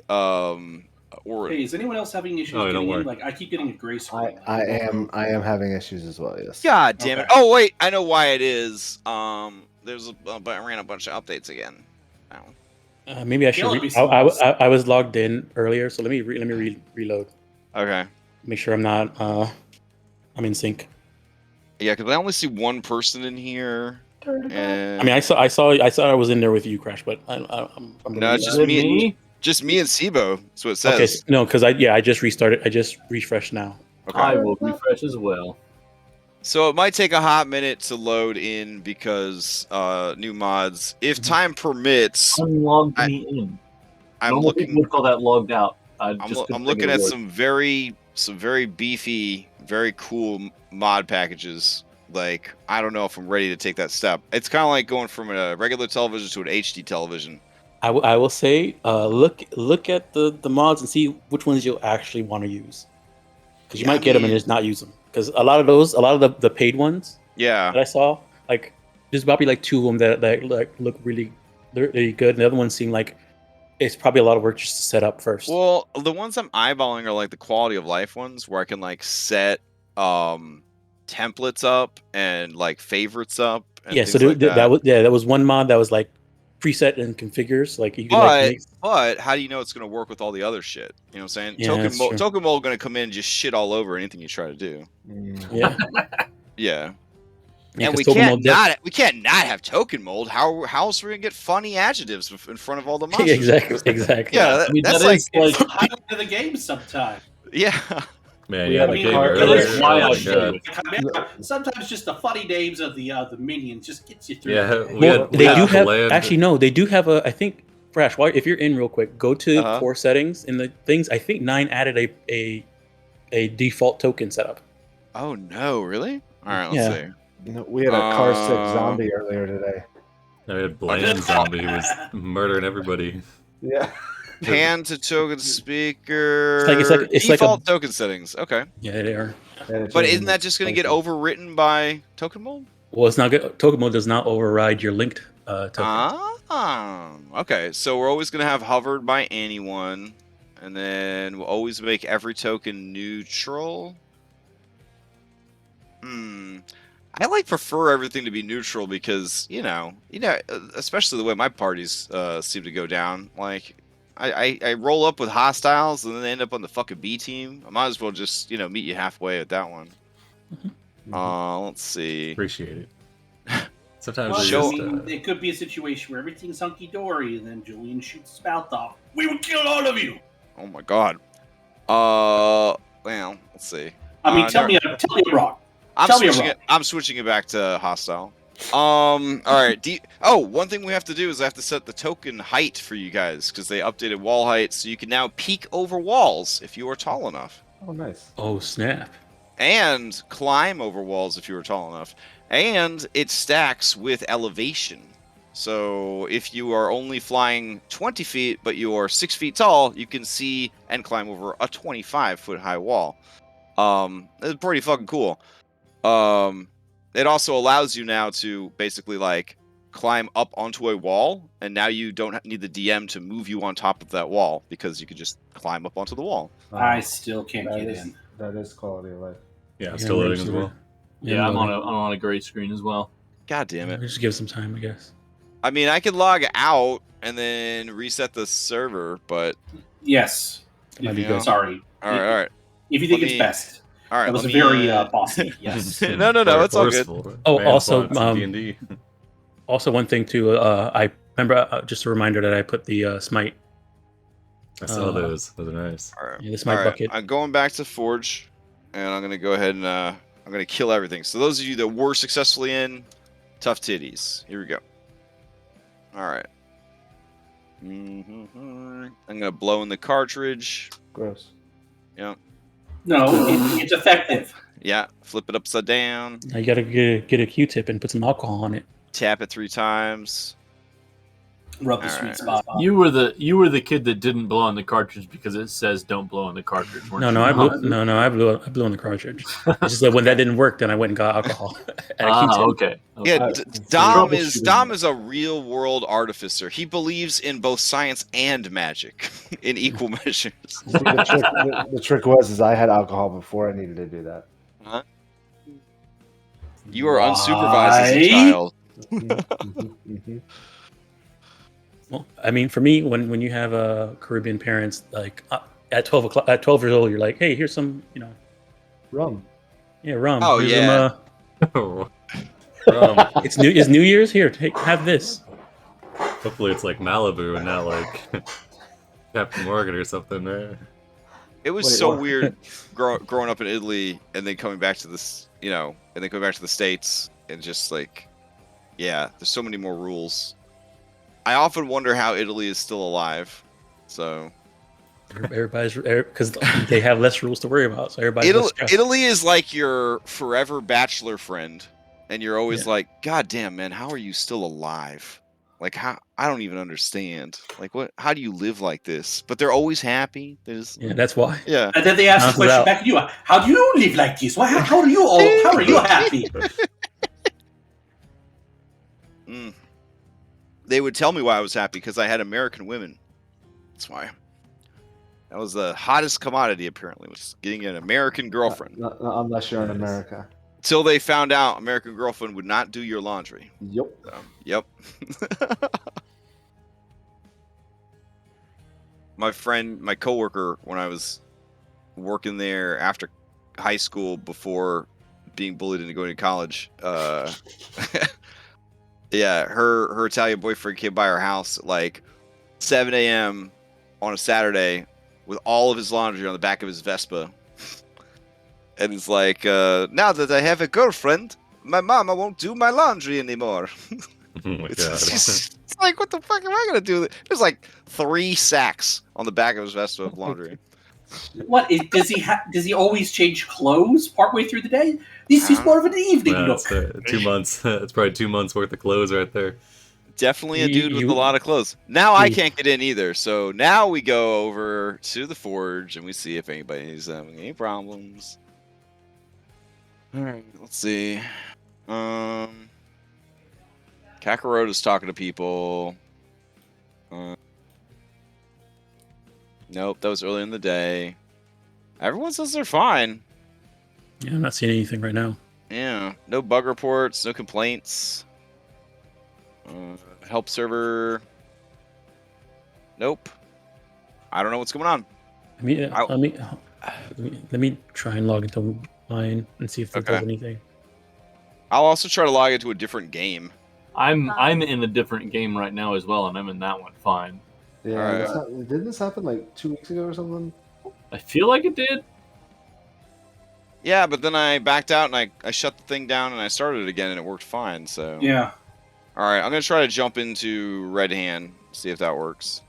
the or Hey, is anyone else having issues Oh, don't getting worry. in? Like, I keep getting a gray screen. I am having issues as well. Yes. God damn it! Okay. Oh wait, I know why it is. There's but I ran a bunch of updates again. Now. Maybe I should. I was logged in earlier, so let me reload. Okay. Make sure I'm not. I'm in sync. Yeah, because I only see one person in here. And... I mean, I saw I was in there with you, Crash, but I'm no, it's just me. Just me and Sibo. That's what it says. Okay, no, because I just restarted. I just refreshed now. Okay. I will refresh as well. So it might take a hot minute to load in because new mods. If time permits, Unlogged me in. I'm looking. We'll call that logged out. I'm looking at some very beefy, very cool mod packages. Like, I don't know if I'm ready to take that step. It's kind of like going from a regular television to an HD television. I will say, look at the mods and see which ones you'll actually want to use, because you might get them and just not use them. Because a lot of the paid ones, that I saw, like there's probably like 2 of them that like look really good, and the other ones seem like it's probably a lot of work just to set up first. Well, the ones I'm eyeballing are like the quality of life ones, where I can like set templates up and like favorites up. And yeah, so that was one mod that was like preset and configures, like you can but how do you know it's going to work with all the other shit? You know what I'm saying? Yeah, token mold going to come in and just shit all over anything you try to do. Yeah. Yeah. Yeah, and we can't not have token mold. How else are we gonna get funny adjectives in front of all the monsters? exactly. Yeah, that's like highlight of the game sometimes. Yeah. Man, yeah, the game earlier. Sometimes just the funny names of the minions just gets you through. Yeah, they do have a. I think, Crash, if you're in real quick, go to core settings in the things. I think 9 added a default token setup. Oh no, really? All right, let's see. We had a Carciphona zombie earlier today. No, we had Bland zombie who was murdering everybody. Yeah. Hand to token speaker. It's default like token settings. Okay. Yeah, they are. But isn't that just going to get overwritten by token mold? Well, it's not good. Token mold does not override your linked token. Okay. So we're always going to have hovered by anyone, and then we'll always make every token neutral. I prefer everything to be neutral because you know, especially the way my parties seem to go down. Like, I roll up with hostiles and then they end up on the fucking B team. I might as well just meet you halfway at that one. Let's see. Appreciate it. Sometimes it could be a situation where everything's hunky dory and then Julian shoots his mouth off. We will kill all of you. Oh my god. Well, let's see. I mean, tell me I'm wrong. I'm switching it back to hostile. All right. One thing we have to do is I have to set the token height for you guys because they updated wall height, so you can now peek over walls if you are tall enough. Oh, nice. Oh, snap. And climb over walls if you are tall enough. And it stacks with elevation. So if you are only flying 20 feet, but you are 6 feet tall, you can see and climb over a 25-foot high wall. It's pretty fucking cool. It also allows you now to basically like climb up onto a wall, and now you don't need the DM to move you on top of that wall because you can just climb up onto the wall. I still can't get in. That is quality of life. Yeah, I'm still loading as well. Yeah, I'm on a gray screen as well. God damn it! Just give some time, I guess. I mean, I could log out and then reset the server, but yes, sorry. All right. If you think it's best. All right, that was very bossy. Yes. No, it's all good. Oh, also, also one thing too. I remember just a reminder that I put the smite. I saw those. Those are nice. All right. Yeah, the smite bucket. I'm going back to Forge, and I'm gonna go ahead and I'm gonna kill everything. So those of you that were successfully in, tough titties. Here we go. All right. I'm gonna blow in the cartridge. Gross. Yeah. No, it's effective. Yeah, flip it upside down. Now you gotta get a Q-tip and put some alcohol on it. Tap it 3 times. Rub the All sweet right. spot. You were the kid that didn't blow on the cartridge because it says don't blow on the cartridge. weren't No, you? no, I blew on the cartridge. It's just that when that didn't work, then I went and got alcohol. And I keep Okay. Yeah, Dom is troubleshooting. a real world artificer. He believes in both science and magic in equal measures. See, the trick was I had alcohol before I needed to do that. Huh? You are unsupervised as a child. Well, I mean, for me, when you have Caribbean parents, like at 12 years old, you're like, hey, here's some, Rum. yeah, rum. Oh, Here's yeah. It's New Year's. Here, have this. Hopefully it's like Malibu and not like Captain Morgan or something, right? It was Wait, so what? weird growing up in Italy and then coming back to this, and then coming back to the States and just like, yeah, there's so many more rules. I often wonder how Italy is still alive. So Everybody's because they have less rules to worry about, so everybody's less stressed. Italy is like your forever bachelor friend, and you're always like, God damn, man, how are you still alive? Like, how? I don't even understand. Like, what? How do you live like this? But they're always happy. Yeah, that's why. Yeah. And then they ask the Bounces question out. back to you: how do you live like this? How are you all? How are you happy? They would tell me why I was happy because I had American women. That's why. That was the hottest commodity, apparently, was getting an American girlfriend. Not unless you're in America. Till they found out American girlfriend would not do your laundry. Yep. So, yep. My coworker, when I was working there after high school, before being bullied into going to college, yeah, her Italian boyfriend came by her house at like 7 a.m. on a Saturday with all of his laundry on the back of his Vespa. And it's like, now that I have a girlfriend, my mama won't do my laundry anymore. Oh my It's god. just like, what the fuck am I going to do? There's like 3 sacks on the back of his Vespa of laundry. Does he always change clothes partway through the day? He's more of an evening Yeah, look. it's 2 months. It's probably 2 months worth of clothes right there. Definitely a dude with a lot of clothes. Now I can't get in either, so now we go over to the forge and we see if anybody's having any problems. Alright, let's see. Kakarota's talking to people. Nope, that was early in the day. Everyone says they're fine. Yeah, I'm not seeing anything right now. Yeah, no bug reports, no complaints. Help server. Nope. I don't know what's going on. Let me try and log into mine and see if it does anything. I'll also try to log into a different game. I'm in a different game right now as well, and I'm in that one fine. Yeah, didn't this happen like 2 weeks ago or something? I feel like it did. Yeah, but then I backed out and I shut the thing down and I started it again and it worked fine. So yeah. All right, I'm gonna try to jump into Red Hand, see if that works.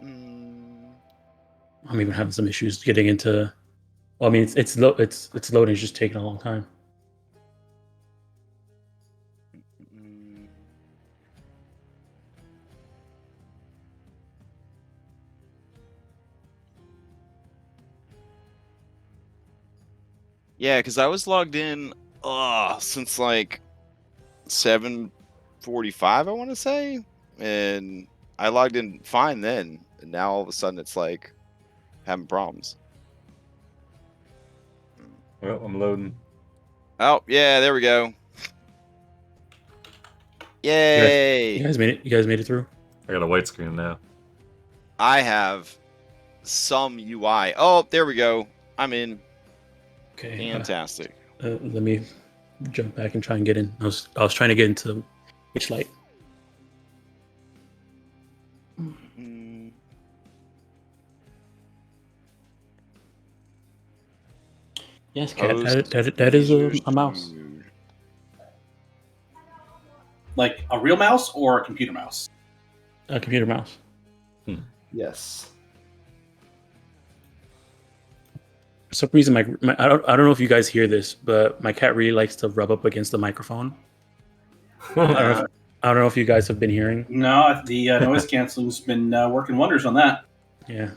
I'm even having some issues getting into. Well, I mean, it's loading. It's just taking a long time. Yeah, because I was logged in since like 7:45, I want to say, and I logged in fine then, and now all of a sudden it's like having problems. Well, I'm loading. Oh yeah, there we go. Yay! You guys made it through. I got a white screen now. I have some UI. Oh, there we go. I'm in. Okay. Fantastic. Let me jump back and try and get in. I was trying to get into Mickschl. Yes, Cat. That is a mouse. Like a real mouse or a computer mouse? A computer mouse. Yes. For some reason, I don't know if you guys hear this, but my cat really likes to rub up against the microphone. I I don't know if you guys have been hearing. No, the noise cancelling's been working wonders on that. Yeah.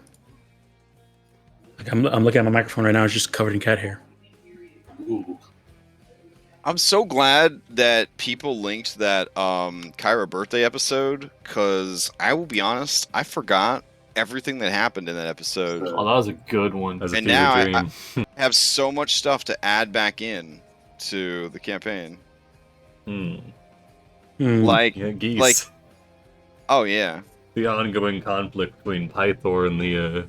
Like I'm looking at my microphone right now. It's just covered in cat hair. Ooh. I'm so glad that people linked that Kyra birthday episode, because I will be honest, I forgot everything that happened in that episode. Oh, that was a good one. As a And fever now dream. I have so much stuff to add back in to the campaign. Like, Yeah, geese. like, oh yeah, the ongoing conflict between Pythor and the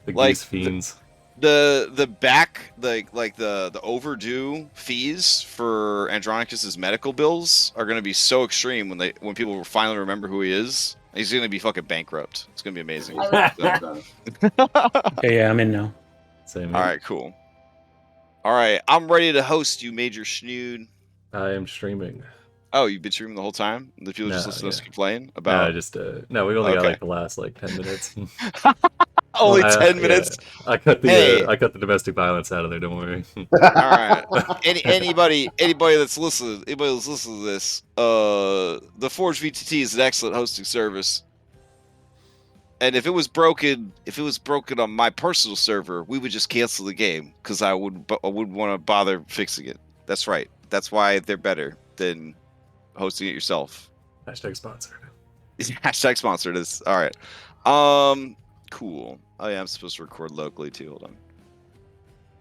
Like, geese fiends. the back the overdue fees for Andronicus's medical bills are gonna be so extreme when people finally remember who he is. He's gonna be fucking bankrupt. It's gonna be amazing. Okay, yeah, I'm in now. Same. All right, cool. All right, I'm ready to host you, Major Schnood. I am streaming. Oh, you've been streaming the whole time? The people just No, listen to us yeah. complain No, about we only got Okay. like the last 10 minutes. only I- 10 minutes. Yeah, I cut the Hey. I cut the domestic violence out of there. Don't worry. All right. Anybody that's listening to this, the Forge VTT is an excellent hosting service. And if it was broken on my personal server, we would just cancel the game because I wouldn't want to bother fixing it. That's right. That's why they're better than hosting it yourself. Hashtag sponsored. Hashtag sponsored is all right. Cool. Oh yeah, I'm supposed to record locally too. Hold on.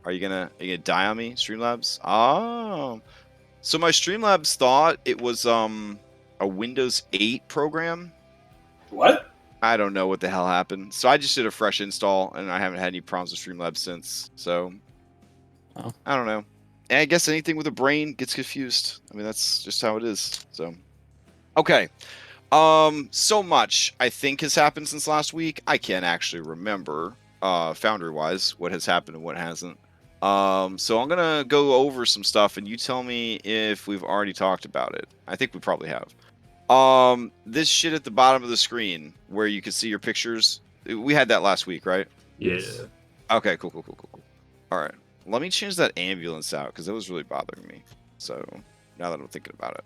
Are you gonna die on me, Streamlabs? Oh, so my Streamlabs thought it was a Windows 8 program. What? I don't know what the hell happened. So I just did a fresh install, and I haven't had any problems with Streamlabs since. So Oh. I don't know. And I guess anything with a brain gets confused. I mean, that's just how it is. So okay. So much I think has happened since last week. I can't actually remember, Foundry-wise, what has happened and what hasn't. So I'm gonna go over some stuff, and you tell me if we've already talked about it. I think we probably have. This shit at the bottom of the screen where you can see your pictures. We had that last week, right? Yeah. Okay, cool. All right, let me change that ambulance out because it was really bothering me. So now that I'm thinking about it.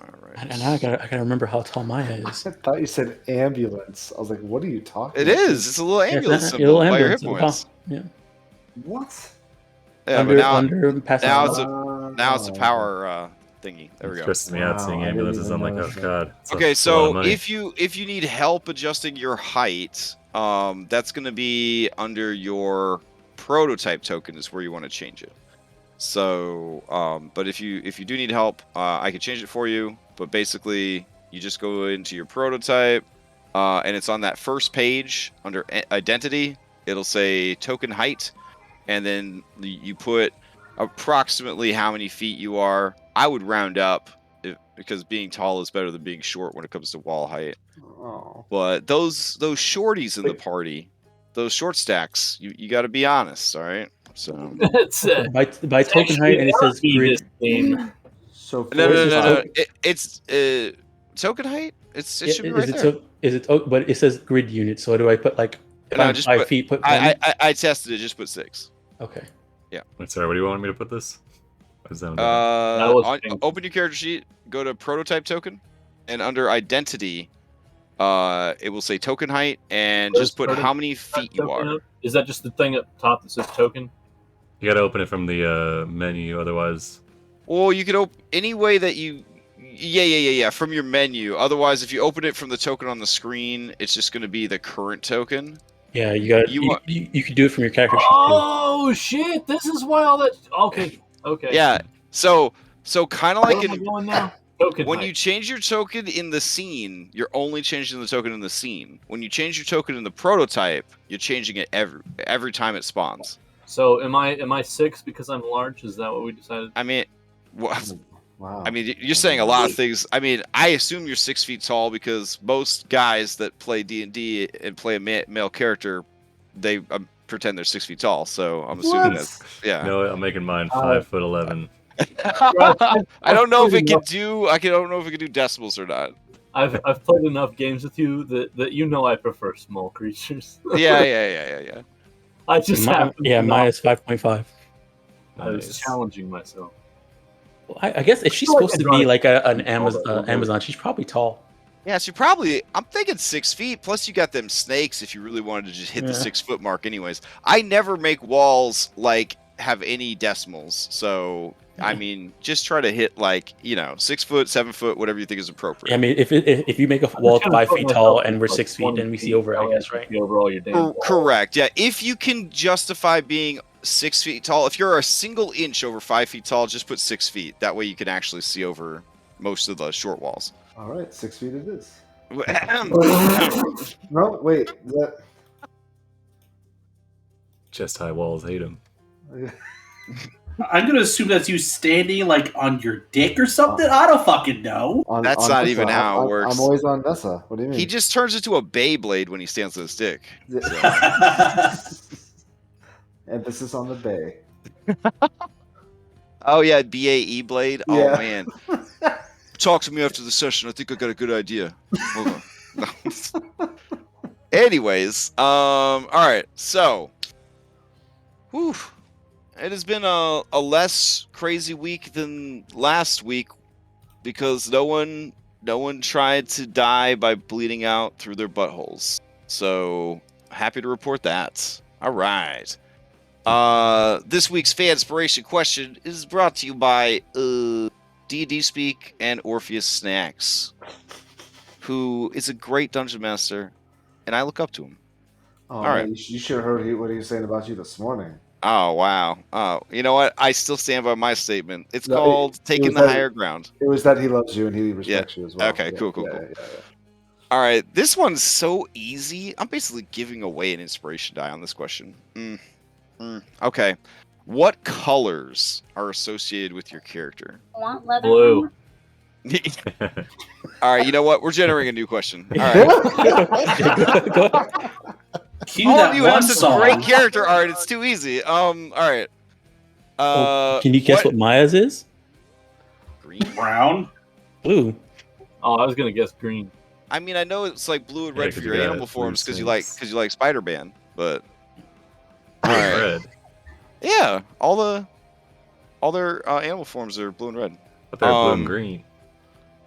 All right. And now I gotta remember how tall Maya is. I thought you said ambulance. I was like, what are you talking It about? is. It's a little ambulance Yeah, symbol little by your ambulance hit at the points. top. Yeah. What? Yeah, but now under it's a power thingy. There we It go. stresses me out seeing Wow, I didn't ambulances. even I'm like, know oh that. god. It's Okay, a lot of so money. if you need help adjusting your height, that's going to be under your prototype token is where you want to change it. So, but if you do need help, I can change it for you. But basically, you just go into your prototype, and it's on that first page under identity. It'll say token height, and then you put approximately how many feet you are. I would round up because being tall is better than being short when it comes to wall height. Oh. But those shorties in the party, those short stacks, you got to be honest, all right? So It's by token height, and it says grid. this game. So no. 45. It's token height. It should be right there. But it says grid unit. So do I put like if No, I'm just 5 put- feet? Put 10? I tested it. Just put 6. Okay. Wait, sorry, what do you want me to put this? What is that? was pink. Open your character sheet. Go to prototype token, and under identity, it will say token height, and What just is put prototype how many feet you Token are. up? Is that just the thing up top that says token? You gotta open it from the menu, otherwise. Well, you could open any way that you. Yeah. From your menu. Otherwise, if you open it from the token on the screen, it's just going to be the current token. Yeah, you got You you could do it from your character sheet. Oh shit! This is why all that. Okay. Yeah. So kind of like Where am I going now? Token when height. you change your token in the scene, you're only changing the token in the scene. When you change your token in the prototype, you're changing it every time it spawns. So am I 6 because I'm large? Is that what we decided? I mean, Wow. I mean, you're saying a lot of things. I mean, I assume you're 6 feet tall because most guys that play D&D and play a male character, they pretend they're 6 feet tall. So I'm assuming that's yeah. No, I'm making mine 5'11". I don't know if it can do. I don't know if it can do decimals or not. I've played enough games with you that you know I prefer small creatures. Yeah. I just have Maya's 5.5. I was Nice. challenging myself. I guess if she's I feel like supposed to I'd be rather like an be tall than Amazon, she's probably tall. Yeah, so I'm thinking 6 feet. Plus, you got them snakes if you really wanted to just hit the 6 foot mark, anyways. I never make walls like have any decimals. So, I mean, just try to hit 6 foot, 7 foot, whatever you think is appropriate. I mean, if you make a wall 5 feet tall and we're 6 feet, then we see over, I guess, right? See over all your damn Correct. Yeah. If you can justify being 6 feet tall, if you're a single inch over 5 feet tall, just put 6 feet. That way you can actually see over most of the short walls. All right, 6 feet it is. Well, No, wait. Chest high walls hate him. I'm gonna assume that's you standing like on your dick or something. I don't fucking know. That's not even how it works. I'm always on Nessa. What do you mean? he just turns into a Beyblade when he stands on his dick. Emphasis on the bay. Oh yeah, BAE blade. Oh Yeah. man, talk to me after the session. I think I got a good idea. Hold on. Anyways, all right. So, whew, it has been a less crazy week than last week because no one tried to die by bleeding out through their buttholes. So happy to report that. All right. This week's fan inspiration question is brought to you by D&D Speak and Orpheus Snacks, who is a great dungeon master, and I look up to him. Oh, All man, right. you should have heard what he was saying about you this morning. Oh, wow. Oh, you know what? I still stand by my statement. It's No, called it taking was the that- higher ground. It was that he loves you and he respects you as well. Okay, cool. Yeah. All right, this one's so easy. I'm basically giving away an inspiration die on this question. Okay. What colors are associated with your character? Want leather? Blue. All right, you know what? We're generating a new question. All right. Go ahead. Cue All that of you one have such song. great character art. It's too easy. All right. Can you guess what Maya's is? Green? Brown. Blue. Oh, I was gonna guess green. I mean, I know it's like blue and Yeah, red for 'cause your you got animal forms blue because you like Spider-Man, but Blue all and right. red. Yeah, all their animal forms are blue and red. But they're blue Um, and green.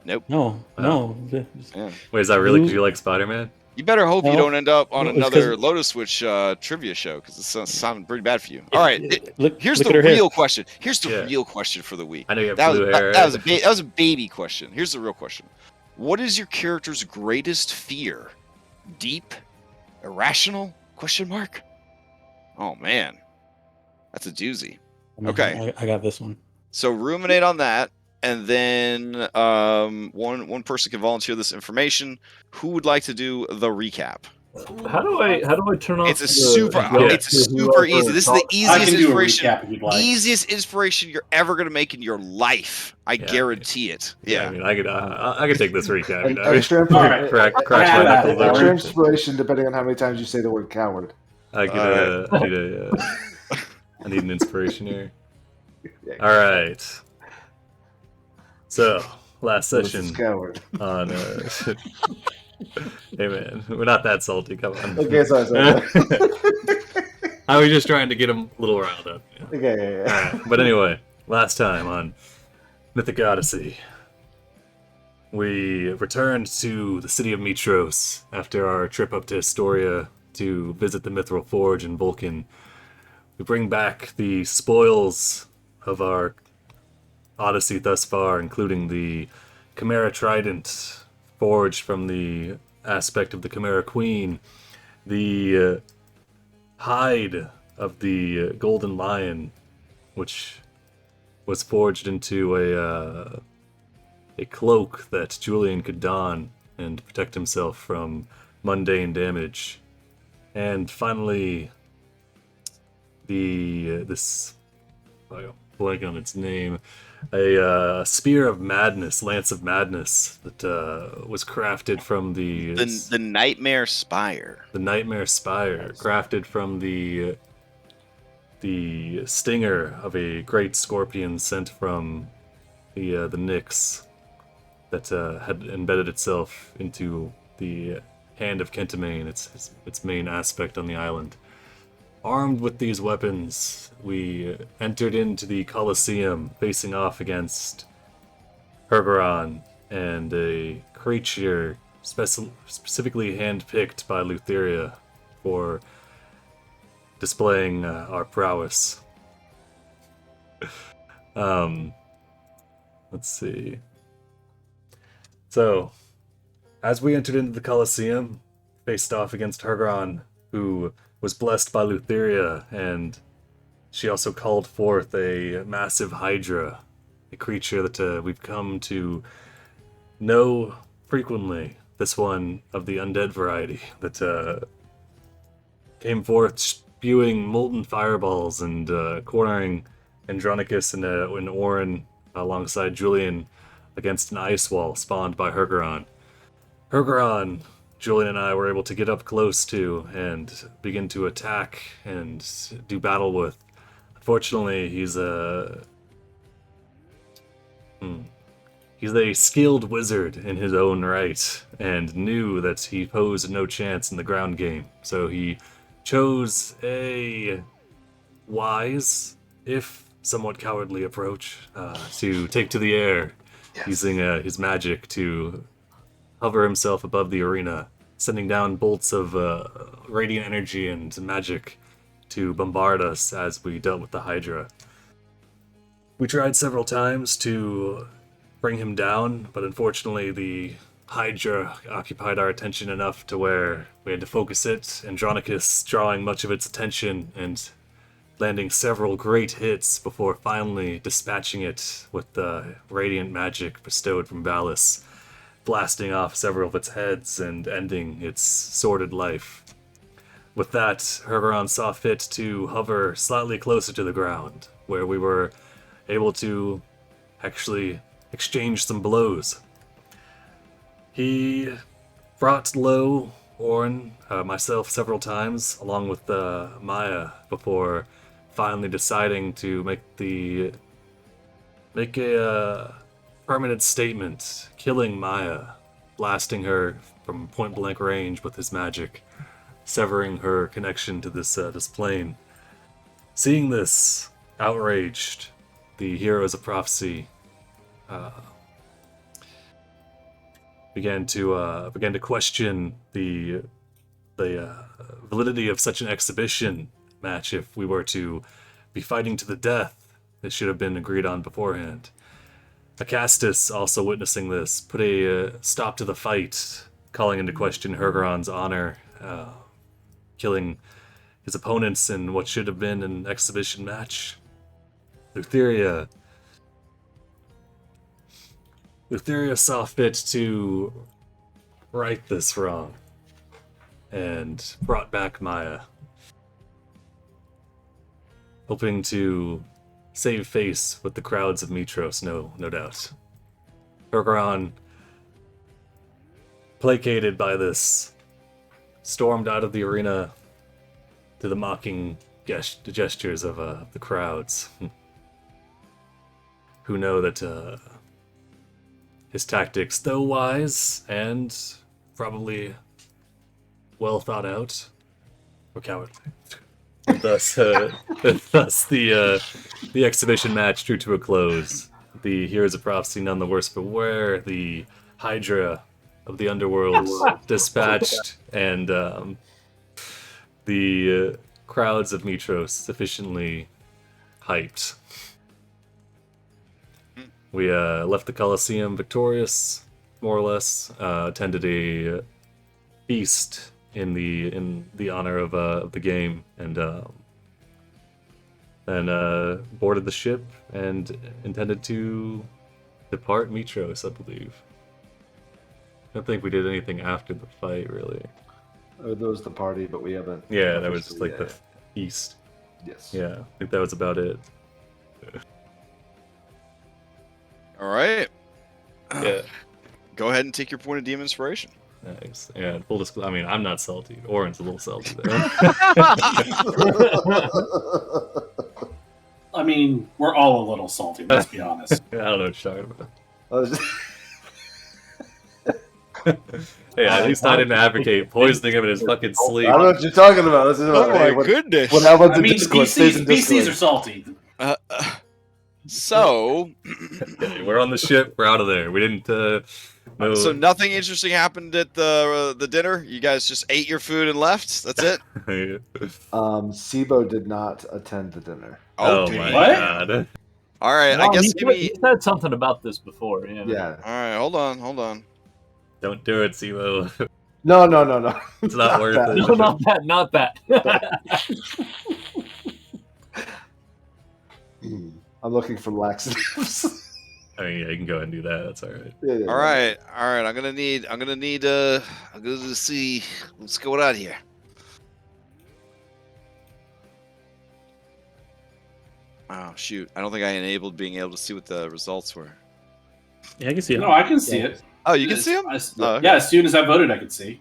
No. Yeah. Wait, is that really because blue- you like Spider-Man? You better hope you No. don't end up on No, it's another 'cause- Lotus Switch trivia show because it sounds pretty bad for you. All right, here's look the at her hair. real question. Here's the Yeah. real question for the week. I know you have That was, blue hair. that was a baby question. Here's the real question. What is your character's greatest fear? Deep? Irrational? Question mark? Oh man. That's a doozy. Okay. I got this one. So ruminate on that, and then one person can volunteer this information. Who would like to do the recap? How do I turn off? It's a the super adjust it's to super whoever easy. This is the talks? I easiest can do a inspiration. recap if you'd like. Easiest inspiration you're ever gonna make in your life. I guarantee it. Yeah, I mean, I could take this recap. You know? Extra Alright. Crack Yeah, my yeah, knuckles yeah. extra over. inspiration depending on how many times you say the word coward. I need an inspiration here. All right. So last This is session coward. on. Hey man, we're not that salty. Come on. Okay, sorry. I was just trying to get him a little riled up. Yeah. Okay, yeah. Alright, but anyway, last time on Mythic Odyssey, we returned to the city of Mytros after our trip up to Astoria to visit the Mithril Forge in Vulcan. We bring back the spoils of our Odyssey thus far, including the Chimera Trident, forged from the aspect of the Chimera Queen, the hide of the Golden Lion, which was forged into a cloak that Julian could don and protect himself from mundane damage, and finally this I blank on its name, a spear of madness, lance of madness that was crafted from the Nightmare Spire. The Nightmare Spire, crafted from the stinger of a great scorpion sent from the Nyx that had embedded itself into the hand of Kentamane, its main aspect on the island. armed with these weapons, we entered into the Colosseum, facing off against Hergeron and a creature specifically handpicked by Lutheria for displaying our prowess. Let's see. So, as we entered into the Colosseum, faced off against Hergeron, who was blessed by Lutheria, and she also called forth a massive hydra, a creature that we've come to know frequently, this one of the undead variety, that came forth spewing molten fireballs and cornering Andronicus and Orin alongside Julian against an ice wall spawned by Hergeron. Hergeron, Julian and I were able to get up close to and begin to attack and do battle with. Unfortunately, he's a skilled wizard in his own right and knew that he posed no chance in the ground game. So he chose a wise, if somewhat cowardly approach to take to the air, using his magic to hover himself above the arena, sending down bolts of radiant energy and magic to bombard us as we dealt with the Hydra. We tried several times to bring him down, but unfortunately the Hydra occupied our attention enough to where we had to focus it, Andronicus drawing much of its attention and landing several great hits before finally dispatching it with the radiant magic bestowed from Valis, blasting off several of its heads and ending its sordid life. With that, Hergeron saw fit to hover slightly closer to the ground, where we were able to actually exchange some blows. He brought low Orin, myself several times, along with Maya, before finally deciding to make a permanent statement, killing Maya, blasting her from point blank range with his magic, severing her connection to this plane. Seeing this, outraged, the heroes of prophecy began to question the validity of such an exhibition match. If we were to be fighting to the death, it should have been agreed on beforehand. Acastus, also witnessing this, put a stop to the fight, calling into question Hergeron's honor, killing his opponents in what should have been an exhibition match. Lutheria saw fit to right this wrong and brought back Maya, hoping to save face with the crowds of Mytros, no doubt. Hergeron, placated by this, stormed out of the arena to the mocking gestures of the crowds, who know that his tactics, though wise and probably well thought out, were cowardly. Thus the exhibition match drew to a close. The heroes of prophecy none the worse for wear. The Hydra of the underworld dispatched, and the crowds of Mytros sufficiently hyped. We left the Colosseum victorious, more or less. Attended a feast in the honor of the game, and then boarded the ship and intended to depart Mytros, I believe. I don't think we did anything after the fight, really. There was the party, but we haven't. Yeah, that was just like the feast. Yes. Yeah, I think that was about it. All right. Yeah. Go ahead and take your point of DM inspiration. Nice. Yeah, full disclosure. I mean, I'm not salty. Orin's a little salty there. I mean, we're all a little salty, let's be honest. I don't know what you're talking about. I was Hey, at least I didn't advocate poisoning him in his fucking sleep. I don't know what you're talking about. This is Oh my what, goodness! What happens I in mean, the Discord stays in BCs Discord. are salty. So, Yeah, we're on the ship. We're out of there. We didn't. No. so nothing interesting happened at the dinner. You guys just ate your food and left. That's it. Sibo did not attend the dinner. Oh dang. my What? god. All right, No, I guess he said something about this before. Yeah. Yeah. All right, hold on. Don't do it, Simo. No. It's not worth that. it. No, not that. I'm looking for laxatives. I mean, yeah, you can go ahead and do that. That's all right. Yeah. All right. I'm gonna need. I'm gonna see what's going on here. Oh shoot! I don't think I enabled being able to see what the results were. Yeah, I can see it. No, I can see it. Oh, you can see them? Yeah, as soon as I voted, I could see.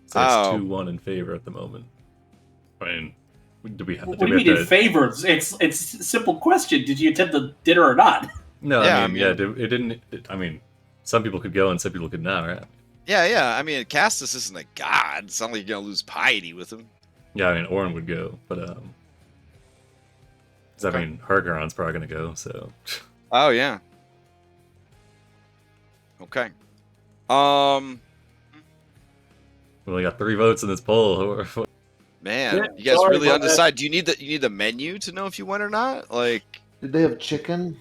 So it's Oh. 2-1 in favor at the moment. I mean, do we have? What do you mean in favor? It's a simple question. Did you attend the dinner or not? No, Yeah, I mean, it didn't. I mean, some people could go and some people could not, right? Yeah. I mean, Castus isn't a god. It's not like you're gonna lose piety with him. Yeah, I mean, Orin would go, but because I mean, Hergeron's probably gonna go, so. Oh yeah. Okay. We only got 3 votes in this poll. Man, Yeah, you guys sorry really about that. undecided. Do you need the menu to know if you went or not? Like, Did they have chicken?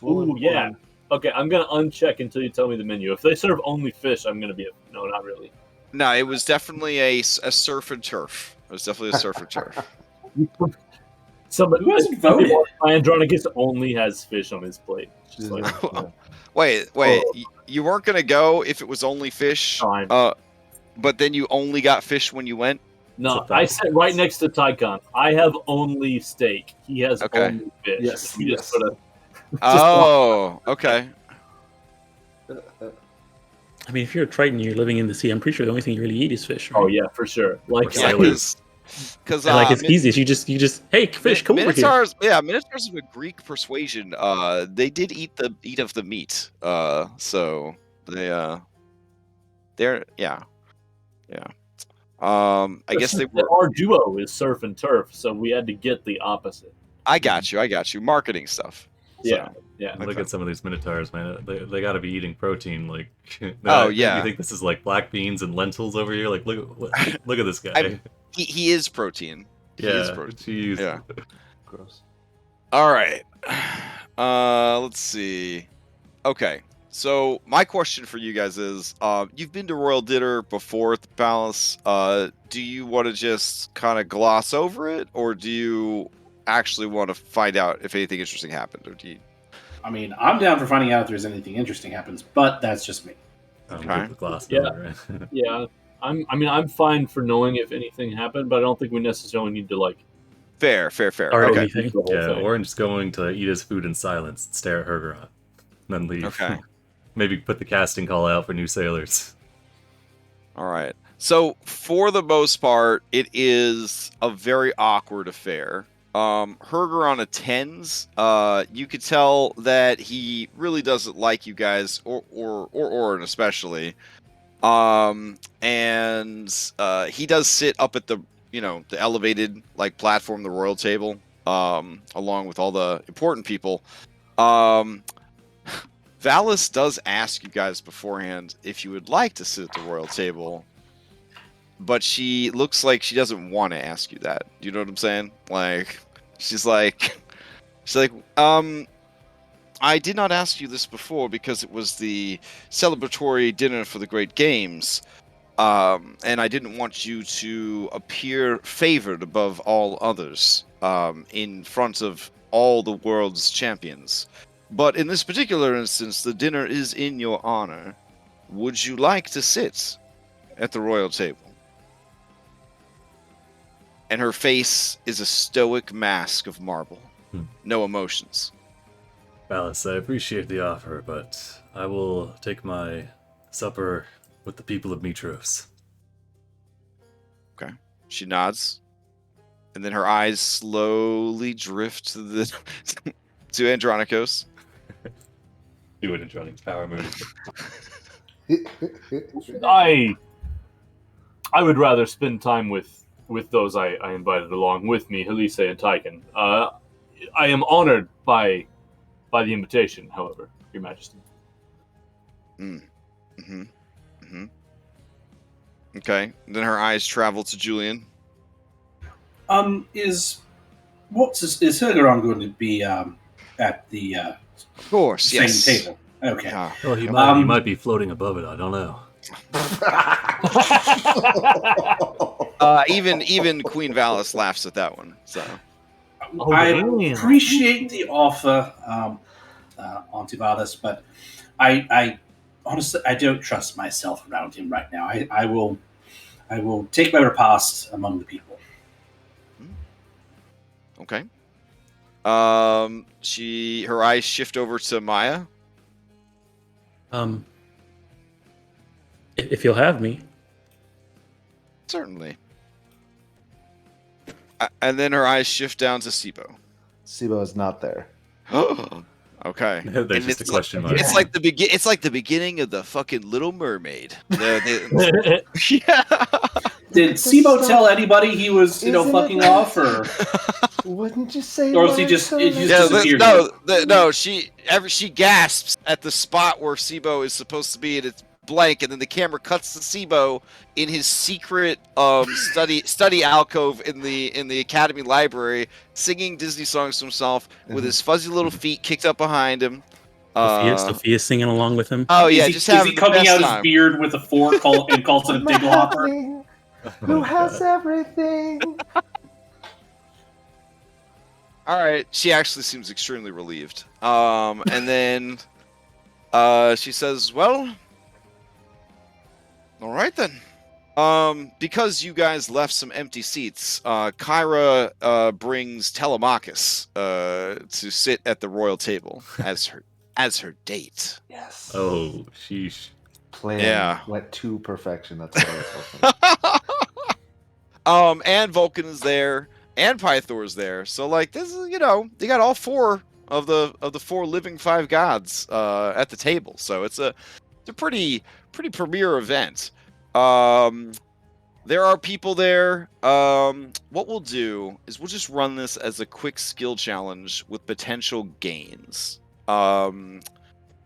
Ooh, yeah. Okay, I'm gonna uncheck until you tell me the menu. If they serve only fish, I'm gonna be no, not really. no, it was definitely a surf and turf. It was definitely a surf and turf. Somebody Who hasn't voted? Andronicus only has fish on his plate. It's just like, Wait, Oh. you weren't gonna go if it was only fish. Fine. But then you only got fish when you went. no, I sit right next to Tycon. I have only steak. He has Okay. only fish. Yes, We just yes. put a Oh, okay. I mean, if you're a Triton, you're living in the sea. I'm pretty sure the only thing you really eat is fish. Right? Oh yeah, for sure. Like Yeah, sailors. Because And, like it's easiest. You just hey fish, come over here. Minotaurs, yeah, Minotaurs of a Greek persuasion. They did eat of the meat. So they're yeah. I guess they were. Our duo is surf and turf, so we had to get the opposite. I got you. Marketing stuff. Yeah, yeah. Look at some of these minotaurs, man. They got to be eating protein. Like, Oh, yeah. You think this is like black beans and lentils over here? Like, look at this guy. He is protein. He is yeah, protein. jeez. Yeah. Gross. All right. Let's see. Okay. So my question for you guys is, you've been to Royal Dinner before at the palace. Do you want to just kind of gloss over it, or do you actually want to find out if anything interesting happened, or do you? I mean, I'm down for finding out if there's anything interesting happens, but that's just me. I'm Okay. good with gloss Yeah. over it. Yeah, I'm fine for knowing if anything happened, but I don't think we necessarily need to like. Fair. Or Okay. anything. the whole Yeah, thing. Orange's going to eat his food in silence, and stare at Hergeron, and then leave. Okay. Maybe put the casting call out for new sailors. All right. So for the most part, it is a very awkward affair. Hergeron attends. You could tell that he really doesn't like you guys, or Orin especially. And he does sit up at the the elevated like platform, the royal table, along with all the important people. Valis does ask you guys beforehand if you would like to sit at the royal table, but she looks like she doesn't want to ask you that. Do you know what I'm saying? Like, she's like, I did not ask you this before because it was the celebratory dinner for the Great Games, and I didn't want you to appear favored above all others in front of all the world's champions. But in this particular instance, the dinner is in your honor. Would you like to sit at the royal table? And her face is a stoic mask of marble. No emotions. Valis, I appreciate the offer, but I will take my supper with the people of Mytros. Okay. She nods. And then her eyes slowly drift to the to Andronikos. Do it in Johnny's power move. I would rather spend time with those I invited along with me, Helise and Tyken. I am honored by the invitation, however, Your Majesty. Okay. Then her eyes travel to Julian. Is Hilgeron going to be at the Of course, same yes. table? Okay. Yeah. Well, he might be floating above it. I don't know. Even Queen Valis laughs at that one. So I appreciate the offer, Auntie Valis, but I honestly I don't trust myself around him right now. I will take my repast among the people. okay. Her eyes shift over to Maya. If you'll have me. Certainly. And then her eyes shift down to Sibo. Sibo is not there. Okay. There's just a question mark. It's like the beginning of the fucking Little Mermaid. Yeah. Did Sibo tell anybody he was fucking off, or wouldn't you say? Or is he just disappeared? No. She gasps at the spot where Sibo is supposed to be, and it's blank, and then the camera cuts to Sibo in his secret study alcove in the Academy Library, singing Disney songs to himself with his fuzzy little feet kicked up behind him. Sophia's singing along with him. Oh yeah, is he coming out his beard with a fork and calls it a digglehopper? Who has everything? All right, she actually seems extremely relieved. And then she says, "Well, all right then. Because you guys left some empty seats, Kyra brings Telemachus to sit at the royal table as her date." Yes. Oh, sheesh. Plan went to perfection. That's what I was hoping. And Vulcan is there, and Pythor is there. So like this is, you got all four of the four living five gods at the table. So it's a pretty premier event. There are people there. What we'll do is we'll just run this as a quick skill challenge with potential gains.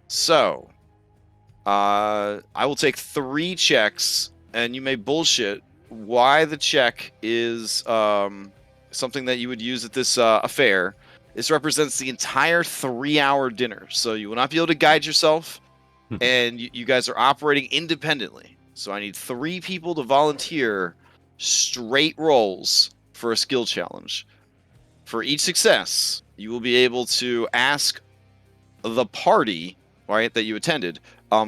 So I will take 3 checks, and you may bullshit why the check is something that you would use at this affair. This represents the entire 3-hour dinner, so you will not be able to guide yourself, and you guys are operating independently. So I need 3 people to volunteer straight rolls for a skill challenge. For each success, you will be able to ask the party, right, that you attended,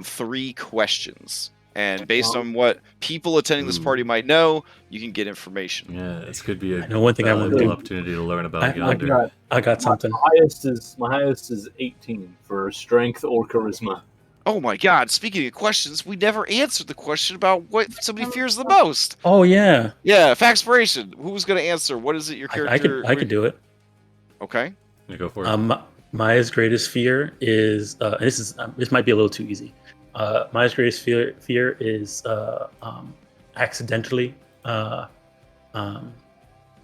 3 questions. And based on what people attending this party might know, you can get information. Yeah, this could be a one thing I want to do. Opportunity to learn about Yonder. I got something. My highest is 18 for strength or charisma. Oh my god, speaking of questions, we never answered the question about what somebody fears the most. Oh yeah. Yeah, Faxpiration. Who's going to answer? What is it your character... I could do it. Okay. Yeah, go for it. Maya's greatest fear is this might be a little too easy. Maya's greatest fear is accidentally what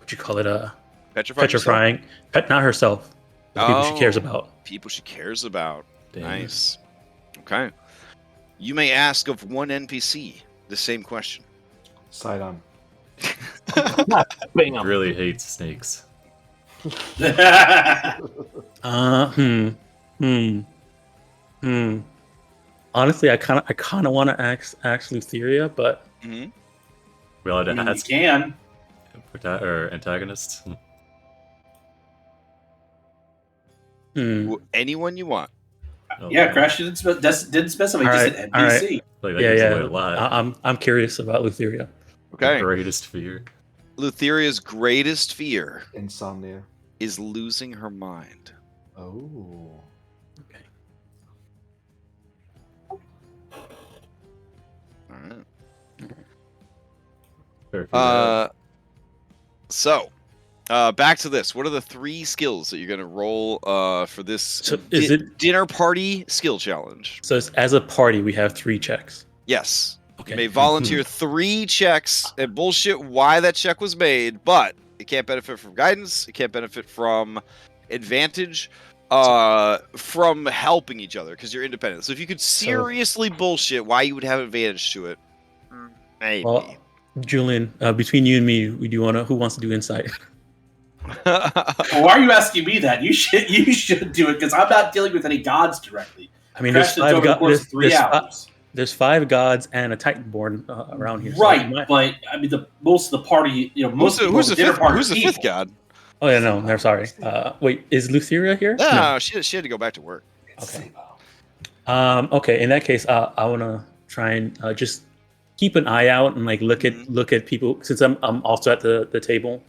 you call it, petrifying. Not herself. The people she cares about. People she cares about. Damn. Nice. Okay. You may ask of one NPC the same question. Sidon. Really hates snakes. Honestly, I kind of want to ask Lutheria, but Mm-hmm. We allowed to ask can. or antagonists. Anyone you want. Oh, Yeah, Crash didn't specify. He just said NPC. Like that gives away a lot. I'm curious about Lutheria. Okay. Greatest fear. Lutheria's greatest fear Insomnia. is losing her mind. Oh. Okay. All right. So, back to this. What are the 3 skills that you're going to roll for this So is it dinner party skill challenge? So it's, as a party, we have 3 checks. Yes. Okay. You may volunteer 3 checks and bullshit why that check was made, but it can't benefit from guidance. It can't benefit from advantage, from helping each other because you're independent. So if you could seriously bullshit why you would have advantage to it, maybe. Well, Julian, between you and me, we do want to. Who wants to do insight? Well, why are you asking me that? You should do it because I'm not dealing with any gods directly. I mean, there's 5 gods. There's 5 gods and a Titanborn around here. Right, so but I mean, most of the party, most of who's the 5th god? Oh yeah, no, I'm sorry. Wait, is Lutheria here? No, she had to go back to work. Okay. Okay. In that case, I want to try and just keep an eye out and like look at people since I'm also at the table,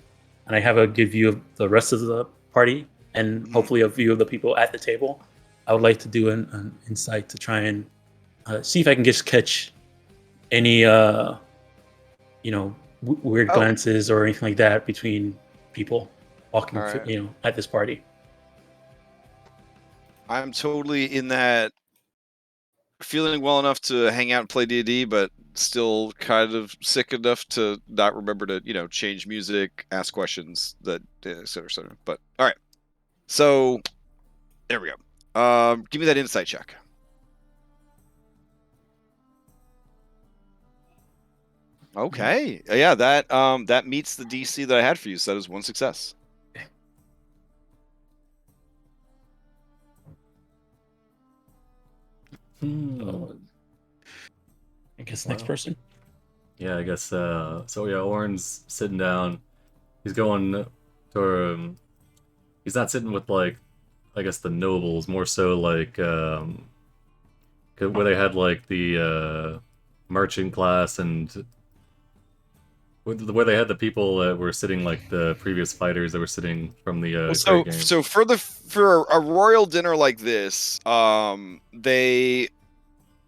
and I have a good view of the rest of the party and hopefully a view of the people at the table. I would like to do an insight to try and see if I can just catch any weird glances or anything like that between people walking at this party. I'm totally in that feeling well enough to hang out and play D&D, but still kind of sick enough to not remember to change music, ask questions, that et cetera, et cetera. But all right, so there we go. Give me that insight check. Okay. Yeah, that meets the DC that I had for you, so that is 1 success. I guess next person. Yeah, I guess so. Yeah, Oren's sitting down. He's going to. He's not sitting with like, I guess the nobles, more so like where they had like the merchant class and where they had the people that were sitting like the previous fighters that were sitting from the Great Game. So for a royal dinner like this, they,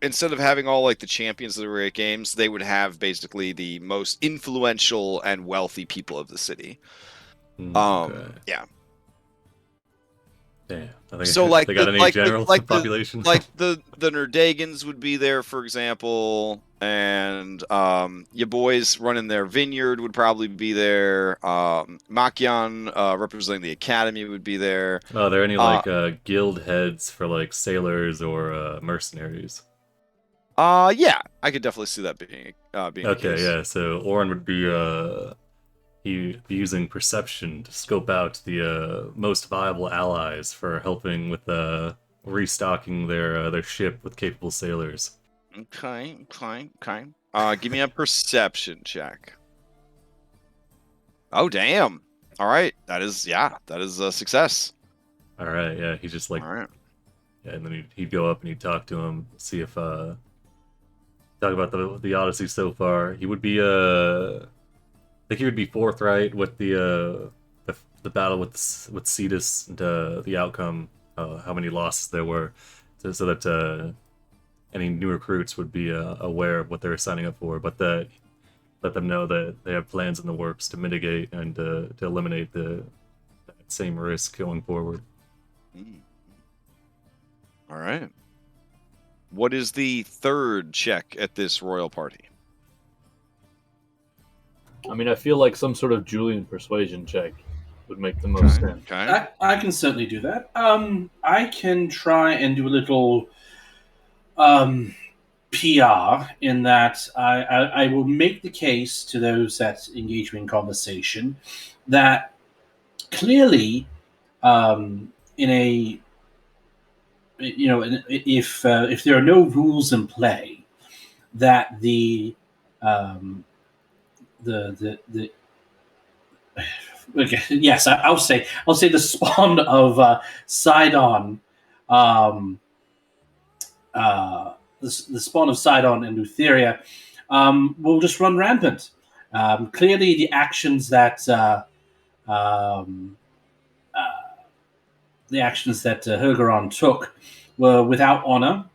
instead of having all like the champions of the Great Games, they would have basically the most influential and wealthy people of the city. Okay. Yeah. Damn. So like they got any general population? The Nerdagans would be there, for example, and your boys running their vineyard would probably be there. Makian representing the academy would be there. Oh, are there any like guild heads for like sailors or mercenaries? Yeah, I could definitely see that being okay. The case. Yeah. So Oren would be he'd be using perception to scope out the most viable allies for helping with restocking their ship with capable sailors. Okay. Give me a perception check. Oh damn! All right, that is a success. All right, yeah, he's just like, yeah, and then he'd go up and he'd talk to him, see if talk about the Odyssey so far. He would be I think he would be forthright with the battle with Cetus and the outcome, how many losses there were, so that any new recruits would be aware of what they were signing up for, but that let them know that they have plans in the works to mitigate and to eliminate that same risk going forward. All right. What is the 3rd check at this royal party? I mean, I feel like some sort of Julian persuasion check would make the most sense. Okay. I can certainly do that. I can try and do a little PR in that I will make the case to those that engage me in conversation that clearly, if there are no rules in play, that okay, yes, I'll say the spawn of Sidon, the spawn of Sidon and Lutheria will just run rampant. Clearly, the actions that Hergeron took were without honor,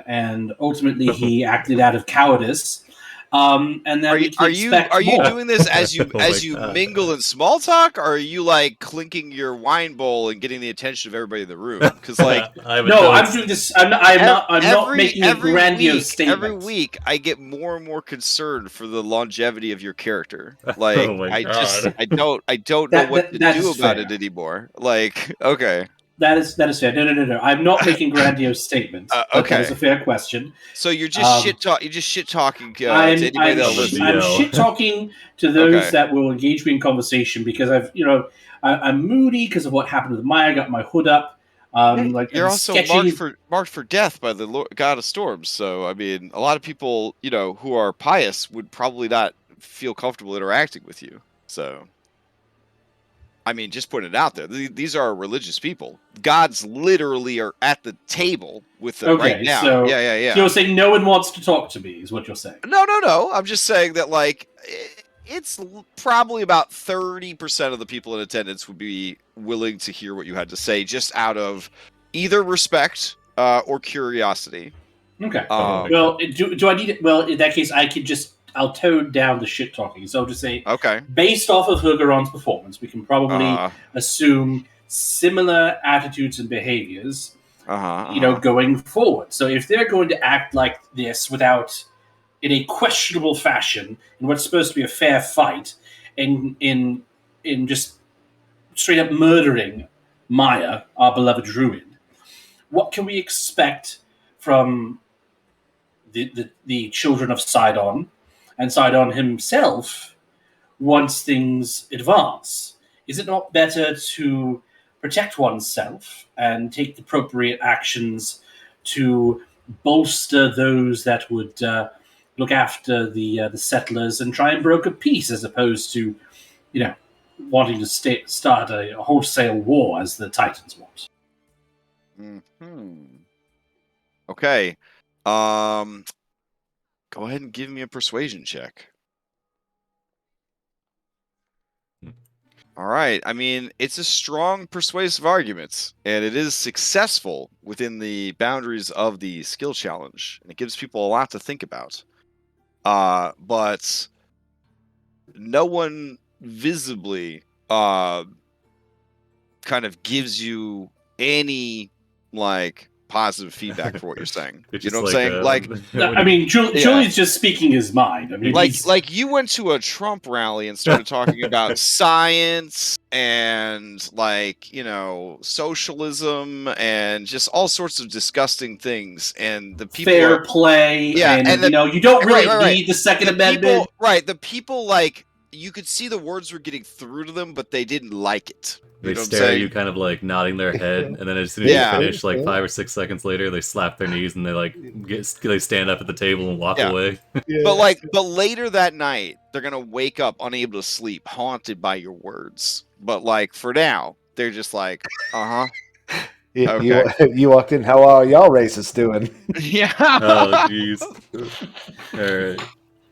and ultimately he acted out of cowardice. And then we can expect are you more. doing this as you Oh as my you God. mingle in small talk, or are you like clinking your wine bowl and getting the attention of everybody in the room? Because like No, I'm doing this. I'm not making a grandiose statement. Every week, I get more and more concerned for the longevity of your character. Oh Like, my I God. don't know what to that do is about fair. it anymore. Like, okay, That is fair. No. I'm not making grandiose statements. But okay. that is a fair question. So you're just You're just shit talking to anybody I'm that'll listen. shit talking to those that will engage me in conversation because I'm moody because of what happened with Maya. I got my hood up. You're also marked for death by the god of storms. So I mean, a lot of people, who are pious would probably not feel comfortable interacting with you. So, I mean, just putting it out there. These are religious people. Gods literally are at the table with them right now. So yeah. So you're saying no one wants to talk to me, is what you're saying? No. I'm just saying that like it's probably about 30% of the people in attendance would be willing to hear what you had to say, just out of either respect or curiosity. Okay. Well, do I need it? Well, in that case, I'll tone down the shit talking. So I'll just say, okay, based off of Hugeron's performance, we can probably assume similar attitudes and behaviors, going forward. So if they're going to act like this in a questionable fashion, in what's supposed to be a fair fight, in just straight up murdering Maya, our beloved druid, what can we expect from the children of Sidon and Sidon himself once things advance? Is it not better to protect oneself and take the appropriate actions to bolster those that would look after the settlers and try and broker peace, as opposed to, wanting to start a wholesale war as the Titans want? Okay. Go ahead and give me a persuasion check. All right. I mean, it's a strong persuasive argument, and it is successful within the boundaries of the skill challenge, and it gives people a lot to think about. But no one visibly kind of gives you any positive feedback for what you're saying. You know what I'm saying? Julie's just speaking his mind. I mean, like you went to a Trump rally and started talking about science and socialism and just all sorts of disgusting things, and the people fair play. You don't really need the Second Amendment. The people you could see the words were getting through to them, but they didn't like it. They stare at you, kind of nodding their head, and then as soon as you finish, 5 or 6 seconds later, they slap their knees and they stand up at the table and walk away. But later that night, they're gonna wake up unable to sleep, haunted by your words. But for now, they're just Okay. You walked in. How are y'all racists doing? Yeah. Oh, jeez.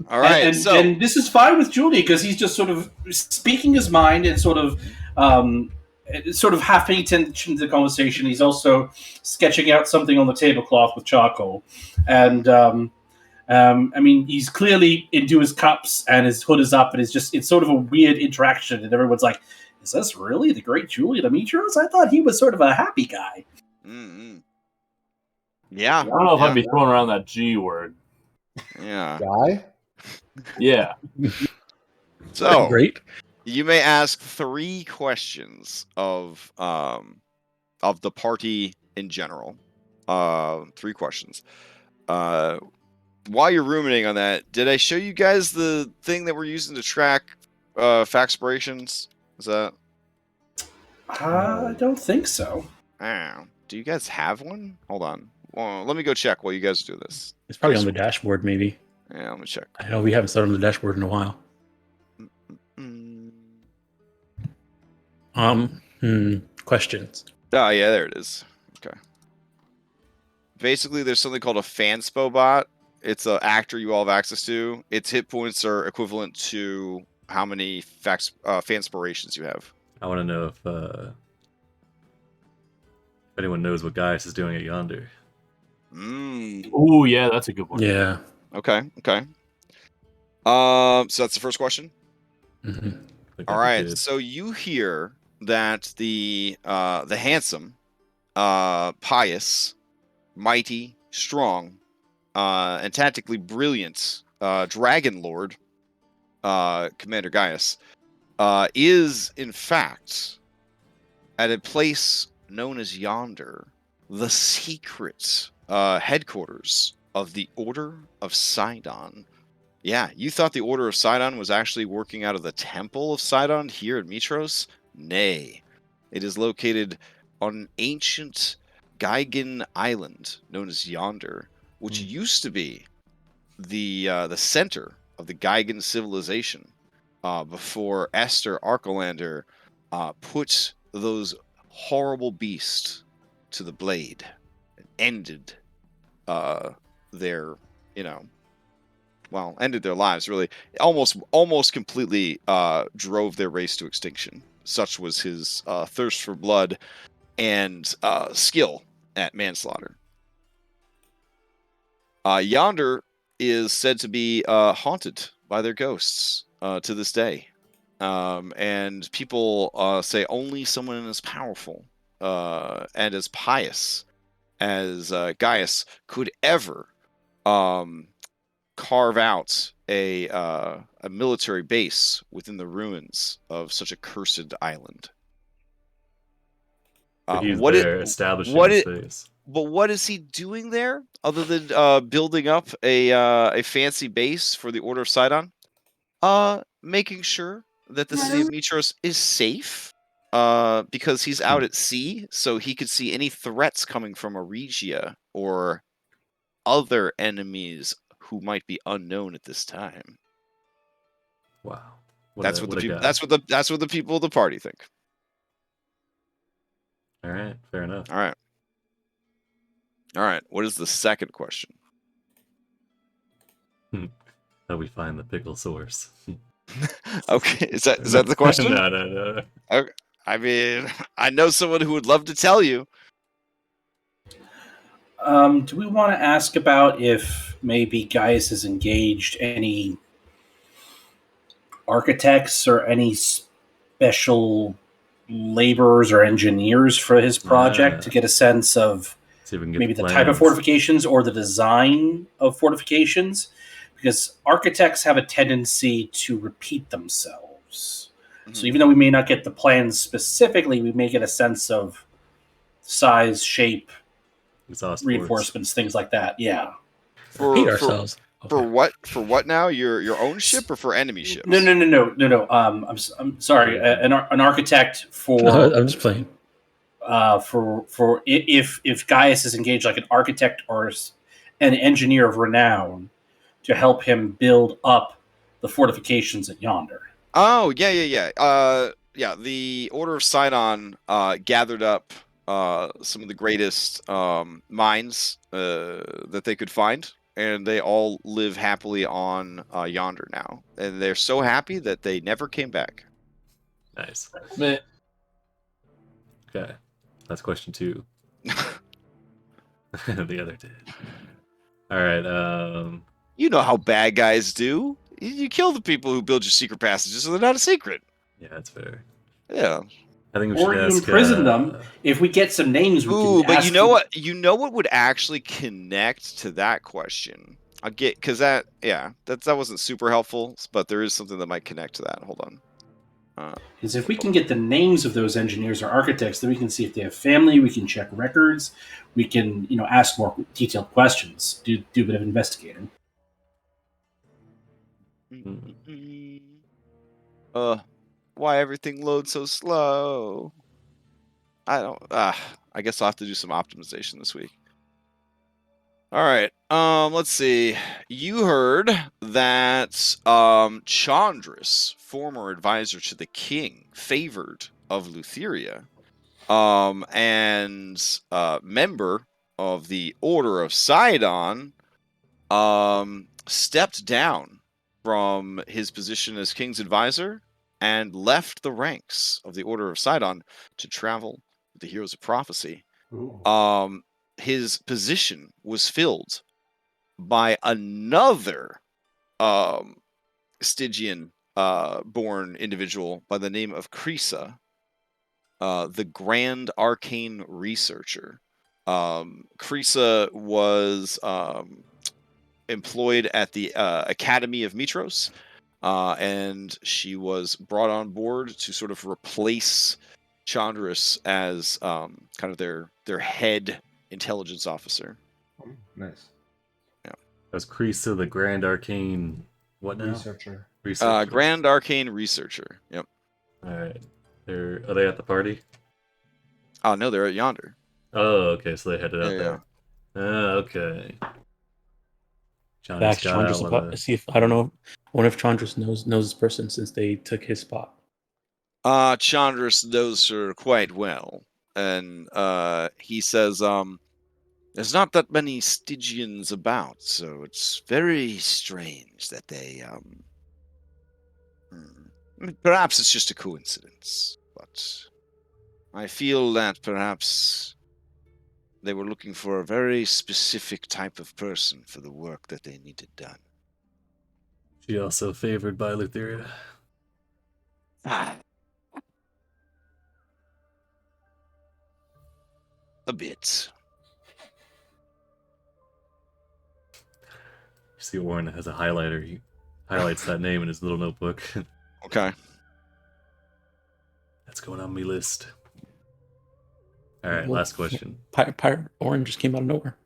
All right. And this is fine with Julie because he's just sort of speaking his mind and sort of half paying attention to the conversation. He's also sketching out something on the tablecloth with charcoal, and he's clearly into his cups and his hood is up, and it's sort of a weird interaction, and everyone's like, "Is this really the great Julian Mickschl? I thought he was sort of a happy guy." Mm-hmm. Yeah, I don't know if I'd be throwing around that G word. Yeah, guy. Yeah. So great. You may ask 3 questions of the party in general. 3 questions. While you're ruminating on that, did I show you guys the thing that we're using to track faxpirations? Is that? I don't think so. Do you guys have one? Hold on. Well, let me go check while you guys do this. It's probably on the dashboard, maybe. Yeah, let me check. I know we haven't started on the dashboard in a while. Questions. Oh, yeah, there it is. Okay. Basically, there's something called a fanspo bot. It's an actor you all have access to. Its hit points are equivalent to how many fanspirations you have. I want to know if anyone knows what Gaius is doing at yonder. Oh, yeah, that's a good one. Yeah. Okay. So that's the first question. All right. So you hear that the handsome, pious, mighty, strong, and tactically brilliant Dragonlord, Commander Gaius, is in fact at a place known as Yonder, the secret headquarters of the Order of Sidon. Yeah, you thought the Order of Sidon was actually working out of the Temple of Sidon here at Mytros? Nay. It is located on an ancient Gigan island known as Yonder, which used to be the center of the Gigan civilization before Esther Archelander put those horrible beasts to the blade and ended their, ended their lives, really. Almost completely drove their race to extinction. Such was his thirst for blood and skill at manslaughter. Yonder is said to be haunted by their ghosts to this day. And people say only someone as powerful and as pious as Gaius could ever carve out a military base within the ruins of such a cursed island. He's there establishing his base. But what is he doing there other than building up a fancy base for the Order of Sidon? Making sure that the city of Mytros is safe. Because he's out at sea, so he could see any threats coming from Auregia or other enemies who might be unknown at this time. Wow, That's what the people of the party think. All right, fair enough. All right. What is the second question? How we find the pickle source? Okay, is that the question? No. Okay. I mean, I know someone who would love to tell you. Do we want to ask about if maybe Gaius has engaged any architects or any special laborers or engineers for his project to get a sense of maybe the type of fortifications or the design of fortifications? Because architects have a tendency to repeat themselves. So even though we may not get the plans specifically, we may get a sense of size, shape, reinforcements, things like that. Yeah. Repeat ourselves. For what now? Your own ship or for enemy ships? No. I'm sorry. An architect for. No, I'm just playing. For if Gaius is engaged like an architect or an engineer of renown to help him build up the fortifications at Yonder. Oh, yeah. The Order of Sidon gathered up some of the greatest mines that they could find, and they all live happily on Yonder now. And they're so happy that they never came back. Nice. Meh. Okay. That's question 2. The other did. All right. You know how bad guys do. You kill the people who build your secret passages, so they're not a secret. Yeah, that's fair. Yeah. I think we should ask, imprison them. If we get some names, we can but ask you know what? You know what would actually connect to that question? I'll get because that wasn't super helpful, but there is something that might connect to that. Hold on. Because if we can get the names of those engineers or architects, then we can see if they have family. We can check records. We can, ask more detailed questions. Do a bit of investigating. Why everything loads so slow? I guess I'll have to do some optimization this week. All right. Let's see. You heard that Chandris, former advisor to the king, favored of Lutheria, and member of the Order of Sidon, stepped down from his position as king's advisor and left the ranks of the Order of Sidon to travel with the Heroes of Prophecy. Ooh. His position was filled by another Stygian born individual by the name of Crisa, the Grand Arcane Researcher. Crisa was employed at the Academy of Mytros, and she was brought on board to sort of replace Chandris as kind of their head intelligence officer. Nice. Yeah. That's Crisa, the Grand Arcane. What now? Researcher. Grand Arcane Researcher. Yep. All right. Are they at the party? Oh no, they're at yonder. Oh, okay. So they headed out Yeah, there. Okay. Back to Chandris. See if I don't know. I wonder if Chandris knows this person since they took his spot. Chandris knows her quite well, and he says, there's not that many Stygians about, so it's very strange that they perhaps it's just a coincidence, but I feel that perhaps they were looking for a very specific type of person for the work that they needed done. She also favored by Lutheria. A bit. You see Warren has a highlighter. He highlights that name in his little notebook. Okay. That's going on my list. All right, last question. Pirate Orange just came out of nowhere.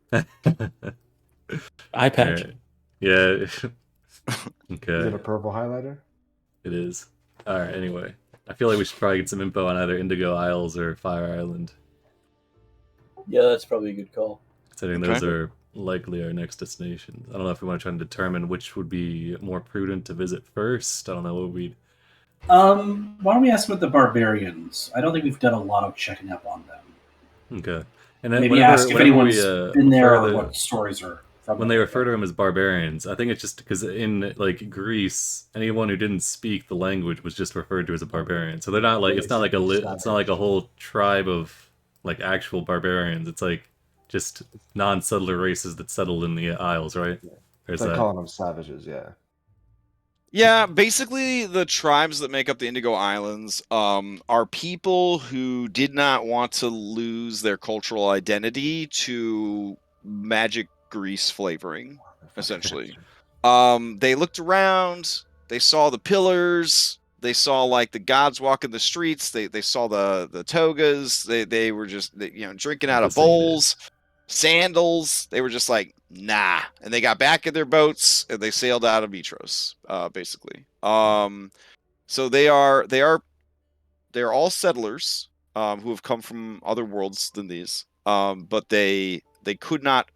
Eye patch. Right. Yeah. Okay. Is it a purple highlighter? It is. All right. Anyway, I feel like we should probably get some info on either Indigo Isles or Fire Island. Yeah, that's probably a good call. Considering those are likely our next destination. I don't know if we want to try and determine which would be more prudent to visit first. I don't know what we'd. Why don't we ask about the barbarians? I don't think we've done a lot of checking up on them. Okay. And then maybe ask if anyone's been there or what stories are from when they refer to them as barbarians. I think it's just because in like Greece, anyone who didn't speak the language was just referred to as a barbarian. So they're not like it's not like a whole tribe of like actual barbarians. It's like just non-settler races that settled in the Isles, right? They're calling them savages, yeah. Yeah, basically the tribes that make up the Indigo Islands are people who did not want to lose their cultural identity to magic Greece flavoring, essentially. They looked around, they saw the pillars, they saw like the gods walking the streets, they saw the togas, they were just drinking out of bowls, sandals. They were just like, nah, and they got back in their boats and they sailed out of Mytros, basically. So they're all settlers who have come from other worlds than these, but they could not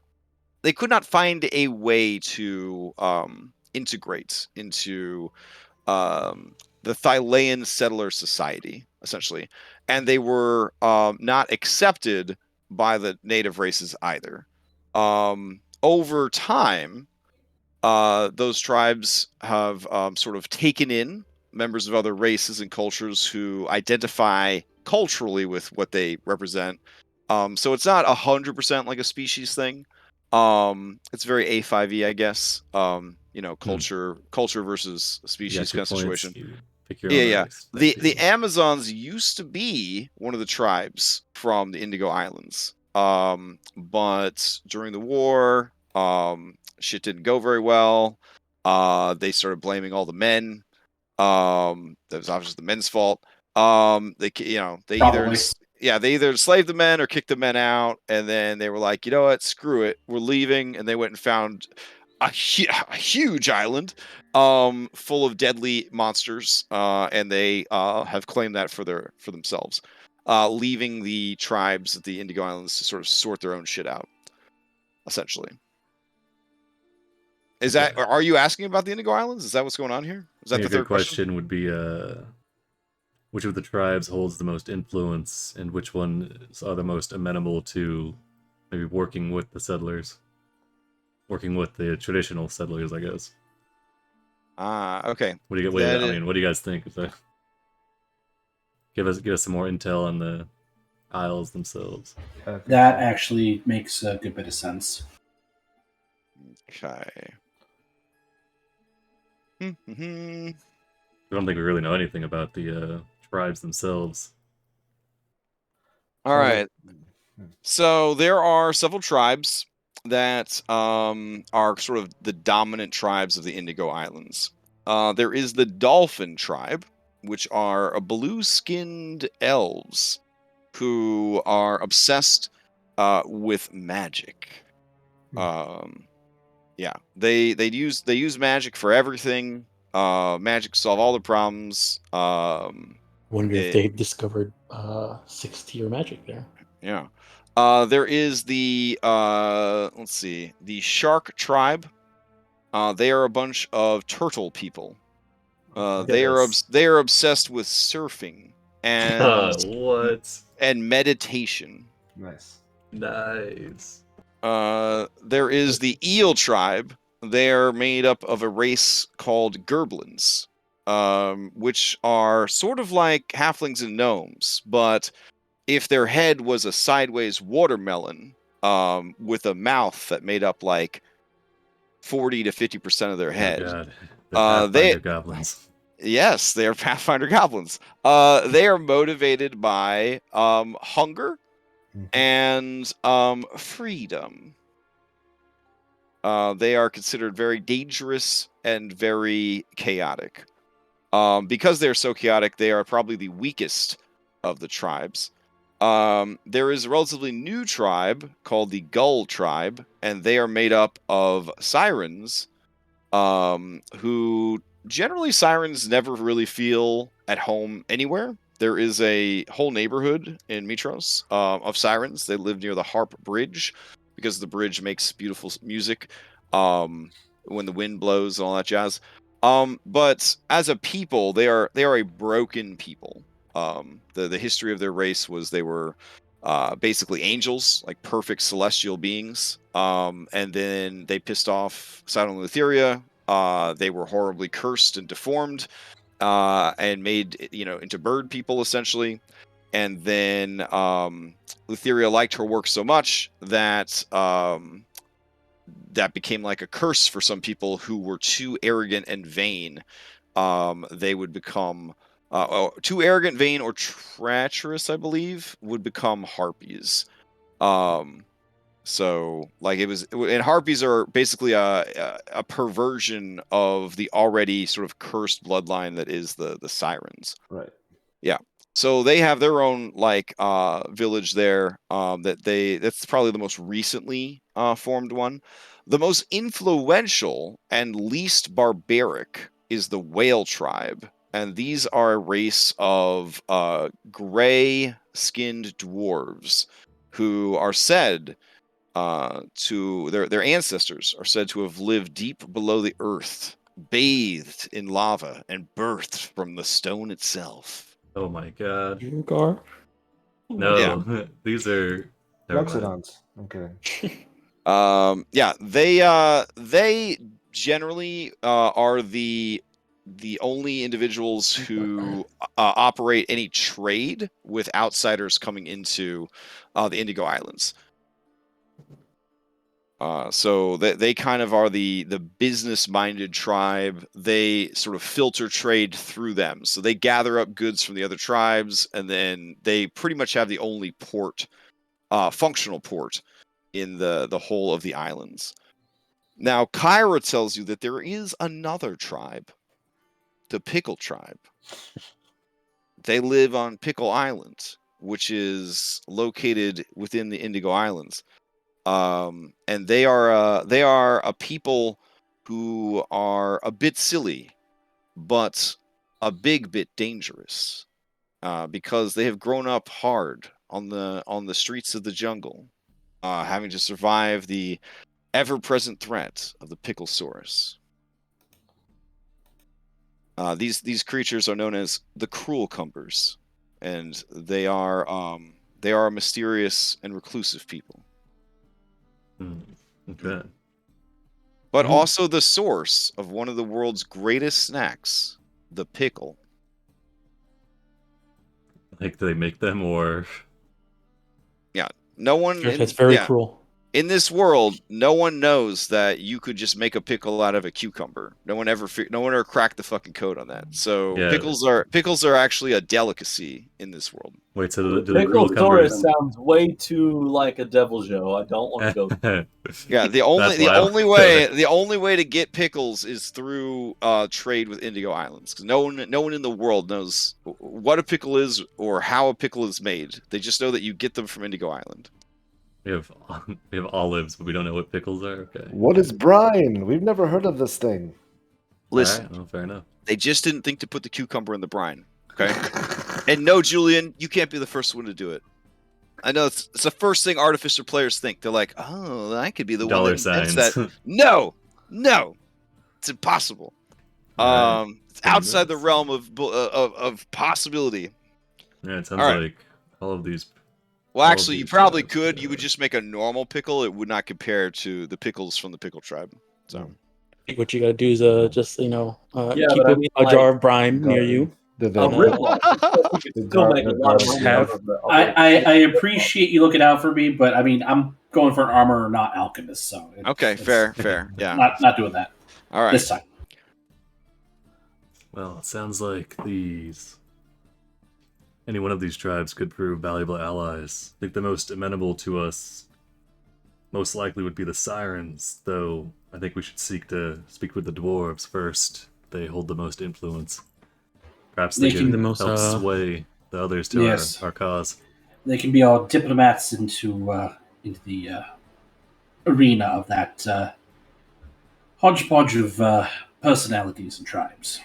find a way to integrate into the Thylean settler society, essentially, and they were not accepted by the native races either. Over time, those tribes have sort of taken in members of other races and cultures who identify culturally with what they represent. So it's not 100% like a species thing. It's very A5e, I guess. Culture versus species kind of situation. Yeah. The Amazons used to be one of the tribes from the Indigo Islands. But during the war, shit didn't go very well. They started blaming all the men. That was obviously the men's fault. They either enslaved the men or kicked the men out, and then they were like, you know what, screw it, we're leaving, and they went and found a huge island full of deadly monsters, and they have claimed that for themselves, leaving the tribes at the Indigo Islands to sort of sort their own shit out, essentially. Are you asking about the Indigo Islands? Is that what's going on here? Is that the third question? Would be which of the tribes holds the most influence, and which ones are the most amenable to maybe working with the settlers, working with the traditional settlers, I guess. Okay. What do you guys think? Give us some more intel on the Isles themselves. That actually makes a good bit of sense. Okay. I don't think we really know anything about the tribes themselves. All right. So there are several tribes that are sort of the dominant tribes of the Indigo Islands. There is the Dolphin tribe, which are blue-skinned elves who are obsessed with magic. Yeah, they use magic for everything. Magic to solve all the problems. Wonder if they've discovered 6th-tier magic there. Yeah. There is the let's see, the Shark tribe. They are a bunch of turtle people. They are obsessed with surfing and and meditation. Nice. There is the Eel tribe. They're made up of a race called Gerblins, which are sort of like halflings and gnomes, but if their head was a sideways watermelon with a mouth that made up like 40 to 50% of their head. Oh God. They're Pathfinder goblins. Yes, they are Pathfinder goblins. They are motivated by hunger and freedom. They are considered very dangerous and very chaotic. Because they're so chaotic, they are probably the weakest of the tribes. There is a relatively new tribe called the Gull tribe, and they are made up of sirens, who generally sirens never really feel at home anywhere. There is a whole neighborhood in Mytros of sirens. They live near the Harp Bridge because the bridge makes beautiful music when the wind blows and all that jazz. But as a people, they are a broken people. The history of their race was they were basically angels, like perfect celestial beings. And then they pissed off Sidon and Lutheria. They were horribly cursed and deformed, and made into bird people essentially. And then Lutheria liked her work so much that that became like a curse for some people who were too arrogant and vain. They would become too arrogant, vain, or treacherous, I believe, would become harpies. So like and harpies are basically a perversion of the already sort of cursed bloodline that is the sirens. Right. Yeah. So they have their own like village there. That's probably the most recently formed one. The most influential and least barbaric is the Whale tribe, and these are a race of gray-skinned dwarves who are said to their ancestors are said to have lived deep below the earth, bathed in lava, and birthed from the stone itself. Oh my God. No, yeah. These are Loxodons. I'm kidding. Yeah, they generally are the only individuals who operate any trade with outsiders coming into the Indigo Islands. So they kind of are the business-minded tribe. They sort of filter trade through them. So they gather up goods from the other tribes, and then they pretty much have the only port, functional port, in the whole of the islands. Now, Kyra tells you that there is another tribe, the Pickle tribe. They live on Pickle Island, which is located within the Indigo Islands. And they are a people who are a bit silly, but a big bit dangerous, because they have grown up hard on the streets of the jungle, having to survive the ever-present threat of the Picklesaurus. These creatures are known as the Cruel Cumbers, and they are a mysterious and reclusive people. Okay. But also the source of one of the world's greatest snacks, the pickle. Like, do they make them, or? Yeah, no one. That's very cruel. in this world, no one knows that you could just make a pickle out of a cucumber. No one ever cracked the fucking code on that. So pickles are actually a delicacy in this world. Wait, so do the Pickle cucumbers sounds way too like a devil show. I don't want to go. Yeah, the only way to get pickles is through trade with Indigo Islands, because no one in the world knows what a pickle is or how a pickle is made. They just know that you get them from Indigo Island. We have olives, but we don't know what pickles are. Okay. What is brine? We've never heard of this thing. Listen, well, fair enough. They just didn't think to put the cucumber in the brine. Okay. And no, Julian, you can't be the first one to do it. I know it's the first thing artificer players think. They're like, oh, I could be the one that invents that. No, it's impossible. It's outside the realm of possibility. Yeah, it sounds like all of these. Well, actually, you probably could. You would just make a normal pickle. It would not compare to the pickles from the pickle tribe. So, what you gotta do is just keep a jar of brine near you. I appreciate you looking out for me, but I mean, I'm going for an armor, not alchemist. So okay, fair, yeah. Not doing that. All right, this time. Well, it sounds like any one of these tribes could prove valuable allies. I think the most amenable to us most likely would be the Sirens, though I think we should seek to speak with the dwarves first. They hold the most influence. Perhaps they can help sway the others to our cause. They can be our diplomats into the arena of that hodgepodge of personalities and tribes.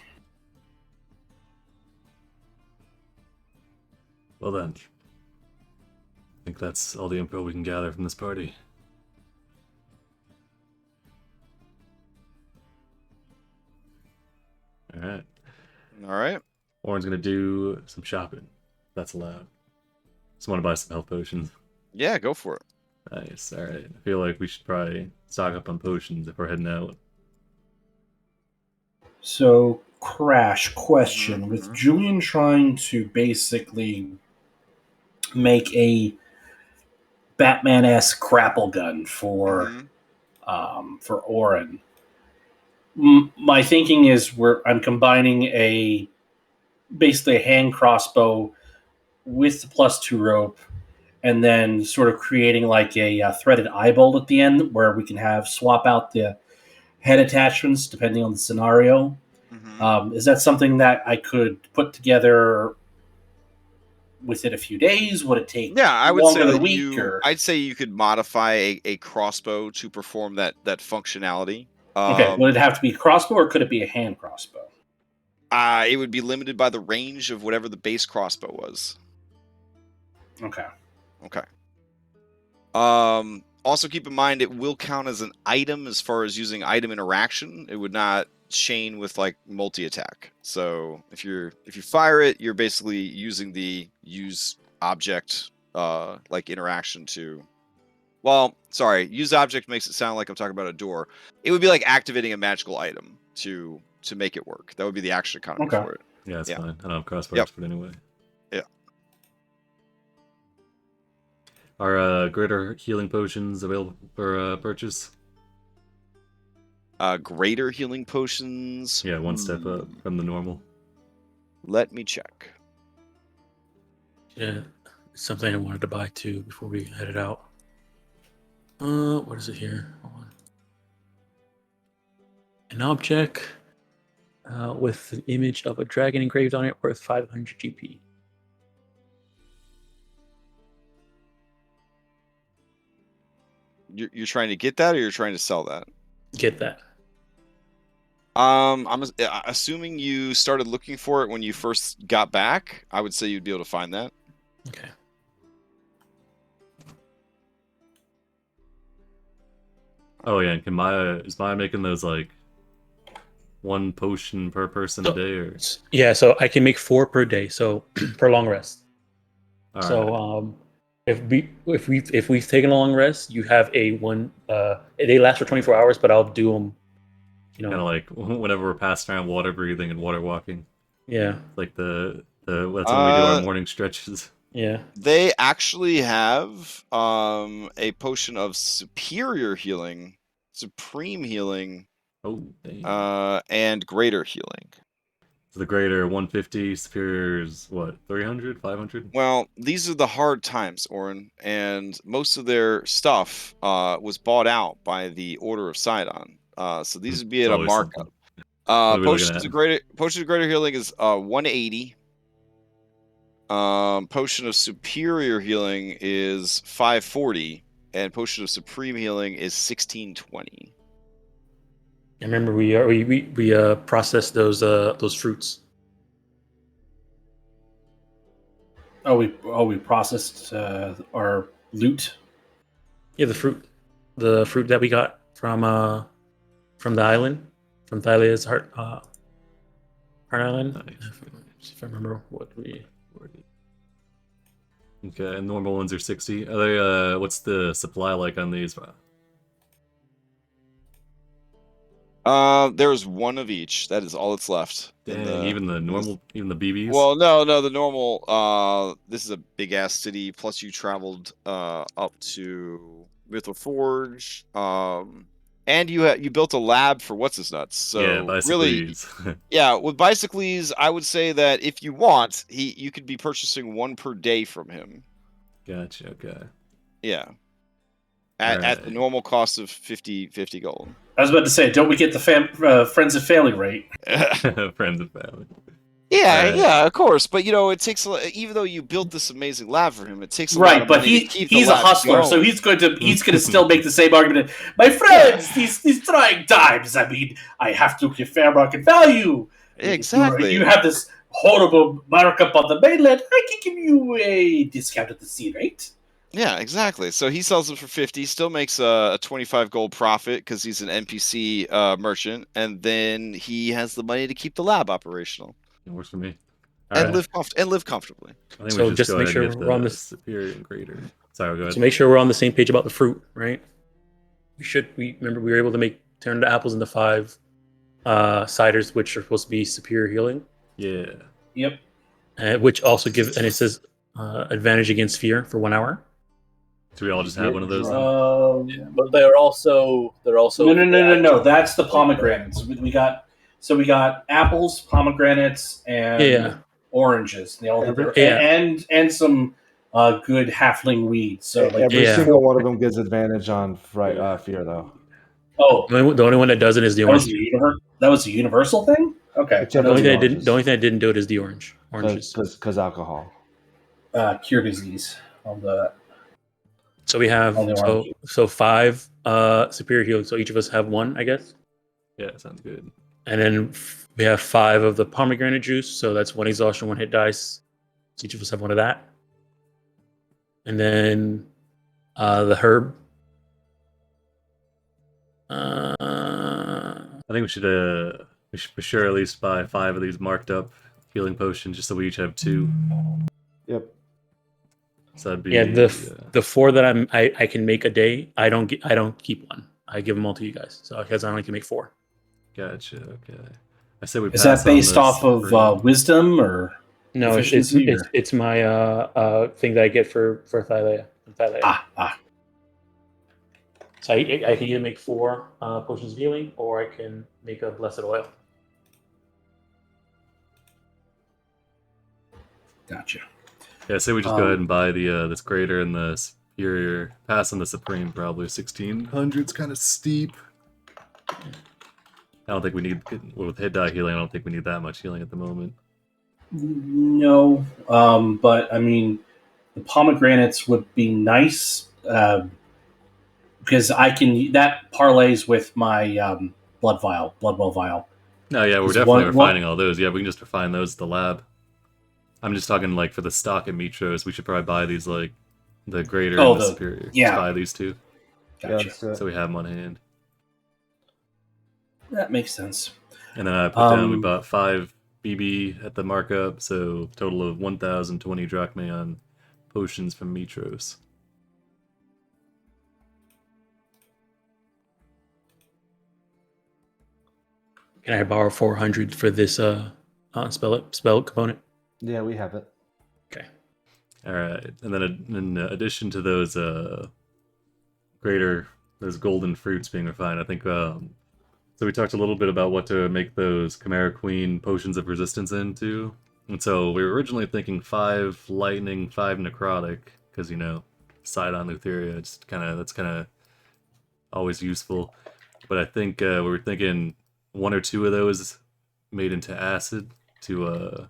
Well then, I think that's all the info we can gather from this party. All right. Warren's gonna do some shopping. That's allowed. Just want to buy some health potions. Yeah, go for it. Nice. All right. I feel like we should probably stock up on potions if we're heading out. So, Crash, question. With Julian trying to basically make a Batman-esque grapple gun for Orin, my thinking is I'm combining basically a hand crossbow with the +2 rope, and then sort of creating like a threaded eyebolt at the end where we can swap out the head attachments depending on the scenario. Is that something that I could put together within a few days? Would it take I would longer say than a week? I'd say you could modify a crossbow to perform that functionality. Okay, would it have to be a crossbow or could it be a hand crossbow? It would be limited by the range of whatever the base crossbow was. Okay. Also keep in mind it will count as an item as far as using item interaction. It would not chain with like multi-attack. So if you fire it, you're basically using the use object like interaction to use object makes it sound like I'm talking about a door. It would be like activating a magical item to make it work. That would be the action economy for it. Yeah, that's fine. I don't have crossbows for it anyway. Yeah. Are greater healing potions available for purchase? Greater healing potions? Yeah, one step up from the normal. Let me check. Yeah, it's something I wanted to buy too before we headed out. What is it here? Hold on. An object with an image of a dragon engraved on it worth 500 GP. You're trying to get that, or you're trying to sell that? Get that. I'm assuming you started looking for it when you first got back. I would say you'd be able to find that. Okay. Oh yeah, is Maya making those like one potion per person a day, or? Yeah, so I can make 4 per day, so per long rest. All so right. If we've taken a long rest, you have they last for 24 hours, but I'll do them. Kind of like whenever we're passing around water breathing and water walking. Yeah. Like that's when we do our morning stretches. Yeah. They actually have a potion of superior healing, supreme healing, and greater healing. So the greater 150, superior is what, 300, 500? Well, these are the hard times, Orin, and most of their stuff was bought out by the Order of Sidon. So these would be at a markup. Potions of greater healing is 180. Potion of superior healing is 540, and potion of supreme healing is 1620. I remember we processed those fruits. We processed our loot. Yeah, the fruit that we got from the island, from Thylea's heart island. Nice. If I remember what we. Okay, and normal ones are 60. Are they? What's the supply like on these? There's one of each. That is all that's left. Dang, even the normal, even the BBs. Well, no, the normal. This is a big ass city. Plus, you traveled up to Mythical Forge. And you built a lab for what's his nuts. So yeah, really, yeah, with Bicycles, I would say that if you want, you could be purchasing one per day from him. Gotcha. Okay. Yeah. At the normal cost of 50 gold. I was about to say, don't we get the friends of family rate? Friends of family. Yeah, of course. But it takes even though you built this amazing lab for him, it takes a lot of money to keep he's the a lab hustler, going. so he's going to still make the same argument. My friends, these trying times. I mean, I have to give fair market value. Exactly. You have this horrible markup on the mainland. I can give you a discount at the sea rate. Yeah, exactly. So he sells them for 50, still makes a 25 gold profit because he's an NPC merchant, and then he has the money to keep the lab operational. It works for me. And live comfortably. I think so. Just to make sure we're on the superior and greater. Sorry, go ahead. To make sure we're on the same page about the fruit, right? We were able to turn the apples into 5 ciders, which are supposed to be superior healing. Yeah. Yep. Which also and it says advantage against fear for 1 hour. Do we all just have one of those? But they're also No. That's the pomegranates. We got apples, pomegranates, and oranges. They all have and some good halfling weed. So every single one of them gives advantage on fear, though. Oh, the only one that doesn't is the orange. That was a universal thing. Okay. The only thing that didn't do it is the oranges. Because alcohol. Cure disease. I'll do that. So we have 5 superior healing. So each of us have 1, I guess. Yeah, sounds good. And then we have 5 of the pomegranate juice. So that's 1 exhaustion, 1 hit dice. So each of us have 1 of that. And then the herb. I think we should for sure at least buy 5 of these marked up healing potions, just so we each have 2. Yep. So that'd be the 4 that I can make a day. I don't keep 1. I give them all to you guys. So because I only can make 4. Gotcha. Okay. I said we. Is that based off of wisdom or? No, it's my thing that I get for Thylea. So I can either make 4 potions of healing, or I can make a blessed oil. Gotcha. Yeah, say we just go ahead and buy the this greater and the superior. Pass on the supreme, probably 1600's kind of steep. I don't think we need with hit die healing. I don't think we need that much healing at the moment. No, but I mean, the pomegranates would be nice because that parlays with my bloodwell vial. No, yeah, we're definitely refining all those. Yeah, we can just refine those at the lab. I'm just talking like for the stock at Mytros, we should probably buy these like the greater and the superior. Yeah, just buy these 2. Gotcha. So we have them on hand. That makes sense. And then I put down we bought 5 BB at the markup, so total of 1,020 drachmae on potions from Mytros. Can I borrow 400 for this spell component? Yeah, we have it. Okay. All right, and then in addition to those those golden fruits being refined, I think. So we talked a little bit about what to make those Chimera Queen potions of resistance into, and so we were originally thinking 5 lightning, 5 necrotic, because Sidon Lutheria, that's kind of always useful. But I think we were thinking 1 or 2 of those made into acid to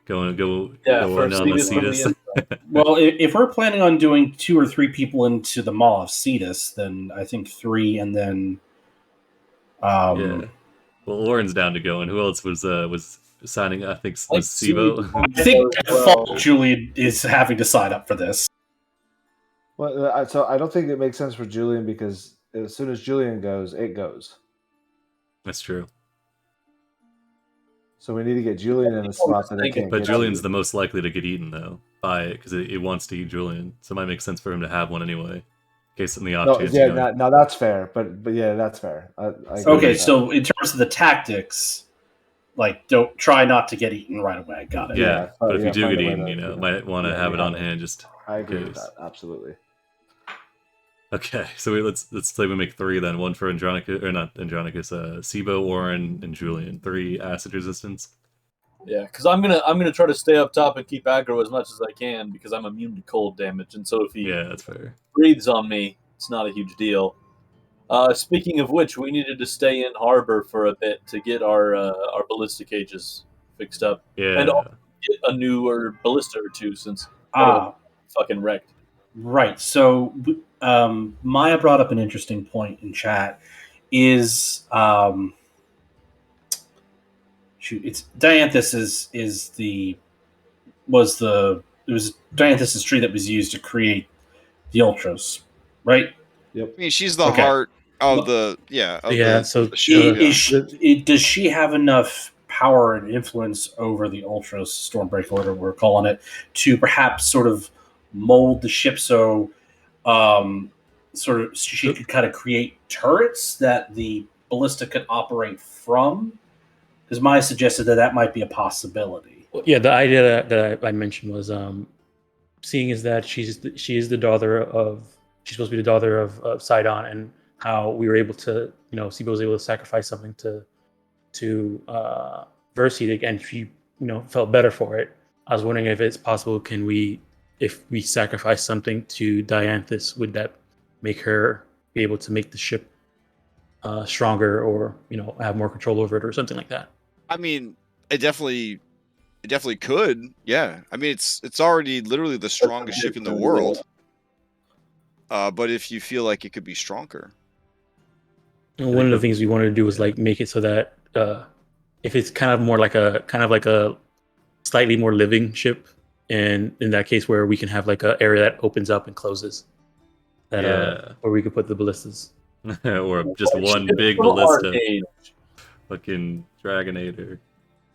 go in on the Cetus. Well, if we're planning on doing 2 or 3 people into the Maw of Cetus, then I think 3, and then yeah. Well, Lauren's down to go, and who else was signing? I think was Sibo. I think Julian is having to sign up for this. Well, so I don't think it makes sense for Julian, because as soon as Julian goes, it goes. That's true. So we need to get Julian in a spot that it can't. But Julian's the most likely to get eaten though by it, because it wants to eat Julian. So it might make sense for him to have one anyway, in case in the off chance. Yeah, no, that's fair. But yeah, that's fair. Okay, so in terms of the tactics, don't try not to get eaten right away. Got it. Yeah, but if you do get eaten, might want to have it on hand just. I agree with that. Absolutely. Okay, so let's say we make 3 then. 1 for Andronicus, or not Andronicus, Sibo, Orin, and Julian. 3 acid resistance. Yeah, because I'm gonna try to stay up top and keep aggro as much as I can, because I'm immune to cold damage, and so if he that's fair. breathes on me, it's not a huge deal. Speaking of which, we needed to stay in harbor for a bit to get our ballista cages fixed up, and also get a newer ballista or 2 since fucking wrecked. Right. So Maya brought up an interesting point in chat. It's Dianthus it was Dianthus's tree that was used to create the Ultros, right? Yep. I mean, she's the heart of the does she have enough power and influence over the Ultros, Stormbreaker, whatever we're calling it, to perhaps sort of mold the ship so she could kind of create turrets that the ballista could operate from? Because Maya suggested that might be a possibility. Well, yeah, the idea that I mentioned was seeing is that she is she's supposed to be the daughter of Sidon, and how we were able to, Sibo was able to sacrifice something to Versi, and she felt better for it. I was wondering if it's possible, if we sacrifice something to Dianthus, would that make her be able to make the ship stronger, or have more control over it, or something like that? I mean, it definitely could. Yeah, I mean, it's already literally the strongest ship in the world. But if you feel like it could be stronger, one of the things we wanted to do was make it so that if it's kind of like a slightly more living ship, and in that case where we can have an area that opens up and closes, where we could put the ballistas. Or just one big ballista. Fucking Dragonator.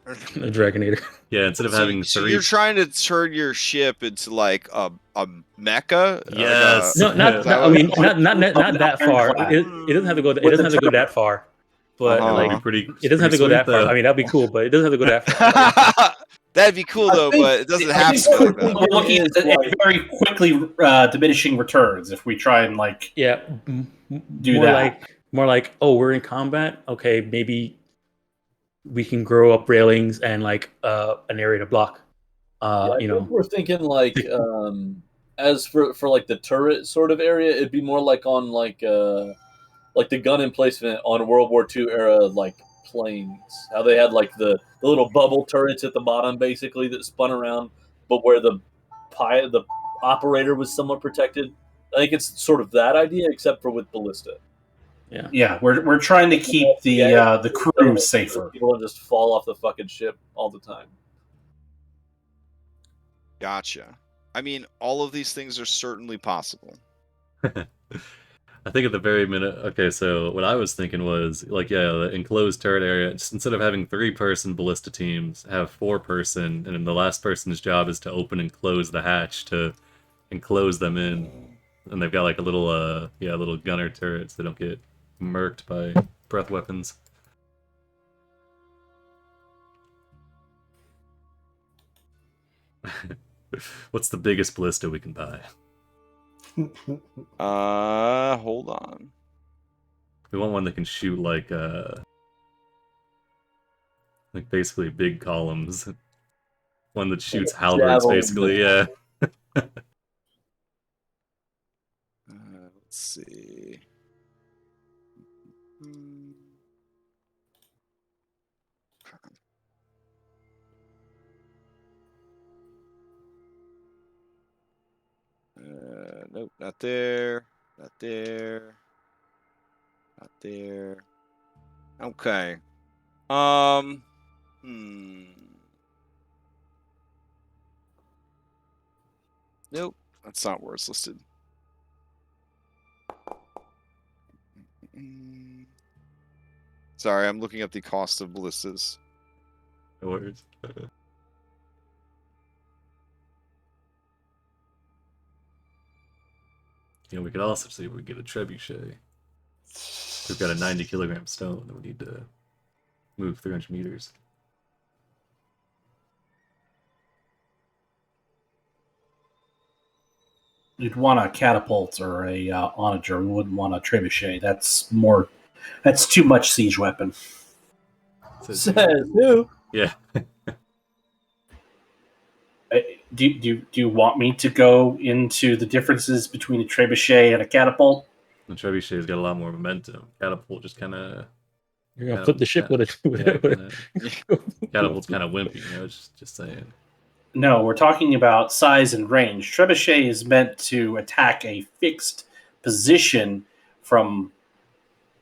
A Dragonator. Yeah, instead of having 3. So you're trying to turn your ship into a mecha? Yes. I mean, not that far. It doesn't have to go. It doesn't have to go that far. But it doesn't have to go that far. I mean, that'd be cool, but it doesn't have to go that far. That'd be cool though, but it doesn't have to go that far. We're looking at very quickly diminishing returns if we try and do that. More like, oh, we're in combat. Okay, maybe we can grow up railings and an area to block. We're thinking as for the turret sort of area, it'd be more on the gun emplacement on World War II era planes. How they had the little bubble turrets at the bottom, basically, that spun around, but where the operator was somewhat protected. I think it's sort of that idea, except for with ballista. Yeah, we're trying to keep the crew safer. People don't just fall off the fucking ship all the time. Gotcha. I mean, all of these things are certainly possible. I think at the very minute. Okay, so what I was thinking was the enclosed turret area. Just instead of having 3-person ballista teams, have 4-person, and then the last person's job is to open and close the hatch to enclose them in. And they've got a little gunner turrets that don't get murked by breath weapons. What's the biggest ballista we can buy? Hold on. We want one that can shoot like basically big columns. One that shoots halberds, basically. Yeah. Let's see. Nope, not there. Not there. Not there. Okay. Nope, that's not where it's listed. Sorry, I'm looking at the cost of ballistas. No worries. We could also see if we get a trebuchet. We've got a 90-kilogram stone that we need to move 300 meters. You'd want a catapult or a onager. You wouldn't want a trebuchet. That's too much siege weapon. Says who? Yeah. Do you want me to go into the differences between a trebuchet and a catapult? The trebuchet's got a lot more momentum. Catapult just kind of... You're going to flip the ship with it. Catapult's kind of wimpy, just saying. No, we're talking about size and range. Trebuchet is meant to attack a fixed position from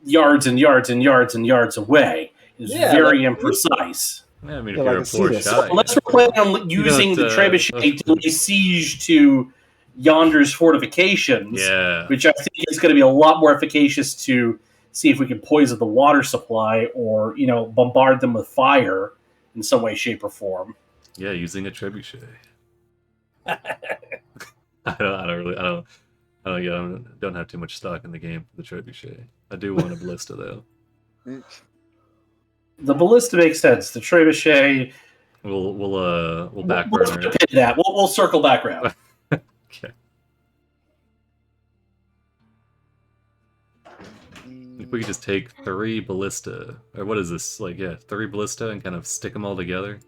yards and yards and yards and yards away. It's very imprecise. Yeah, I mean, if you're a poor shot... Unless we're planning on using the trebuchet to lay siege to yonder's fortifications, which I think is going to be a lot more efficacious to see if we can poison the water supply or, bombard them with fire in some way, shape, or form. Yeah, using a trebuchet. I don't have too much stock in the game for the trebuchet. I do want a ballista though. The ballista makes sense. The trebuchet, we'll back burner that. We'll circle back around. Okay. If we could just take 3 ballista, or what is this? 3 ballista and kind of stick them all together.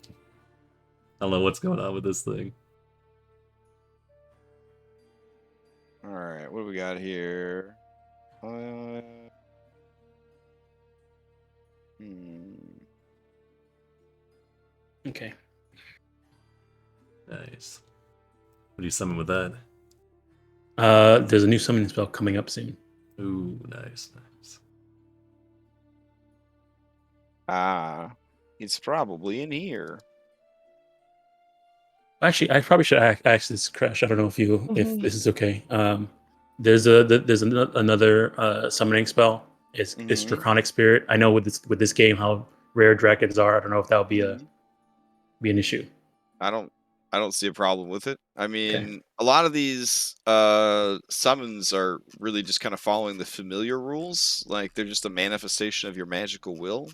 I don't know what's going on with this thing. All right, what do we got here? Okay. Nice. What do you summon with that? There's a new summoning spell coming up soon. Ooh, nice. It's probably in here. Actually, I probably should ask this, Crash. I don't know if this is okay. There's another summoning spell. It's Draconic Spirit. I know with this game how rare dragons are. I don't know if that would be an issue. I don't see a problem with it. I mean, a lot of these summons are really just kind of following the familiar rules. Like they're just a manifestation of your magical will.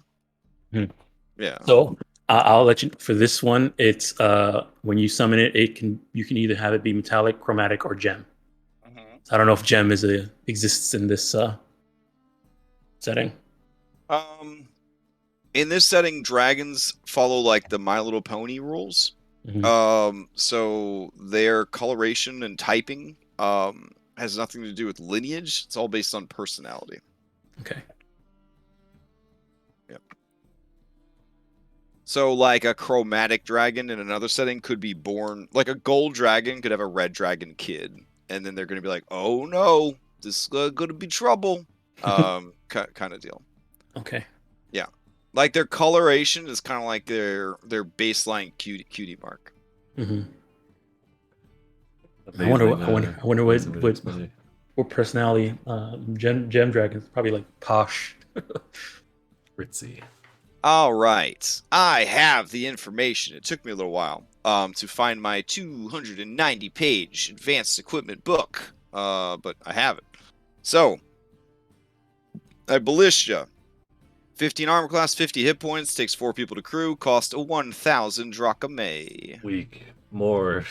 Yeah. So I'll let you for this one. It's when you summon it, you can either have it be metallic, chromatic, or gem. So I don't know if gem exists in this setting. In this setting, dragons follow like the My Little Pony rules. So their coloration and typing has nothing to do with lineage. It's all based on personality. Okay. Yep. So like a chromatic dragon in another setting could be born, like a gold dragon could have a red dragon kid, and then they're going to be like, oh no, this is going to be trouble. Kind of deal. Okay. Yeah. Like their coloration is kind of like their baseline cutie mark. I wonder what personality gem dragons probably like posh, ritzy. All right, I have the information. It took me a little while to find my 290-page advanced equipment book, but I have it. So, a ballista. 15 armor class, 50 hit points, takes 4 people to crew, cost 1,000 drachmae. Weak. More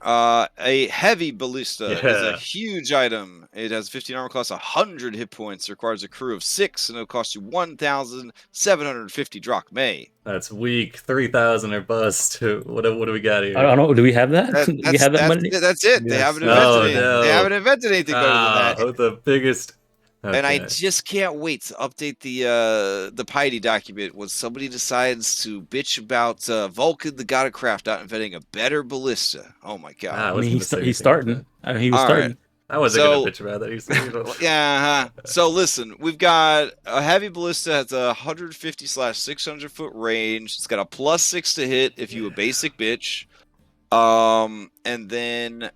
A heavy ballista is a huge item. It has 15 armor class, 100 hit points, requires a crew of 6, and it'll cost you 1,750 drachmae. That's weak. 3,000 or bust. What do we got here? I don't know. Do we have that? Do we have that money? That's it. They haven't invented anything better than that. The biggest. Okay. And I just can't wait to update the piety document when somebody decides to bitch about Vulcan, the god of craft, not inventing a better ballista. Oh my god! I mean, he's starting. I mean, he was starting. Right. I wasn't gonna bitch about that. Yeah. So listen, we've got a heavy ballista has a 150/600 foot range. It's got a +6 to hit if you a basic bitch. And then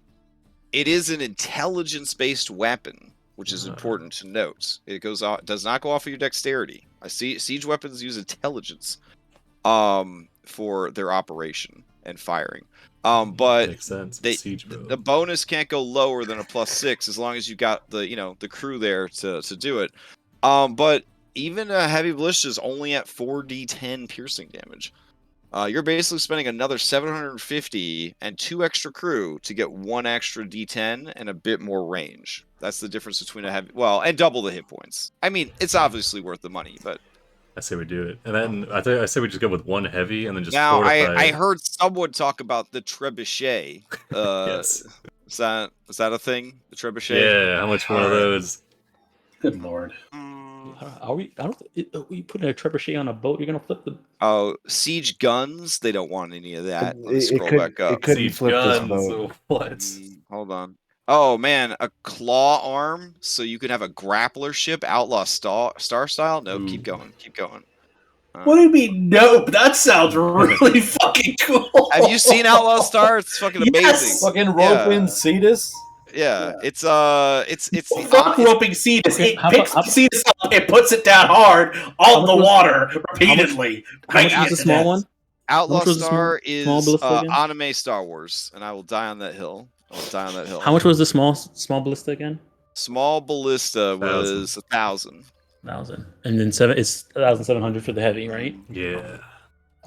it is an intelligence-based weapon, which is important to note. It does not go off of your dexterity. I see siege weapons use intelligence for their operation and firing. But makes sense. The bonus can't go lower than a +6 as long as you got the crew there to do it. But even a heavy ballista is only at 4d10 piercing damage. You're basically spending another 750 and 2 extra crew to get 1 extra d10 and a bit more range. That's the difference between a heavy, and double the hit points. I mean, it's obviously worth the money, but I say we do it, and then I say we just go with 1 heavy and then just. Now I heard someone talk about the trebuchet. Yes. Is that a thing? The trebuchet? Yeah. How much for one of those? Good lord. Are we putting a trebuchet on a boat? You're gonna flip the. Oh, siege guns. They don't want any of that. Let me scroll back up. It couldn't Siege flip guns. this boat. What? Hold on. Oh man, a claw arm, so you could have a grappler ship, outlaw star style. No, Ooh. keep going. What do you mean? Nope. That sounds really fucking cool. Have you seen Outlaw Star? It's fucking amazing. Yes! Fucking roping Cetus. Yeah, it's Fuck roping Cetus. It picks Cetus up and puts it down hard on the water repeatedly. How much was the small one? Outlaw How much was the Star small is ballista again? anime Star Wars, and I will die on that hill. How much was the small ballista again? Small ballista was 1,000. 1,000, and then it's 1,700 for the heavy, right? Yeah.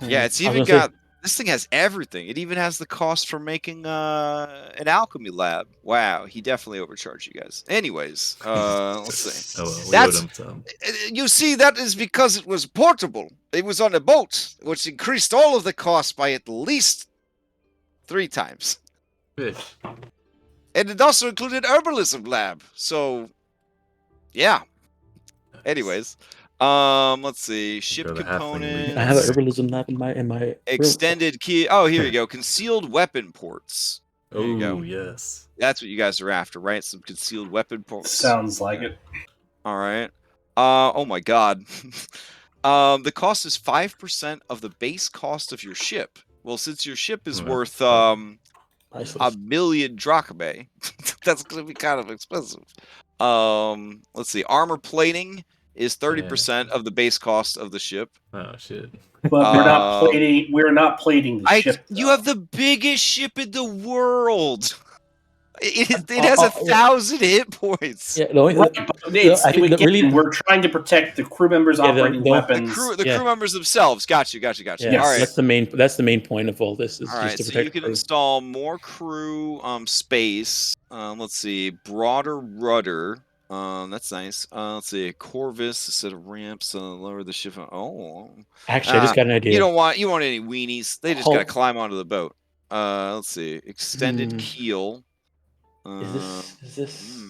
Yeah, it's even got. This thing has everything. It even has the cost for making an alchemy lab. Wow, he definitely overcharged you guys. Anyways, let's see. We owed him some. You see, that is because it was portable. It was on a boat, which increased all of the costs by at least 3 times. Fish. And it also included herbalism lab. So, yeah. Anyways, let's see. Ship components. I have an herbalism lab in my extended key. Oh, here you go. Concealed weapon ports. There you go. Oh, yes. That's what you guys are after, right? Some concealed weapon ports. Sounds like it. All right. Oh my God. The cost is 5% of the base cost of your ship. Well, since your ship is worth 1,000,000 drachmae, that's going to be kind of expensive. Let's see. Armor plating is 30% of the base cost of the ship. Oh shit! But we're not plating. We're not plating the ship. You have the biggest ship in the world. It has 1,000 hit points. Yeah, we're trying to protect the crew members operating weapons. The crew members themselves. Gotcha. Yeah, all right. That's the main point of all this. Is all right, just to so protect you can crew. install more crew space. Let's see, broader rudder. That's nice. Let's see, Corvus instead of ramps. Lower the ship. Actually, I just got an idea. You want any weenies? They just gotta climb onto the boat. Let's see, extended keel. Is this?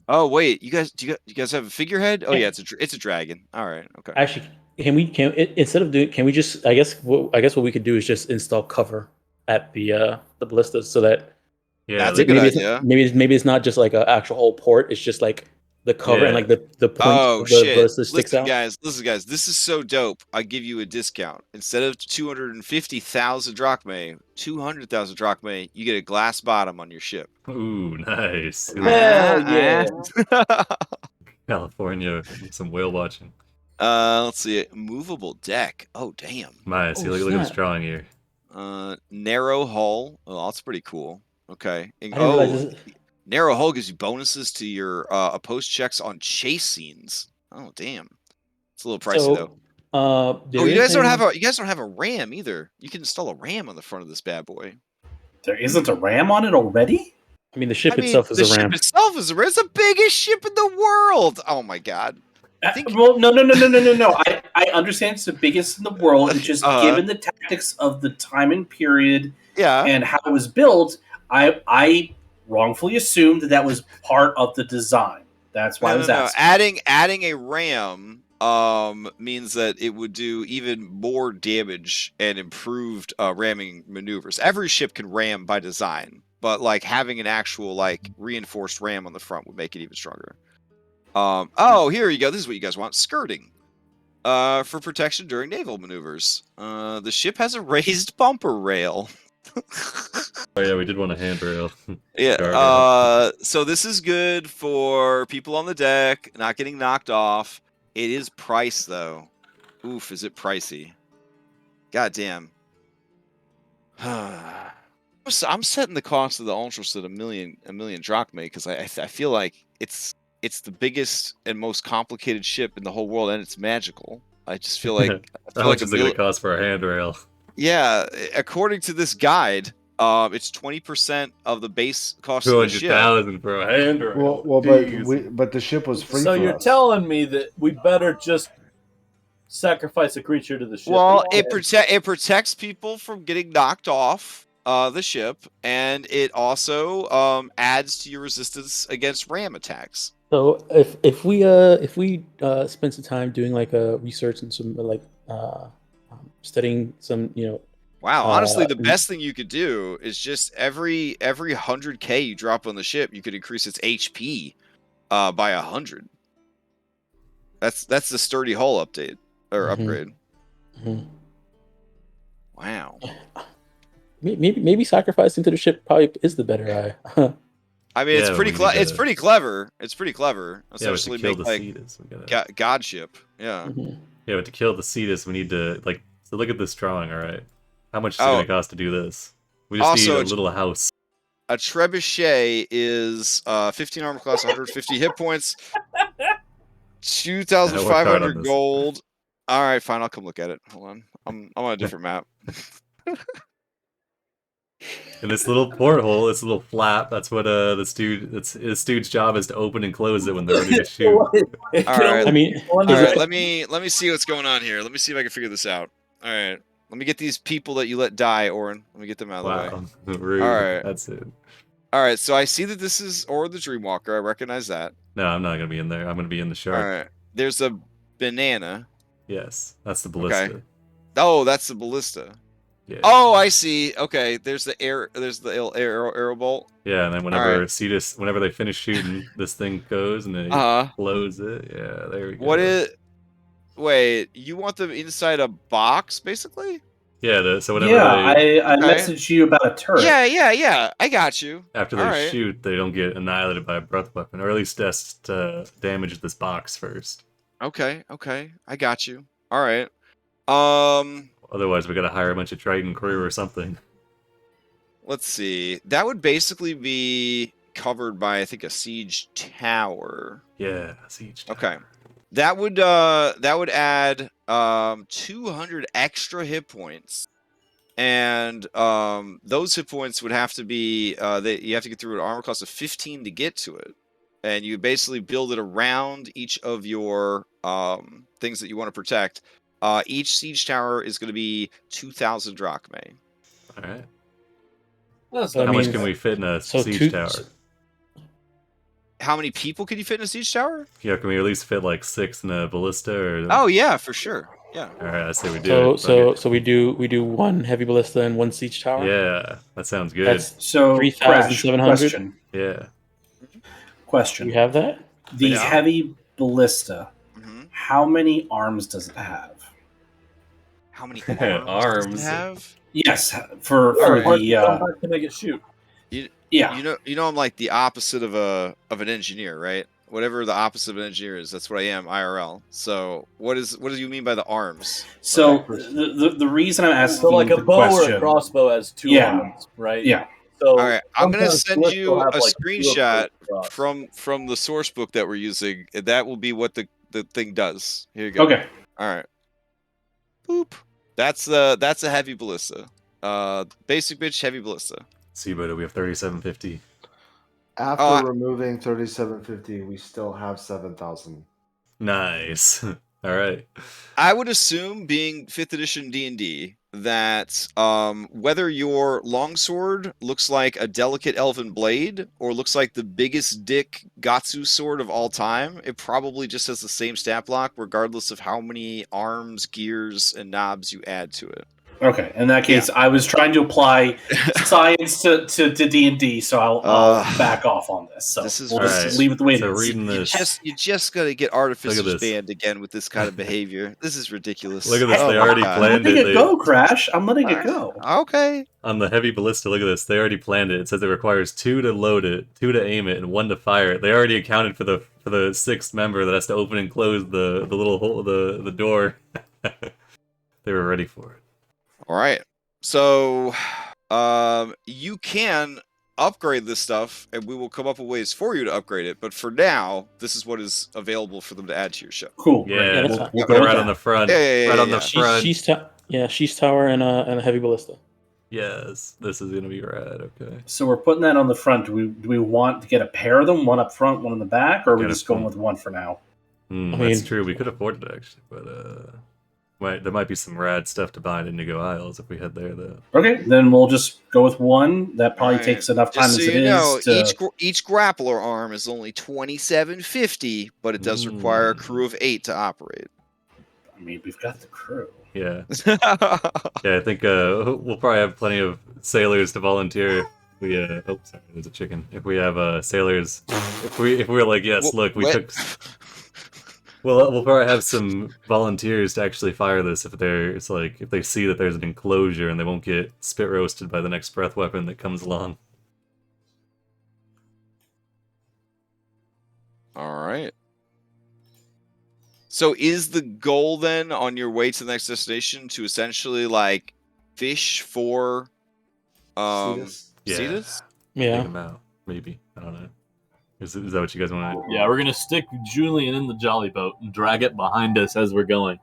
Oh wait, you guys have a figurehead? Oh yeah, it's a dragon. All right, okay. Actually, instead of doing, can we just? I guess what we could do is just install cover at the ballistas so that. Yeah, that's a good idea. Maybe it's not just like an actual whole port. It's just like the cover and like the point of the ballista sticks out. Listen, guys, this is so dope. I give you a discount. Instead of 250,000 drachmae, 200,000 drachmae, you get a glass bottom on your ship. Ooh, nice. Hell yeah. California, some whale watching. Let's see, movable deck. Oh damn. Nice. Look at this drawing here. Narrow hull. Oh, that's pretty cool. Okay. Narrow hull gives you bonuses to your opposed checks on chase scenes. Oh damn, it's a little pricey though. You guys don't have a ram either. You can install a ram on the front of this bad boy. There isn't a ram on it already? I mean, the ship itself is a ram. The ship itself is a ram. It's the biggest ship in the world. Oh my god. Well, no. I understand it's the biggest in the world. It's just given the tactics of the time and period and how it was built, I wrongfully assumed that was part of the design. That's why I was asking. Adding a ram means that it would do even more damage and improved ramming maneuvers. Every ship can ram by design, but like having an actual like reinforced ram on the front would make it even stronger. Oh, here you go. This is what you guys want. Skirting. For protection during naval maneuvers. The ship has a raised bumper rail. Oh yeah, we did want a handrail. Yeah. So this is good for people on the deck not getting knocked off. It is priced though. Oof, is it pricey? God damn. I'm setting the cost of the Ultras at a million drachmae because I feel like it's the biggest and most complicated ship in the whole world, and it's magical. I just feel like how much is it going to cost for a handrail? Yeah, according to this guide, it's 20% of the base cost of the ship. 200,000 for a handrail. Well, but the ship was free. So for you're us. telling me that we better just sacrifice a creature to the ship? Well, it protects people from getting knocked off the ship, and it also adds to your resistance against ram attacks. So if we spend some time doing like a research and some like studying some Wow, honestly, the best thing you could do is just every 100k you drop on the ship, you could increase its HP by 100. That's the sturdy hull update or upgrade. Mm-hmm. Wow. Maybe sacrificing to the ship probably is the better eye. I mean, it's pretty clever. It's pretty clever. Essentially, to kill make like god ship. Yeah. Mm-hmm. Yeah, but to kill the Cetus, we need to like. So look at this drawing. All right, how much is it going to cost to do this? We just need a little house. A trebuchet is 15 armor class, 150 hit points, 2,500 gold. All right, fine. I'll come look at it. Hold on. I'm on a different map. And this little porthole, this little flap, that's what this dude's job is to open and close it when they're ready to shoot. All right. I mean, all right. Let me see what's going on here. Let me see if I can figure this out. All right. Let me get these people that you let die, Orin. Let me get them out of the way. Rude. All right. That's it. All right. So I see that this is Orin the Dreamwalker. I recognize that. No, I'm not gonna be in there. I'm gonna be in the shark. All right. There's a banana. Yes, that's the ballista. Okay. Oh, that's the ballista. Yeah. Oh, I see. Okay, there's the arrow bolt. Yeah, and then whenever whenever they finish shooting, this thing goes and they close it. Yeah, there we go. Wait, you want them inside a box, basically? Yeah. So whenever I messaged you about a turret. Yeah. I got you. After they shoot, they don't get annihilated by a breath weapon, or at least just damage this box first. Okay. I got you. All right. Otherwise, we gotta hire a bunch of Triton crew or something. Let's see. That would basically be covered by, I think, a siege tower. Yeah, a siege tower. Okay. That would add 200 extra hit points, and those hit points would have to be you have to get through an armor class of 15 to get to it, and you basically build it around each of your things that you want to protect. Each siege tower is going to be 2,000 drachmae. All right. How much can we fit in a siege tower? How many people can you fit in a siege tower? Yeah, can we at least fit like 6 in a ballista? Or... Oh yeah, for sure. Yeah. All right, I say we do. So we do one heavy ballista and one siege tower. Yeah, that sounds good. That's so 3,700. Yeah. Question. You have that? The heavy ballista. Mm-hmm. How many arms does it have? How many arms does it have? Yes, for the to make it shoot. You know I'm like the opposite of an engineer, right? Whatever the opposite of an engineer is, that's what I am IRL. So what do you mean by the arms? So the reason I'm asking like a bow or a crossbow has 2 arms, right? Yeah. So all right, I'm gonna send you a screenshot from the source book that we're using. That will be what the thing does. Here you go. Okay. All right. Boop. That's a heavy ballista. Basic bitch heavy ballista. Seaboat, we have 3750. After removing 3750, we still have 7,000. Nice. All right. I would assume, being 5th edition D&D, that whether your longsword looks like a delicate elven blade or looks like the biggest dick Gatsu sword of all time, it probably just has the same stat block regardless of how many arms, gears, and knobs you add to it. Okay, in that case, I was trying to apply science to D&D, so I'll back off on this. So we'll just leave it the way it is. Reading this, you just got to get Artificers banned again with this kind of behavior. This is ridiculous. Look at this. They already planned it. I'm letting it go, Crash. I'm letting it go. Okay. On the heavy ballista, look at this. They already planned it. It says it requires 2 to load it, 2 to aim it, and 1 to fire it. They already accounted for the 6th member that has to open and close the little hole, the door. They were ready for it. All right. So, you can upgrade this stuff, and we will come up with ways for you to upgrade it. But for now, this is what is available for them to add to your ship. Cool. Yeah, we'll go right on the front. Right on the front. Sheath tower and a heavy ballista. Yes, this is gonna be rad. Okay. So we're putting that on the front. Do we want to get a pair of them, one up front, one in the back, or are we just going with one for now? That's true. We could afford it actually, but there might be some rad stuff to buy in Indigo Isles if we head there, though. Okay, then we'll just go with one. That probably takes enough time as it is. Each grappler arm is only $27.50, but it does require a crew of 8 to operate. I mean, we've got the crew. Yeah. Yeah, I think we'll probably have plenty of sailors to volunteer. We oh, sorry, there's a chicken. If we have sailors, if we're like, yes, look, we took. Well, we'll probably have some volunteers to actually fire this if they see that there's an enclosure and they won't get spit roasted by the next breath weapon that comes along. All right. So is the goal then on your way to the next destination to essentially like fish for Cetus? Yeah. Take them out, maybe. I don't know. Is that what you guys want to do? Yeah, we're going to stick Julian in the jolly boat and drag it behind us as we're going.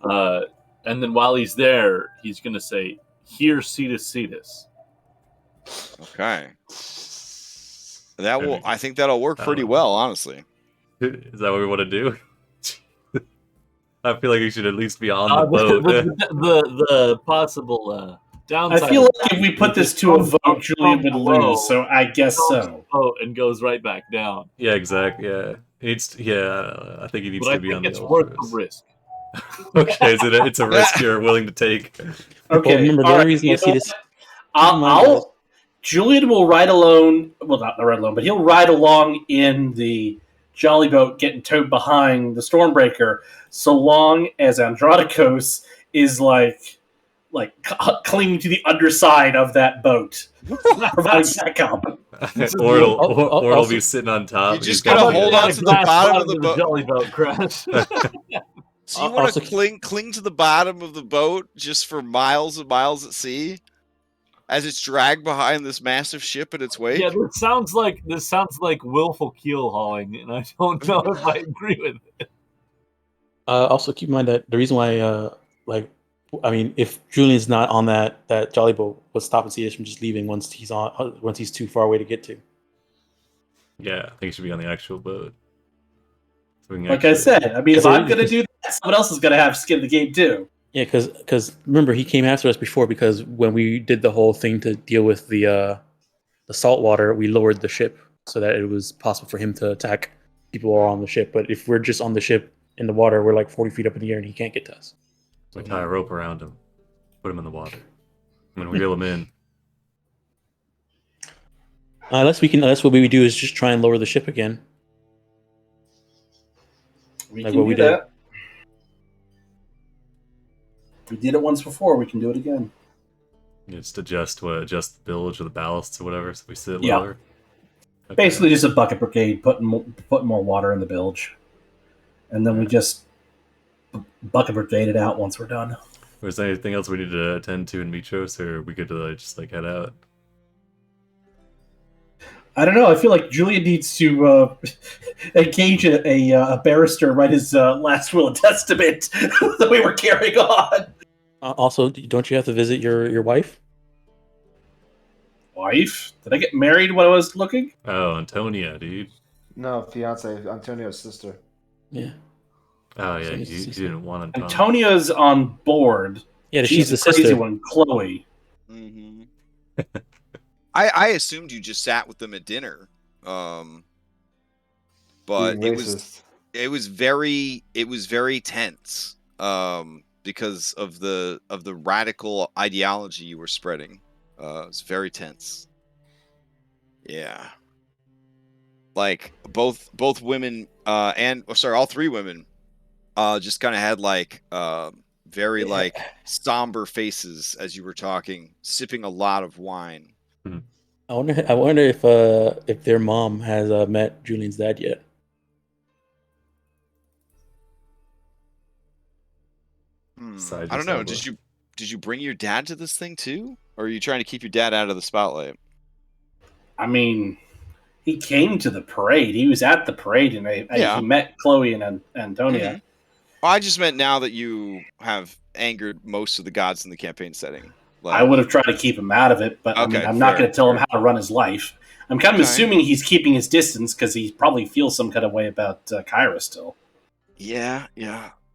And then while he's there, he's going to say, "Here, Cetus." Okay. I think that'll work pretty well, honestly. Is that what we want to do? I feel like you should at least be on the boat. The possible downside. I feel like if we put this to a vote, Julian would lose. So I guess so. And goes right back down. Yeah, exactly. Yeah, I think he needs to be on the. It's worth the risk. Okay, it's a risk you're willing to take. Okay. Well, remember, the only reason I see this. Julian will ride alone. Well, not ride alone, but he'll ride along in the jolly boat, getting towed behind the Stormbreaker, so long as Andronicos is like clinging to the underside of that boat, providing backup. Or it'll be sitting on top. You just gotta hold on to the bottom of the boat. Jolly boat crash. So you want to cling to the bottom of the boat just for miles and miles at sea, as it's dragged behind this massive ship in its wake? Yeah, this sounds like willful keel hauling, and I don't know if I agree with it. Also, keep in mind that the reason why, if Julian's not on that jolly boat, what's stopping Cetus from just leaving once he's too far away to get to? Yeah, I think he should be on the actual boat. So I said, if I'm going to do that, someone else is going to have skin in the game too. Yeah, because remember, he came after us before because when we did the whole thing to deal with the salt water, we lowered the ship so that it was possible for him to attack people who are on the ship. But if we're just on the ship in the water, we're like 40 feet up in the air and he can't get to us. We tie a rope around him, put him in the water, and then reel him in. Unless what we do is just try and lower the ship again. We can do that. We did it once before. We can do it again. Just adjust the bilge or the ballasts or whatever, so we sit lower. Okay. Basically, just a bucket brigade, putting more water in the bilge, and then we just bucket brigade it out once we're done. Was there anything else we need to attend to in Mytros, or are we good to just head out? I don't know. I feel like Julian needs to engage a barrister, write his last will and testament the way we're carrying on. Also, don't you have to visit your wife? wife? Did I get married when I was looking? Oh, Antonia, dude. No, fiance, Antonio's sister. Yeah. Oh yeah, you didn't want to. Antonia's on board. Yeah, she's the crazy sister. one, Chloe. Mm-hmm. I assumed you just sat with them at dinner, but it was very tense because of the radical ideology you were spreading. It's very tense. Yeah, like both women all three women just kind of had like very like somber faces as you were talking, sipping a lot of wine. I wonder if their mom has met Julian's dad yet. I don't know. Did you bring your dad to this thing too, or are you trying to keep your dad out of the spotlight? I mean, he came to the parade. He was at the parade, and he met Chloe and Antonia. Mm-hmm. Well, I just meant now that you have angered most of the gods in the campaign setting. I would have tried to keep him out of it, but I mean, I'm not going to tell him how to run his life. I'm kind of assuming he's keeping his distance because he probably feels some kind of way about Kyra still. Yeah.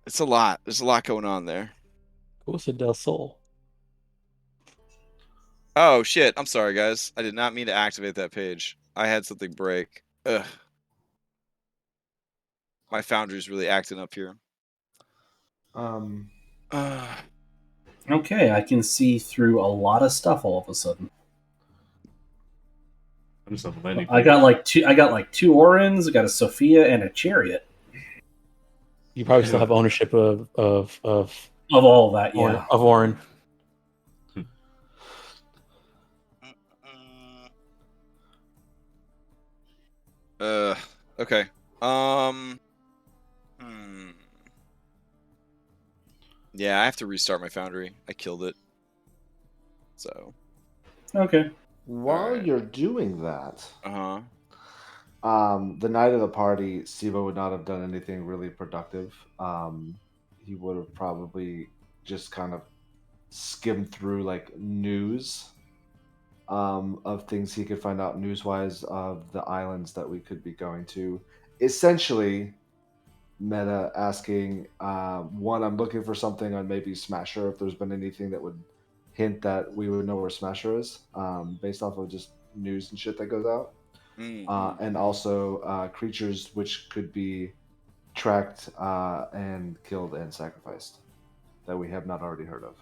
It's a lot. There's a lot going on there. Cosa del Sol. Oh, shit. I'm sorry, guys. I did not mean to activate that page. I had something break. Ugh. My Foundry's really acting up here. Okay, I can see through a lot of stuff all of a sudden. I got like two Orins, I got a Sophia, and a Chariot. You probably still have ownership of all of that, yeah. Of Orin. Okay. Yeah, I have to restart my Foundry. I killed it. So. Okay. While you're doing that, the night of the party, Siva would not have done anything really productive. He would have probably just kind of skimmed through like news of things he could find out news-wise of the islands that we could be going to. Essentially, meta asking, one, I'm looking for something on maybe Smasher, if there's been anything that would hint that we would know where Smasher is, based off of just news and shit that goes out. And also creatures which could be tracked and killed and sacrificed that we have not already heard of.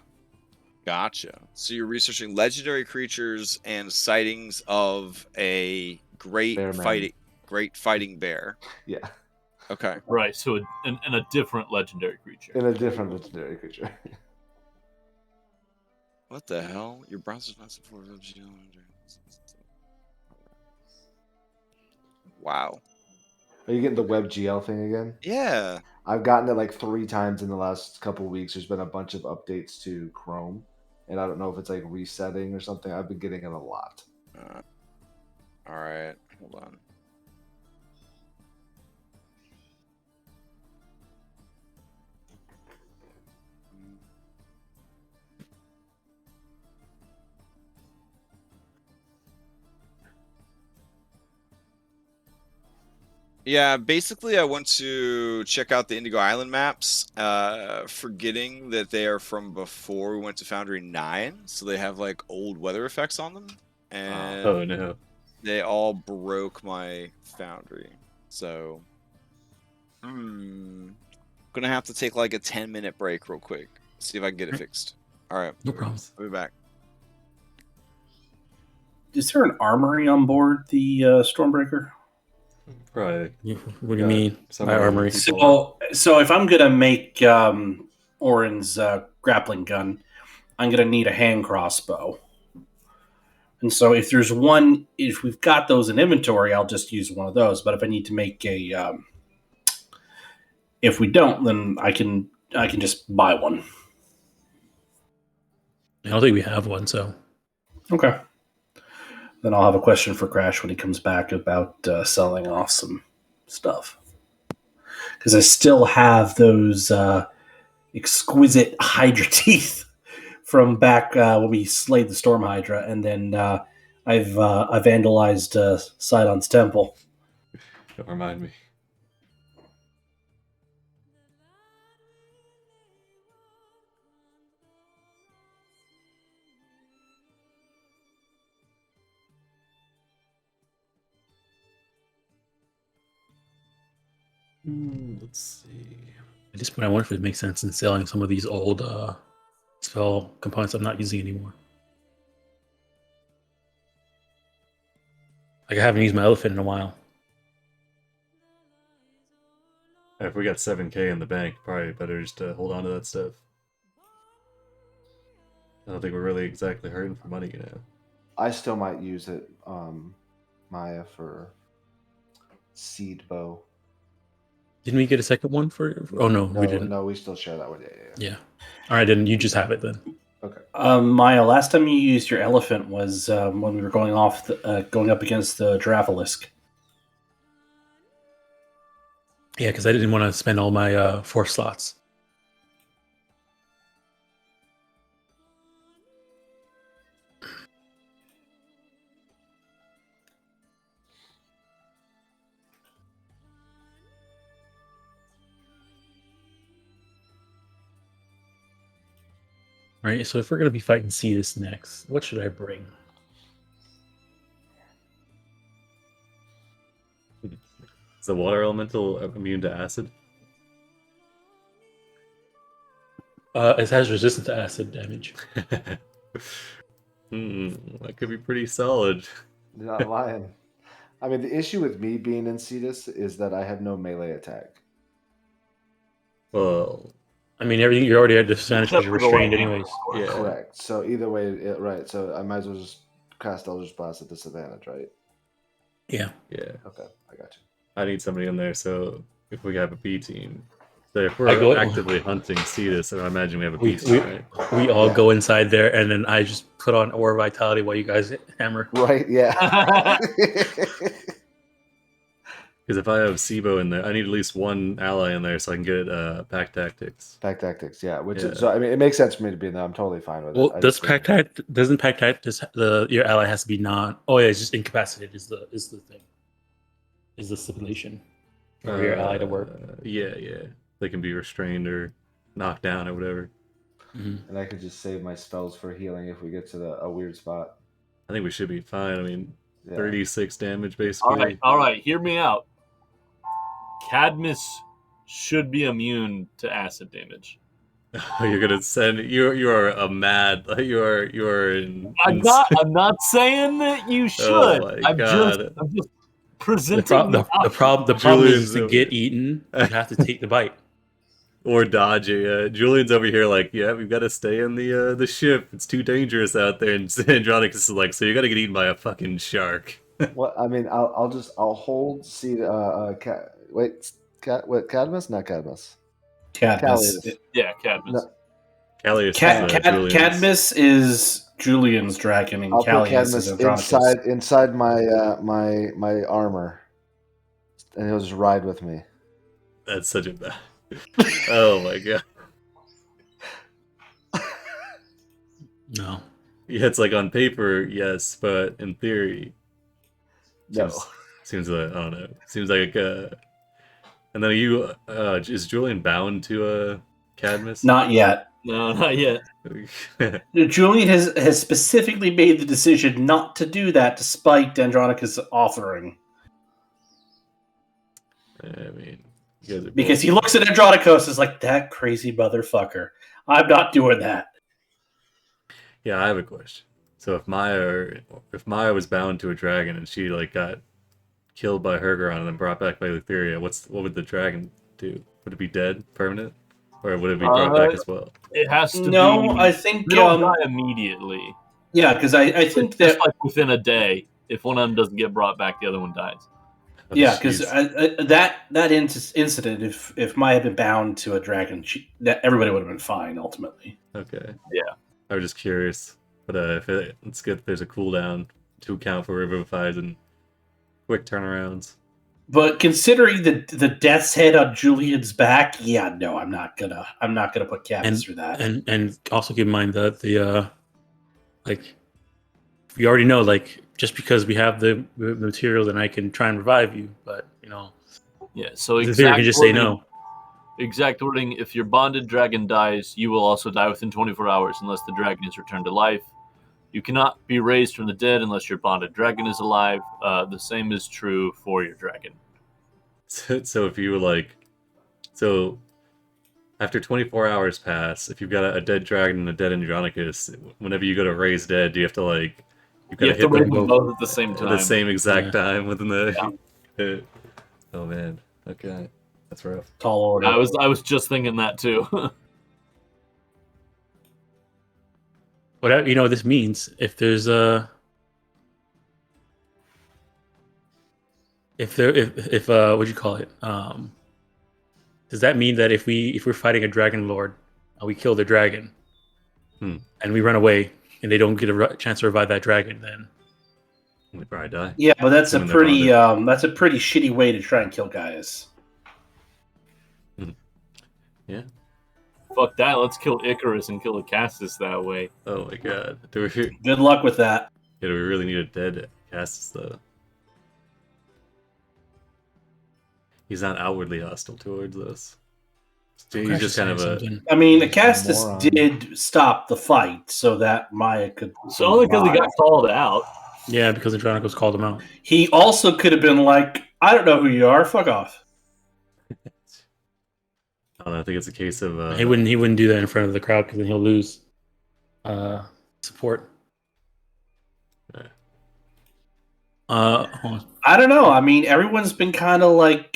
Gotcha. So you're researching legendary creatures and sightings of a great fighting bear. Yeah. Okay. Right. So in a different legendary creature. In a different legendary creature. What the hell? Your browser's not supported. Wow. Are you getting the WebGL thing again? Yeah. I've gotten it like 3 times in the last couple of weeks. There's been a bunch of updates to Chrome, and I don't know if it's like resetting or something. I've been getting it a lot. All right. Hold on. Yeah, basically I went to check out the Indigo Island maps, forgetting that they are from before we went to Foundry 9, so they have like old weather effects on them, and oh no, they all broke my Foundry. So, gonna have to take like a 10-minute break real quick, see if I can get it fixed. All right, no problem. I'll be back. Is there an armory on board the Stormbreaker? Right. What do you mean by armory? So if I'm gonna make Orin's grappling gun, I'm gonna need a hand crossbow. And so if we've got those in inventory, I'll just use one of those. But if I need to make if we don't, then I can just buy one. I don't think we have one, so okay. Then I'll have a question for Crash when he comes back about selling off some stuff. Because I still have those exquisite Hydra teeth from back when we slayed the Storm Hydra. And then I've vandalized Sidon's temple. Don't remind me. Let's see. At this point, I wonder if it makes sense in selling some of these old spell components I'm not using anymore. Like I haven't used my elephant in a while. If we got 7K in the bank, probably better just to hold on to that stuff. I don't think we're really exactly hurting for money, I still might use it, Maya, for seed bow. Didn't we get a second one for? Oh no, we didn't. No, we still share that one. Yeah. All right, then you just have it then. Okay. Maya, last time you used your elephant was when we were going up against the Giraffalisk. Yeah, because I didn't want to spend all my 4 slots. Right, so if we're going to be fighting Cetus next, what should I bring? Is the water elemental immune to acid? It has resistance to acid damage. That could be pretty solid. You're not lying. I mean, the issue with me being in Cetus is that I have no melee attack. Well, I mean, everything you're already at disadvantage because you're restrained anyways. Yeah. Correct. So either way, right. So I might as well just cast Eldritch Blast at disadvantage, right? Yeah. Yeah. Okay, I got you. I need somebody in there, so if we have a B team. So if we're actively hunting Cetus, I imagine we have a B team, right? We all go inside there, and then I just put on Aura Vitality while you guys hammer. Right, yeah. Because if I have SIBO in there, I need at least one ally in there so I can get Pack Tactics. Pack Tactics, yeah. So I mean, it makes sense for me to be in there. I'm totally fine with it. Well, doesn't Pack Tactics your ally has to be not? Oh yeah, it's just incapacitated is the thing. Is the stipulation for your ally to work? Yeah. They can be restrained or knocked down or whatever. Mm-hmm. And I could just save my spells for healing if we get to a weird spot. I think we should be fine. I mean, 36 damage basically. All right. Hear me out. Cadmus should be immune to acid damage. You're gonna send you are a mad. You are in. I'm not saying that you should. Oh my I'm God. just presenting the problem is to get eaten, you have to take the bite. Or dodge it. Julian's over here like, yeah, we've got to stay in the ship. It's too dangerous out there. And Andronicus is like, so you got to get eaten by a fucking shark. Well, I mean, I'll hold. See, Cadmus? Not Cadmus. Cadmus. Yeah, Cadmus. Callius. Cadmus is Julian's dragon, and Callius is Andronicus. Inside my armor, and he'll just ride with me. That's such a bad. Oh my God. No. Yeah, it's like on paper, yes, but in theory, no. Seems like, I don't know. Seems like and then is Julian bound to Cadmus? Not yet. No, not yet. Julian has specifically made the decision not to do that, despite Andronicus' offering. I mean, because he looks at Andronicus as like, that crazy motherfucker. I'm not doing that. Yeah, I have a question. So if Maya was bound to a dragon and she like got killed by Hergeron and then brought back by Eleutheria, what would the dragon do? Would it be dead, permanent, or would it be brought back as well? It has to. No, I think they don't die immediately. Yeah, because I think that like within a day, if one of them doesn't get brought back, the other one dies. Oh, yeah, because that incident, if Maya had been bound to a dragon, everybody would have been fine ultimately. Okay. Yeah, I was just curious, but it's good. If there's a cooldown to account for revivifies and quick turnarounds. But considering the death's head on Julian's back, yeah, no, I'm not gonna put Cadmus through that. And also keep in mind that the like we already know like just because we have the material, then I can try and revive you. But Yeah. So the theory can just say no. Exact wording: if your bonded dragon dies, you will also die within 24 hours, unless the dragon is returned to life. You cannot be raised from the dead unless your bonded dragon is alive. The same is true for your dragon. So if you after 24 hours pass, if you've got a dead dragon and a dead Andronicus, whenever you go to raise dead, do you have to you have to raise them both at the same time. At the same exact time within the. Yeah. Oh man. Okay. That's rough. Tall order. I was just thinking that too. What this means? If there's if what do you call it? Does that mean that if we're fighting a dragon lord, we kill the dragon, and we run away, and they don't get a chance to revive that dragon, then we probably die. Yeah, but that's a pretty shitty way to try and kill guys. Yeah. Fuck that. Let's kill Icarus and kill Acastus that way. Oh my god. Good luck with that. Yeah, do we really need a dead Acastus though? He's not outwardly hostile towards us. He's just kind of I mean, Acastus did stop the fight so that Maya could. So only because he got called out. Yeah, because Andronicus called him out. He also could have been like, I don't know who you are, fuck off. I don't know, I think it's a case of he wouldn't do that in front of the crowd because then he'll lose support. I don't know. I mean, everyone's been kind of like,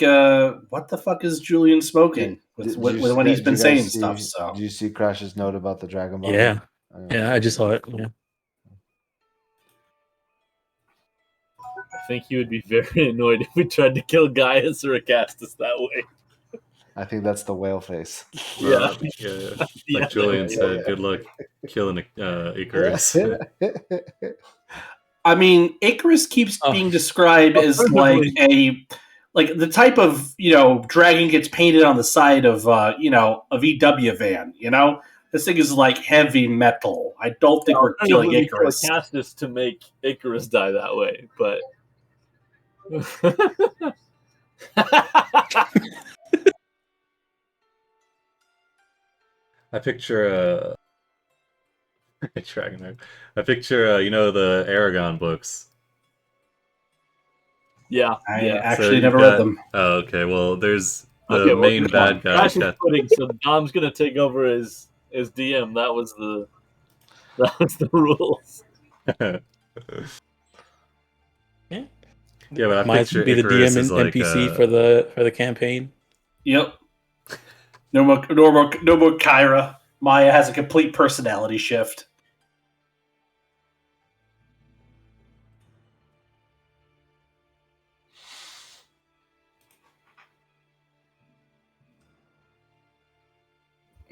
what the fuck is Julian smoking when he's been saying stuff? So, do you see Crash's note about the Dragon Ball? Yeah, I just saw it. Yeah. I think he would be very annoyed if we tried to kill Gaius or Acastus that way. I think that's the whale face. Yeah. Like Julian said, good luck killing Icarus. I mean, Icarus keeps being described as like the type of dragon gets painted on the side of a VW van. This thing is like heavy metal. I don't think we're killing Icarus. Acastus to make Icarus die that way, but. I picture Dragonlord. I picture the Aragon books. Yeah, I actually never read them. Oh, okay. Well, there's the main bad guy. So Dom's gonna take over as DM. That was the rules. Yeah, but I might picture be the Icarus DM and NPC for the campaign. Yep. No more Kyra. Maya has a complete personality shift.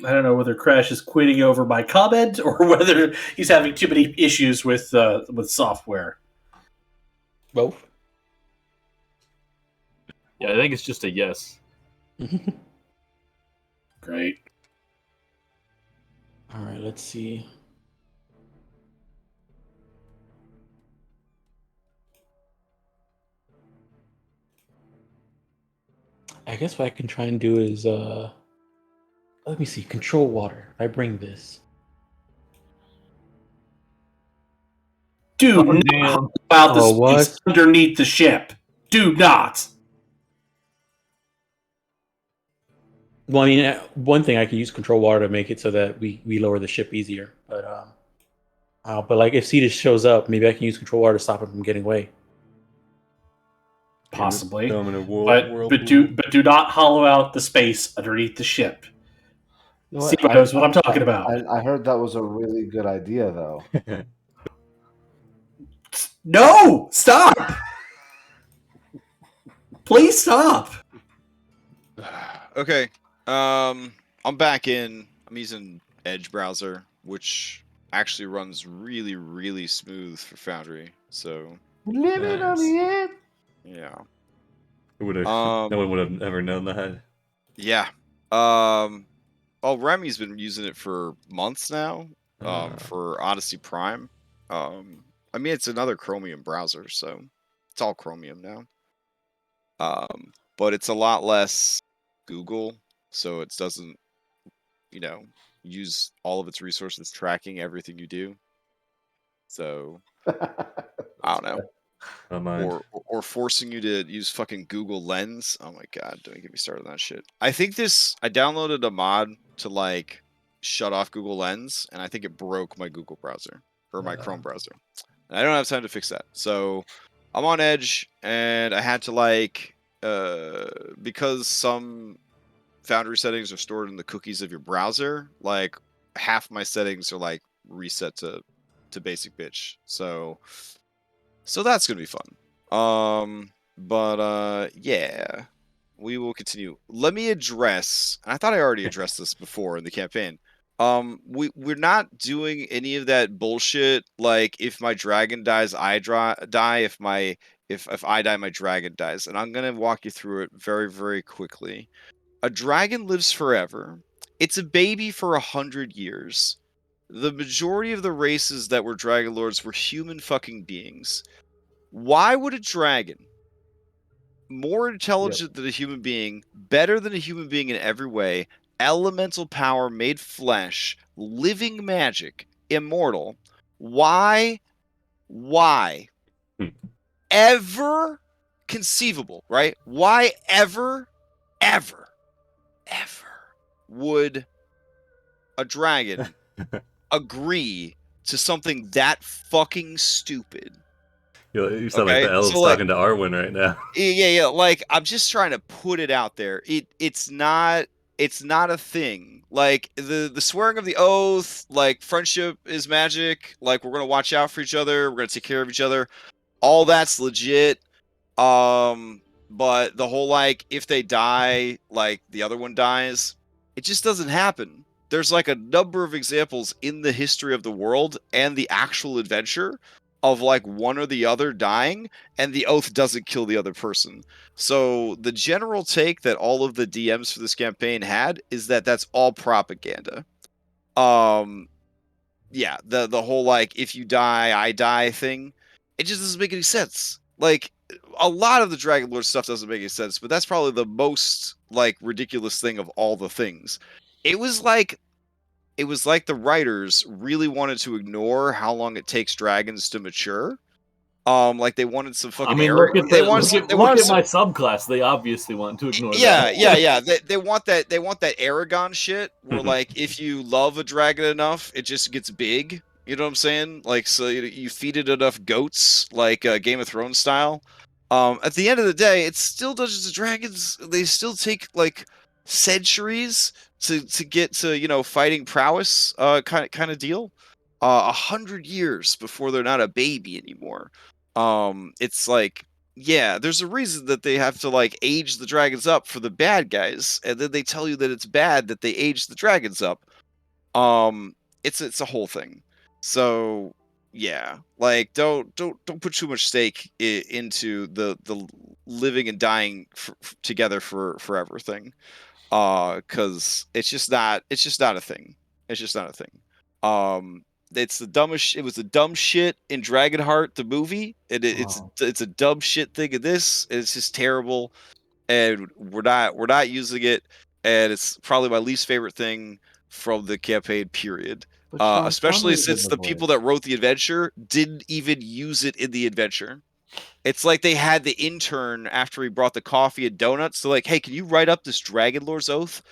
I don't know whether Crash is quitting over my comment or whether he's having too many issues with software. Both. Yeah, I think it's just a yes. Great. All right, let's see. I guess what I can try and do is let me see, control water. I bring this. Do not about the space underneath the ship. Do not. Well, I mean, one thing I can use control water to make it so that we lower the ship easier. But like if Cetus shows up, maybe I can use control water to stop him from getting away. Possibly, but do not hollow out the space underneath the ship. Siva knows what I'm talking about. I heard that was a really good idea, though. No, stop! Please stop. Okay. I'm back in. I'm using Edge browser, which actually runs really, really smooth for Foundry. So living on the edge. Yeah. No one would have ever known that. Yeah. Well, Remy's been using it for months now. For Odyssey Prime. I mean, it's another Chromium browser, so it's all Chromium now. But it's a lot less Google, so it doesn't, use all of its resources tracking everything you do. So I don't know. Or forcing you to use fucking Google Lens. Oh my god, don't get me started on that shit. I downloaded a mod to like shut off Google Lens, and I think it broke my Google browser or my Chrome browser. And I don't have time to fix that. So I'm on Edge, and I had to like because some Foundry settings are stored in the cookies of your browser, like half my settings are like reset to basic bitch. So that's gonna be fun. Yeah, we will continue. Let me address. I thought I already addressed this before in the campaign. We're not doing any of that bullshit. Like, if my dragon dies, I die. If I die, my dragon dies. And I'm gonna walk you through it very, very quickly. A dragon lives forever. It's a baby for 100 years. The majority of the races that were Dragonlords were human fucking beings. Why would a dragon, more intelligent than a human being, better than a human being in every way, elemental power made flesh, living magic, immortal, why ever conceivable, right? Why ever would a dragon agree to something that fucking stupid? You sound like the elves talking to Arwen right now. Yeah. Like, I'm just trying to put it out there. It's not a thing. Like, the swearing of the oath, like, friendship is magic. Like, we're gonna watch out for each other. We're gonna take care of each other. All that's legit. But the whole, like, if they die, like, the other one dies, it just doesn't happen. There's like a number of examples in the history of the world and the actual adventure of like one or the other dying, and the oath doesn't kill the other person. So the general take that all of the DMs for this campaign had is that that's all propaganda. Yeah, the whole like, if you die, I die thing, it just doesn't make any sense. Like, a lot of the Dragonlord stuff doesn't make any sense, but that's probably the most like ridiculous thing of all the things. It was like the writers really wanted to ignore how long it takes dragons to mature. Like, they wanted some fucking. I mean, look at my subclass. They obviously want to ignore that. Yeah. They want that. They want that Aragon shit, where like, if you love a dragon enough, it just gets big. You know what I'm saying? Like, so you feed it enough goats, like Game of Thrones style. At the end of the day, it's still Dungeons and Dragons. They still take like centuries to get to fighting prowess kind of deal. 100 years before they're not a baby anymore. It's like, yeah, there's a reason that they have to like age the dragons up for the bad guys, and then they tell you that it's bad that they age the dragons up. It's a whole thing. So yeah, like, don't put too much stake into the living and dying together forever thing. Because it's just not a thing. It's just not a thing. It's the dumbest. It was the dumb shit in Dragonheart, the movie. It's a dumb shit thing in this. It's just terrible, and we're not using it. And it's probably my least favorite thing from the campaign period. Especially since the people that wrote the adventure didn't even use it in the adventure. It's like they had the intern, after he brought the coffee and donuts, so like, hey, can you write up this Dragonlord's oath?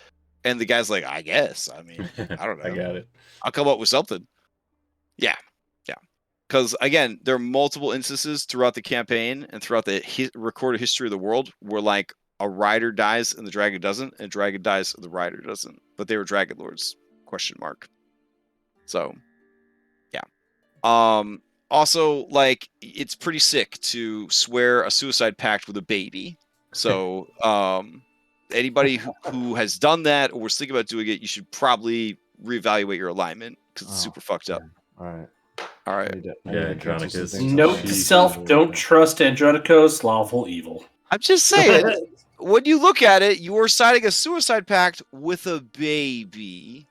And the guy's like, I guess. I mean, I don't know. I got it. I'll come up with something. Yeah. Because again, there are multiple instances throughout the campaign and throughout the recorded history of the world where like a rider dies and the dragon doesn't, and a dragon dies and the rider doesn't. But they were Dragonlords? ? So, yeah. Also, like, it's pretty sick to swear a suicide pact with a baby. So, anybody who has done that or was thinking about doing it, you should probably reevaluate your alignment, because it's super fucked up. All right. Andronicus. Note to self: don't trust Andronicos' lawful evil. I'm just saying, when you look at it, you are signing a suicide pact with a baby.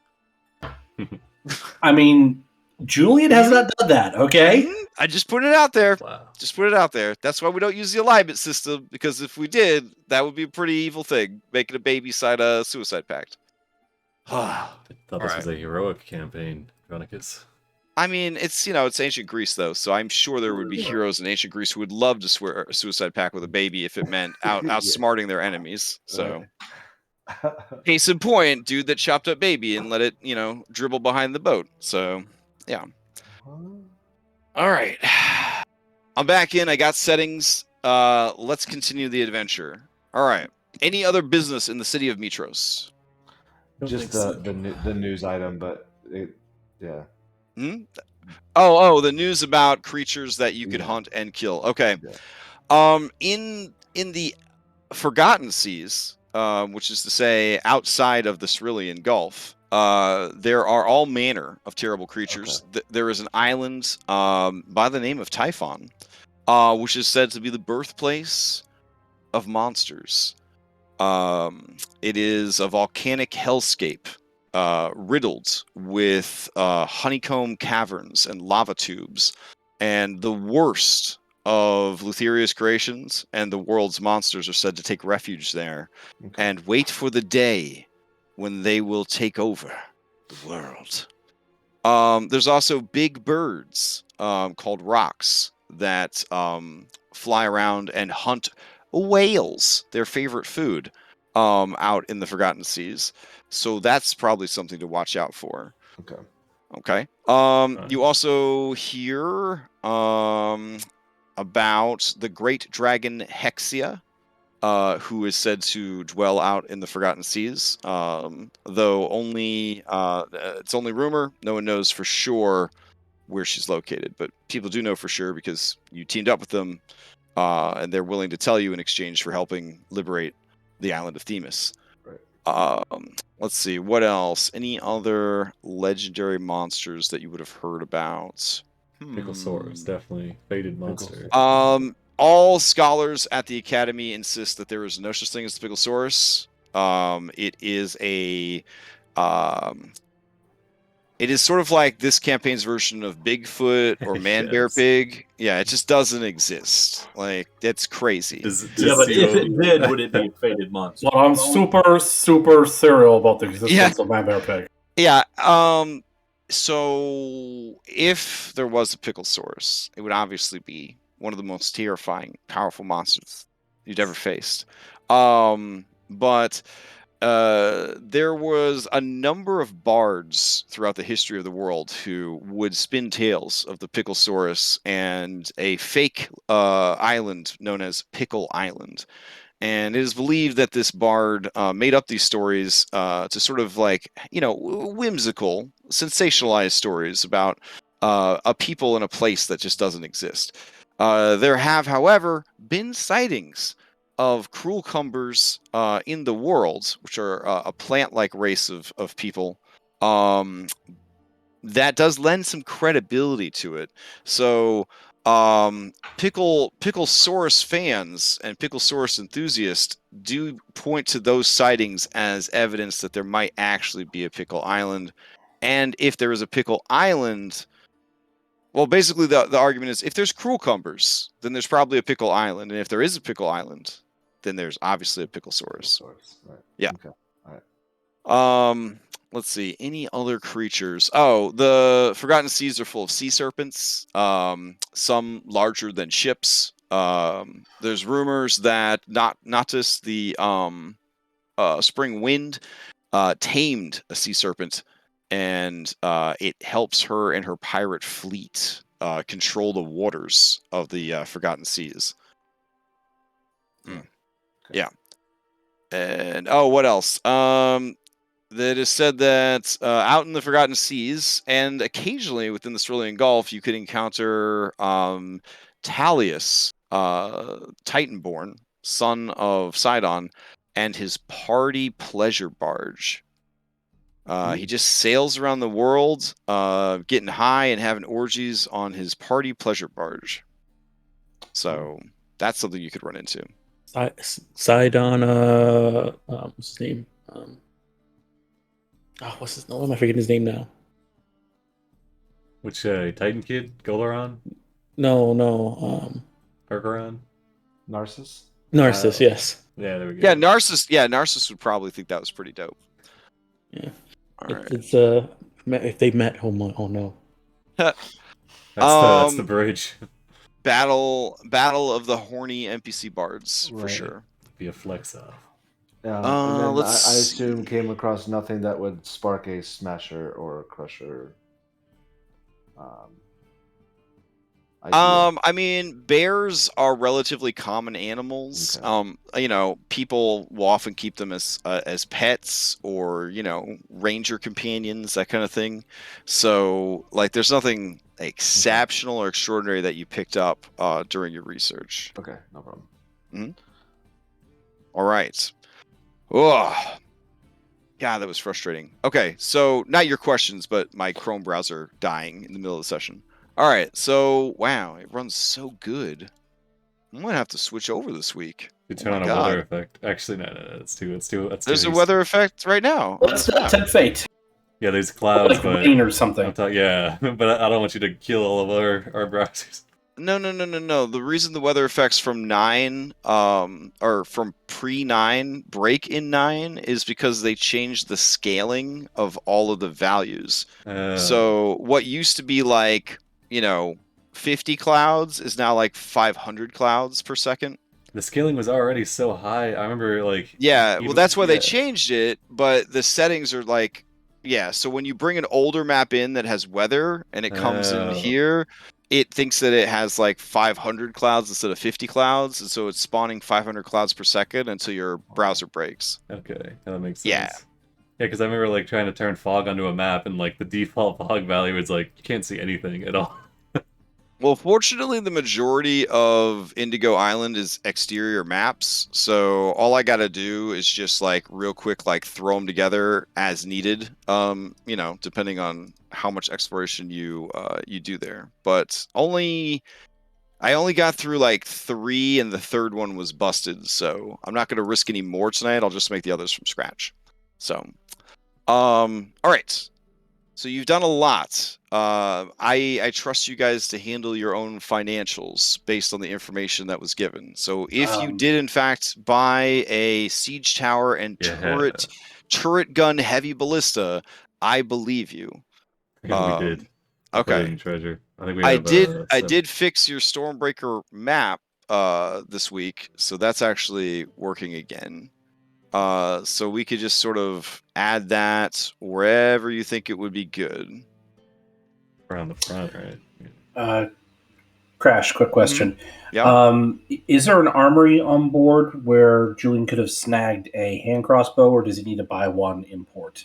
I mean, Julian has not done that, okay? I just put it out there. Wow. Just put it out there. That's why we don't use the alignment system, because if we did, that would be a pretty evil thing, making a baby sign a suicide pact. I thought this was a heroic campaign, Dronicus. I mean, it's ancient Greece though, so I'm sure there would be heroes in ancient Greece who would love to swear a suicide pact with a baby if it meant outsmarting their enemies. So, case in point, dude that chopped up baby and let it, dribble behind the boat. So, yeah. All right. I'm back in. I got settings. Let's continue the adventure. All right. Any other business in the city of Mytros? Just the news item, but yeah. Oh, the news about creatures that you could hunt and kill. Okay. Yeah. In the Forgotten Seas, which is to say outside of the Cerulean Gulf, there are all manner of terrible creatures. Okay. There is an island by the name of Typhon, which is said to be the birthplace of monsters. It is a volcanic hellscape, riddled with honeycomb caverns and lava tubes, and the worst of Lutheria's creations and the world's monsters are said to take refuge there and wait for the day when they will take over the world. There's also big birds called rocks that fly around and hunt whales, their favorite food, out in the Forgotten Seas. So that's probably something to watch out for. Okay. You also hear about the great dragon Hexia, who is said to dwell out in the Forgotten Seas, though only it's only rumor. No one knows for sure where she's located, but people do know for sure because you teamed up with them, and they're willing to tell you in exchange for helping liberate the island of Themis. Right. Let's see, what else? Any other legendary monsters that you would have heard about? Picklesaurus, definitely faded monster. All scholars at the Academy insist that there is no such thing as the Picklesaurus. It is it is sort of like this campaign's version of Bigfoot or Man-Bear Pig. Yeah, it just doesn't exist. Like, that's crazy. But if it did, would it be a faded monster? Well, I'm super serial about the existence of Man-Bear Pig. Yeah. So if there was a Picklesaurus, it would obviously be one of the most terrifying, powerful monsters you'd ever faced. But there was a number of bards throughout the history of the world who would spin tales of the Picklesaurus and a fake island known as Pickle Island. And it is believed that this bard made up these stories to sort of whimsical, sensationalized stories about a people in a place that just doesn't exist. There have, however, been sightings of cruel cumbers in the world, which are a plant-like race of people. That does lend some credibility to it. So Picklesaurus fans and Picklesaurus enthusiasts do point to those sightings as evidence that there might actually be a Pickle Island. And if there is a Pickle Island, well, basically the argument is if there's cruel cumbers, then there's probably a Pickle Island. And if there is a Pickle Island, then there's obviously a Picklesaurus. Right. Yeah. Okay. All right. Let's see. Any other creatures? Oh, the Forgotten Seas are full of sea serpents, some larger than ships. There's rumors that Natus, the spring wind, tamed a sea serpent, and it helps her and her pirate fleet control the waters of the Forgotten Seas. Okay. Yeah. And what else? That is said that out in the Forgotten Seas and occasionally within the Cerulean Gulf, you could encounter Talius, Titanborn, son of Sidon, and his party pleasure barge. He just sails around the world, getting high and having orgies on his party pleasure barge. So that's something you could run into. Sidon, what's his name? What's his name? Why am I forgetting his name now? Which Titan kid? Golaron? No. Percheron? Narcissus? Narcissus, yes. Yeah, there we go. Yeah, Narcissus would probably think that was pretty dope. Yeah. All right. It's if they met, oh no. That's the bridge. Battle of the horny NPC bards for sure. Be a flex off. And then I assume came across nothing that would spark a smasher or a crusher. Idea. I mean, bears are relatively common animals. Okay. People will often keep them as pets or ranger companions, that kind of thing. So, like, there's nothing exceptional or extraordinary that you picked up during your research. Okay, no problem. Mm-hmm. All right. Oh, God, that was frustrating. Okay, so not your questions, but my Chrome browser dying in the middle of the session. All right, so wow, it runs so good. I'm gonna have to switch over this week. You turn on a weather effect. Actually, no, that's too. There's a weather effect right now. Let's tempt fate. Yeah, there's clouds, like but rain or something. Yeah, but I don't want you to kill all of our browsers. No. The reason the weather effects from 9, or from pre-9 break in 9 is because they changed the scaling of all of the values. So what used to be like 50 clouds is now like 500 clouds per second. The scaling was already so high. I remember well, that's why they changed it, but the settings are like, so when you bring an older map in that has weather and it comes in here, it thinks that it has like 500 clouds instead of 50 clouds, and so it's spawning 500 clouds per second until your browser breaks. Okay, that makes sense. Yeah, because I remember trying to turn fog onto a map, and the default fog value is you can't see anything at all. Well, fortunately, the majority of Indigo Island is exterior maps, so all I gotta do is just real quick throw them together as needed. Depending on how much exploration you do there. But I only got through 3, and the third one was busted, so I'm not gonna risk any more tonight. I'll just make the others from scratch. So, all right. So you've done a lot. I trust you guys to handle your own financials based on the information that was given. So if you did in fact buy a siege tower and turret gun heavy ballista, I believe you. Yeah, we did. Okay. Treasure. I think we have, I did fix your Stormbreaker map this week, so that's actually working again. So we could just sort of add that wherever you think it would be good. Around the front, right? Crash, quick question. Mm-hmm. Yeah. Is there an armory on board where Julian could have snagged a hand crossbow, or does he need to buy one import?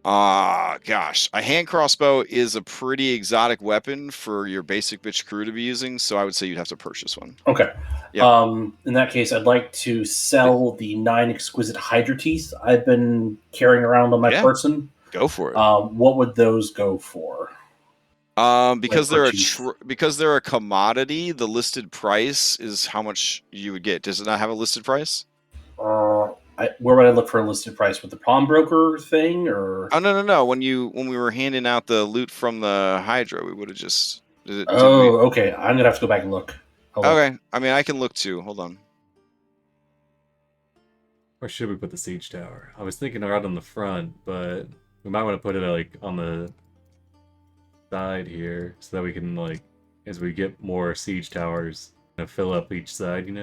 Gosh. A hand crossbow is a pretty exotic weapon for your basic bitch crew to be using, so I would say you'd have to purchase one. Okay. Yeah. In that case, I'd like to sell the 9 exquisite Hydra teeth I've been carrying around on my person. Go for it. What would those go for? Because they're a commodity, the listed price is how much you would get. Does it not have a listed price? Where would I look for a listed price? With the pawnbroker thing, or? Oh no! When we were handing out the loot from the Hydra, we would have just. Okay. I'm gonna have to go back and look. Okay, I mean I can look too. Hold on. Where should we put the siege tower? I was thinking right on the front, but we might want to put it on the side here, so that we can as we get more siege towers, fill up each side.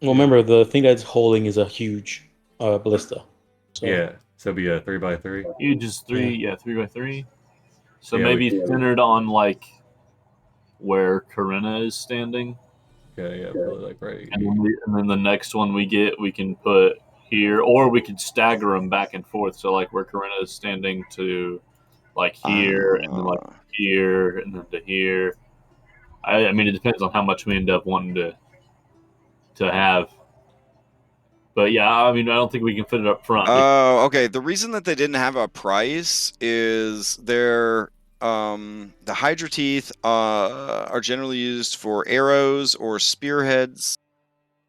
Well, remember, the thing that's holding is a huge ballista. So. Yeah, so it'd be a 3x3. Huge is 3x3. So maybe centered on where Corinna is standing. Okay, yeah, probably right. And then the next one we can put here, or we could stagger them back and forth. So where Corinna is standing to here, and then here, and then to here. I mean, it depends on how much we end up wanting to have. But yeah, I mean, I don't think we can fit it up front. Oh, okay. The reason that they didn't have a price is the Hydra teeth are generally used for arrows or spearheads,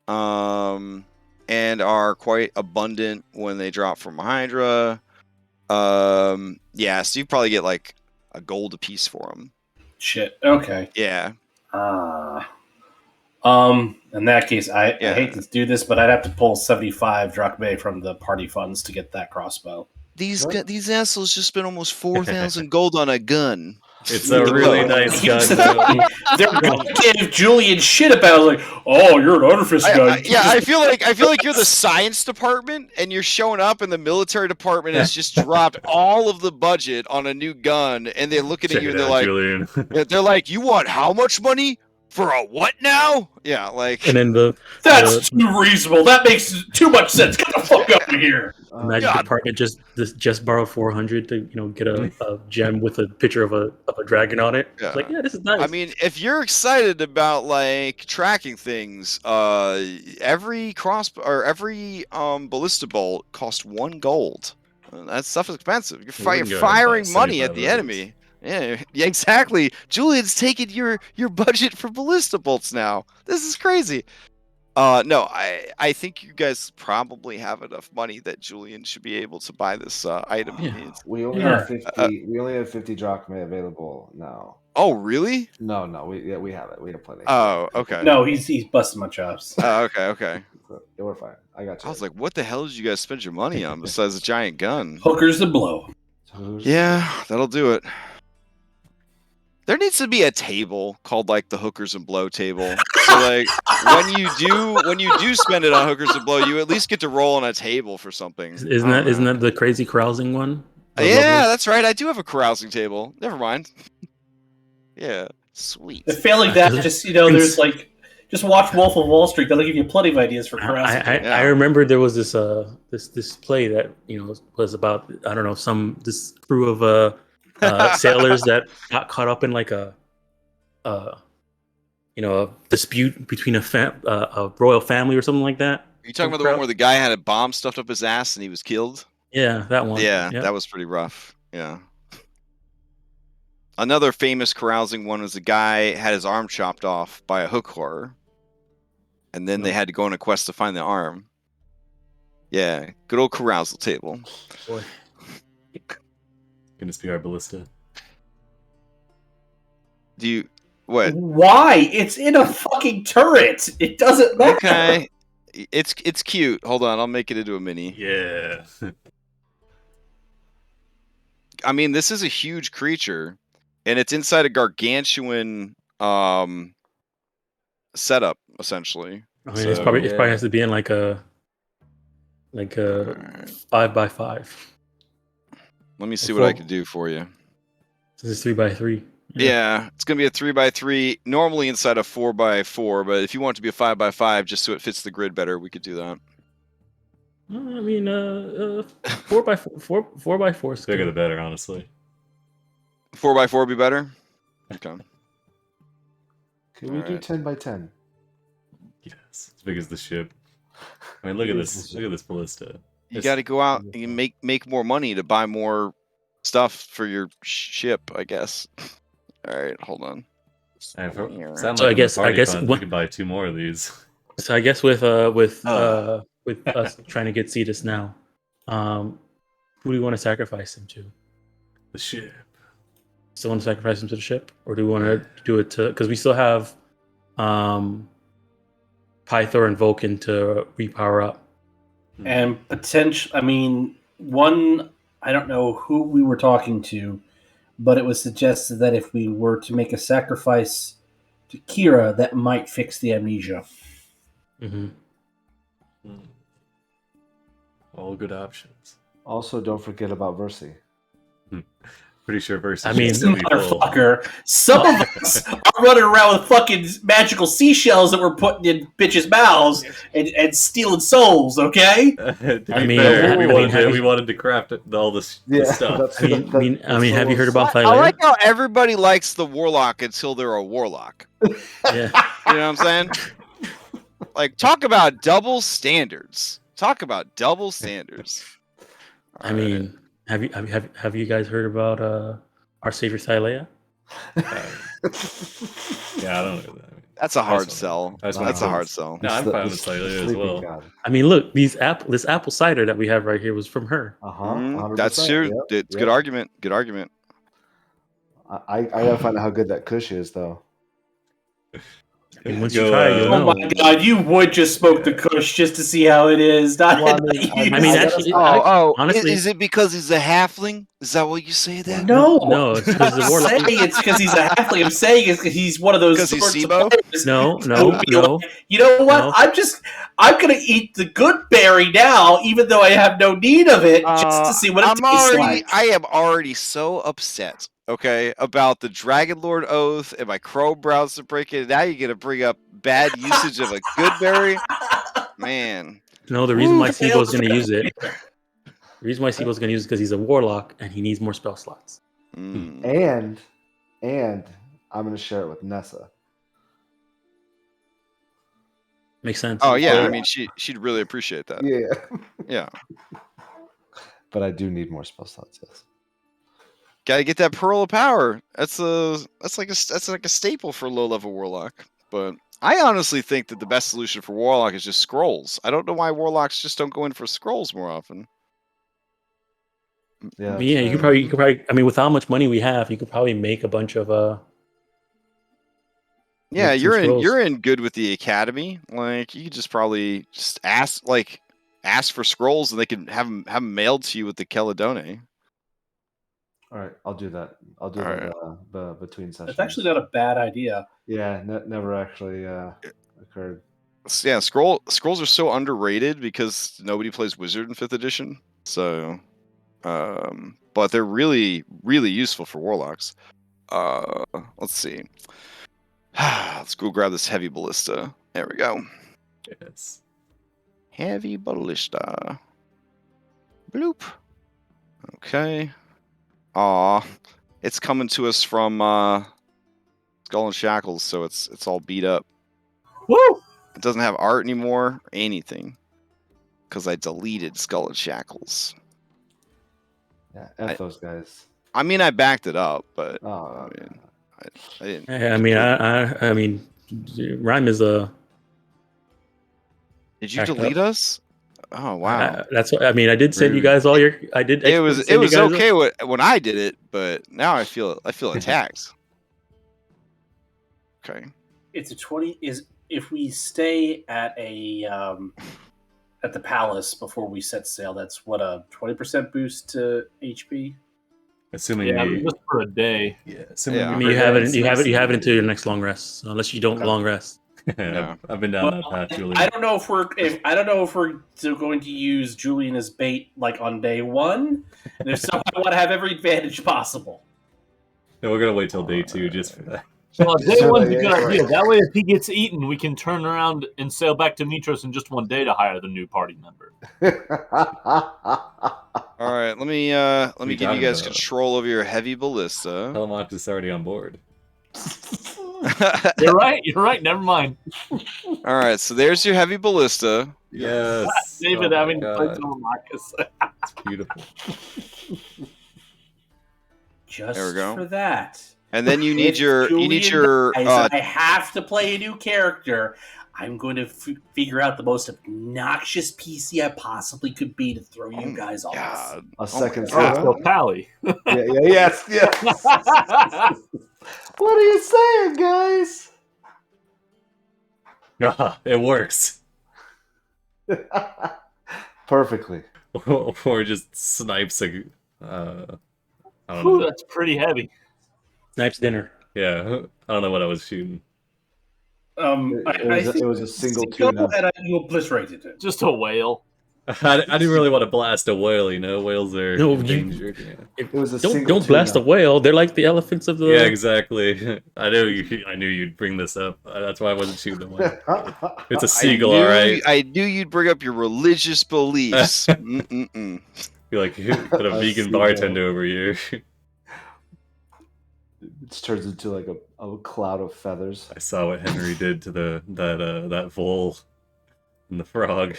and are quite abundant when they drop from a Hydra. So you probably get a gold a piece for them. Shit. Okay. Yeah. In that case, I hate to do this, but I'd have to pull 75 drachmae from the party funds to get that crossbow. These assholes just spent almost 4,000 gold on a gun. It's a really nice gun. They're gonna give Julian shit about it, like, oh, you're an artifice guy. I feel like you're the science department, and you're showing up, and the military department has just dropped all of the budget on a new gun, and they're looking at you, and they're like, you want how much money? For a what now? Yeah, like... And then that's too reasonable. That makes too much sense. Get the fuck out of here. The magic department just borrowed 400 to get a gem with a picture of a dragon on it. Yeah. It's like, yeah, this is nice. I mean, if you're excited about like tracking things, every ballista bolt costs 1 gold. That stuff is expensive. You're firing money at the enemy. Yeah, exactly. Julian's taking your budget for ballista bolts now. This is crazy. No, I think you guys probably have enough money that Julian should be able to buy this item he needs. We only have 50. We only have 50 drachmae available now. Oh, really? No. We have it. We have plenty. Oh, okay. No, he's busting my chops. Oh, okay. Yeah, we're fine. I got you. I was like, what the hell did you guys spend your money on besides a giant gun? Hookers to blow. Yeah, that'll do it. There needs to be a table called like the hookers and blow table. So like when you do spend it on hookers and blow, you at least get to roll on a table for something. Isn't that the crazy carousing one? Yeah, that's right. I do have a carousing table. Never mind. Yeah, sweet. I feel like that. Just there's like, just watch Wolf of Wall Street. That'll give you plenty of ideas for carousing. I remember there was this this play that was about this crew of sailors that got caught up in like a dispute between a royal family or something like that. Are you talking about the one where the guy had a bomb stuffed up his ass and he was killed? Yeah, that one. Yeah, that was pretty rough. Yeah. Another famous carousing one was a guy had his arm chopped off by a hook horror, and then they had to go on a quest to find the arm. Yeah, good old carousal table. Boy. Gonna be our ballista. Do you what? Why? It's in a fucking turret. It doesn't matter. Okay, it's cute. Hold on, I'll make it into a mini. Yeah. I mean, this is a huge creature, and it's inside a gargantuan setup essentially. I mean, it probably has to be in like a 5x5. Let me see what I can do for you. This is 3x3. Yeah, it's going to be a 3x3, normally inside a 4x4, but if you want it to be a 5x5 just so it fits the grid better, we could do that. I mean, 4x4 is bigger the better, honestly. 4x4 would be better? Okay. Can we do 10x10? Yes, as big as the ship. I mean, look at this. Look at this ballista. You got to go out and make more money to buy more stuff for your ship, I guess. All right, hold on. I guess we could buy 2 more of these. So I guess with us trying to get Cetus now, who do we want to sacrifice him to? The ship. Still want to sacrifice him to the ship, or do we want to do it to? Because we still have Pythor and Vulcan to repower up. And I mean, I don't know who we were talking to, but it was suggested that if we were to make a sacrifice to Kira, that might fix the amnesia. Mm-hmm. All good options. Also, don't forget about Versi. Pretty sure Versi. I mean, motherfucker. Some of us are running around with fucking magical seashells that we're putting in bitches' mouths and stealing souls. Okay. We wanted to craft all this stuff. I mean, have you heard about Thylea? I like how everybody likes the warlock until they're a warlock. Yeah. You know what I'm saying? Like, talk about double standards. I mean, have you guys heard about our savior Thylea? Yeah, I don't know that. That's a hard sell. That's a hard sell. No, I'm fine with Thylea as well. God. I mean, look, this apple cider that we have right here was from her. That's true. It's good argument. I gotta find out how good that Kush is, though. And once you try it, you'll know. Oh my god, you would just smoke the Kush just to see how it is. Honestly, is it because he's a halfling? Is that what you say there? No, it's because the warlock. It's because he's a halfling. I'm saying it's because he's one of those sorts of players. No. Like, you know what? No. I'm gonna eat the good berry now, even though I have no need of it, just to see what it tastes like. I am already so upset. Okay, about the Dragonlord oath and my crow brows to break it. Now you're gonna bring up bad usage of a good berry, man. No, the reason why Sibo's gonna use it. The reason why Sibo's gonna use it because he's a warlock and he needs more spell slots. And I'm gonna share it with Nessa. Makes sense. Oh yeah, I mean she'd really appreciate that. Yeah. But I do need more spell slots. Yes. Gotta get that Pearl of Power. That's like a staple for low level Warlock. But I honestly think that the best solution for Warlock is just scrolls. I don't know why Warlocks just don't go in for scrolls more often. Yeah, you could probably. I mean, with how much money we have, you could probably make a bunch of. Yeah, you're in good with the Academy. Like you could just probably just ask for scrolls, and they can have them mailed to you with the Celadone. All right, I'll do that. I'll do that between sessions. It's actually not a bad idea. Yeah, never actually occurred. Yeah, scrolls are so underrated because nobody plays Wizard in 5th edition. So, but they're really, really useful for Warlocks. Let's see. Let's go grab this Heavy Ballista. There we go. Yes. Heavy Ballista. Bloop. Okay. Aw, it's coming to us from Skull and Shackles, so it's all beat up. Woo! It doesn't have art anymore, or anything, because I deleted Skull and Shackles. Yeah, F those guys. I mean, I backed it up, but I didn't. I mean, Rhyme is a. Did you delete us? Oh wow! That's what I mean. I did send you guys all your. I did. It was okay when I did it, but now I feel attacked. Okay. It's a 20. Is if we stay at a at the palace before we set sail. That's what a 20% boost to HP. Assuming just for a day. Yeah. I mean, you have it until your next long rest, so unless you don't long rest. Yeah. I've been down that path, Julian. I don't know if we're going to use Julian as bait like on day 1. And if so, I want to have every advantage possible. No, we're gonna wait till day 2 just for that. Well, day 1's a good idea. That way, if he gets eaten, we can turn around and sail back to Mytros in just 1 day to hire the new party member. All right, let me give you guys control over your Heavy Ballista. Telemox is already on board. You're right. Never mind. All right, so there's your Heavy Ballista. Yes, David having to play Telemox. It's beautiful. Just there we go. For that. And then you need your I have to play a new character. I'm going to figure out the most obnoxious PC I possibly could be to throw you guys off. God. A second Pally. Yes. What are you saying, guys? It works. Perfectly. Or just snipes a. I don't Ooh, know. that's pretty heavy. Snipes dinner. Yeah, I don't know what I was shooting. It was a single tuna. And you obliterated it. Just a whale. I didn't really want to blast a whale, you know? Whales are endangered. It was a don't blast a whale. They're like the elephants of the. Yeah, exactly. I knew you'd bring this up. That's why I wasn't shooting a whale. It's a seagull, all right. I knew you'd bring up your religious beliefs. You're like, put a vegan bartender over here. It turns into like a cloud of feathers. I saw what Henry did to that vole and the frog.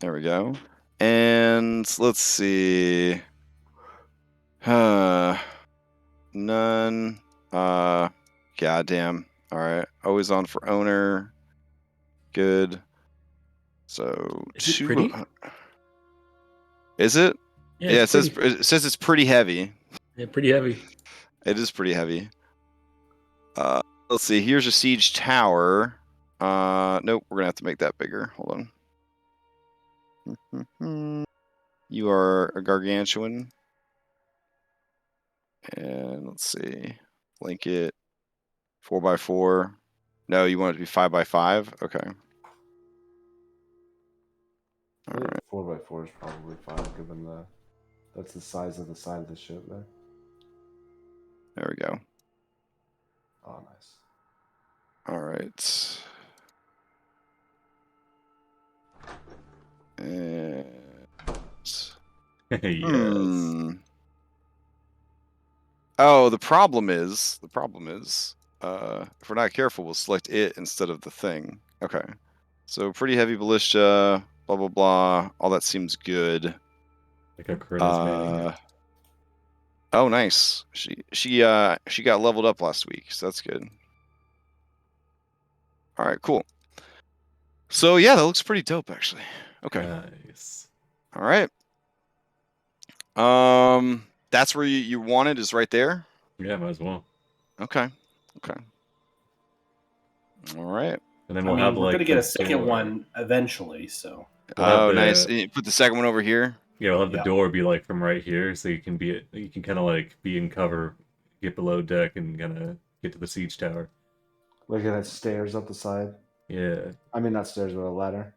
There we go. And let's see. None. Goddamn. All right. Always on for owner. Good. So is it pretty? Is it? Yeah, it says it's pretty heavy. Yeah, pretty heavy. It is pretty heavy. Let's see. Here's a siege tower. Nope. We're gonna have to make that bigger. Hold on. You are a gargantuan. And let's see. Link it. 4x4. No, you want it to be 5x5. Okay. All right. 4x4 is probably fine, given that's the size of the side of the ship there. There we go. Oh, nice. All right. And... Yes. Oh, the problem is, if we're not careful, we'll select it instead of the thing. Okay. So pretty heavy ballista, blah blah blah. All that seems good. Like a Kronos Oh, nice. She got leveled up last week, so that's good. All right, cool. So yeah, that looks pretty dope, actually. Okay. Nice. All right. That's where you want it, is right there. Yeah, might as well. Okay. Okay. All right. And then we're going to get a second one eventually, so. Oh, nice. You put the second one over here. Yeah, we'll have the door be like from right here, so you can kind of like be in cover, get below deck, and kind of get to the siege tower. Like it has stairs up the side. Yeah. I mean, not stairs, but a ladder.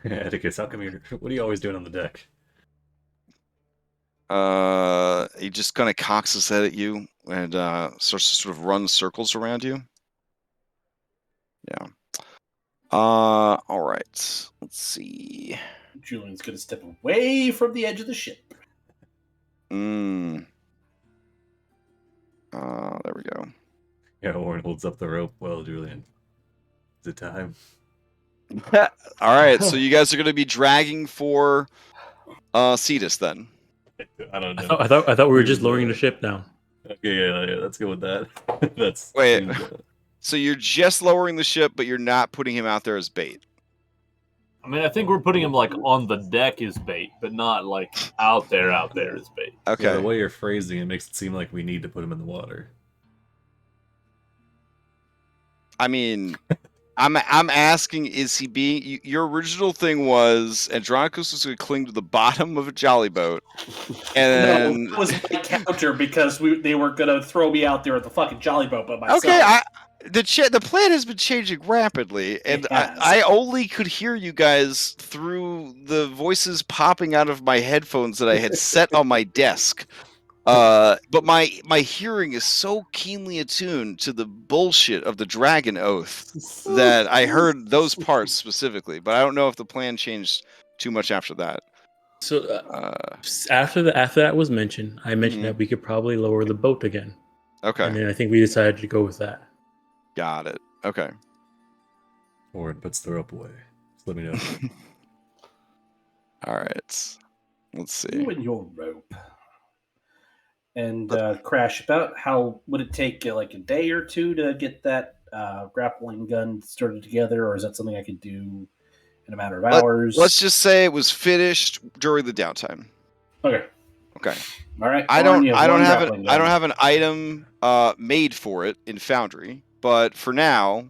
Atticus, how come what are you always doing on the deck? He just kind of cocks his head at you and starts to sort of run circles around you. Yeah. All right. Let's see. Julian's gonna step away from the edge of the ship. There we go. Yeah, Warren holds up the rope. Well, Julian, is it time? All right. So you guys are going to be dragging for Cetus then. I don't know. I thought we were just lowering the ship down. Okay, yeah, let's go with that. Wait. So you're just lowering the ship, but you're not putting him out there as bait. I mean, I think we're putting him like on the deck as bait, but not like out there as bait. Okay. Yeah, the way you're phrasing it makes it seem like we need to put him in the water. I mean, I'm asking, is he being... Your original thing was Andronicus was going to cling to the bottom of a jolly boat. And then... No, that was my counter because they were going to throw me out there at the fucking jolly boat by myself. Okay, the plan has been changing rapidly, and I only could hear you guys through the voices popping out of my headphones that I had set on my desk. But my hearing is so keenly attuned to the bullshit of the Dragon Oath that I heard those parts specifically. But I don't know if the plan changed too much after that. So after that was mentioned, I mentioned that we could probably lower the boat again. Okay. And then I think we decided to go with that. Got it. Okay. Warren puts the rope away. Just let me know. All right. Let's see. You and your rope. And Crash, about how would it take like a day or two to get that grappling gun started together, or is that something I could do in a matter of hours? Let's just say it was finished during the downtime. Okay. Okay. All right. I don't have an item made for it in Foundry, but for now,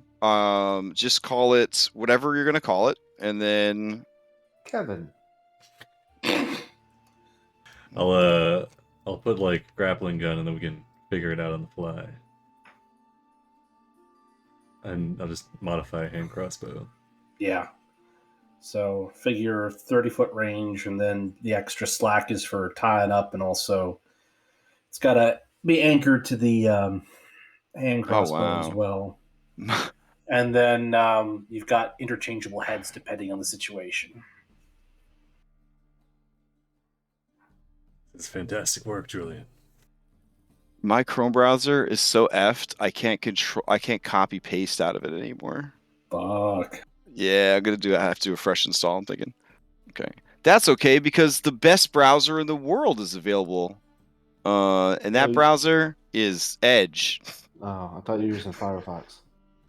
just call it whatever you're gonna call it, and then Kevin. I'll put like grappling gun, and then we can figure it out on the fly. And I'll just modify hand crossbow. Yeah. So figure 30-foot range, and then the extra slack is for tying up, and also it's got to be anchored to the hand crossbow as well. And then you've got interchangeable heads depending on the situation. It's fantastic work, Julian. My Chrome browser is so effed. I can't copy paste out of it anymore. Fuck. Yeah, I have to do a fresh install. I'm thinking. Okay, that's okay because the best browser in the world is available, and that browser is Edge. Oh, I thought you were using Firefox.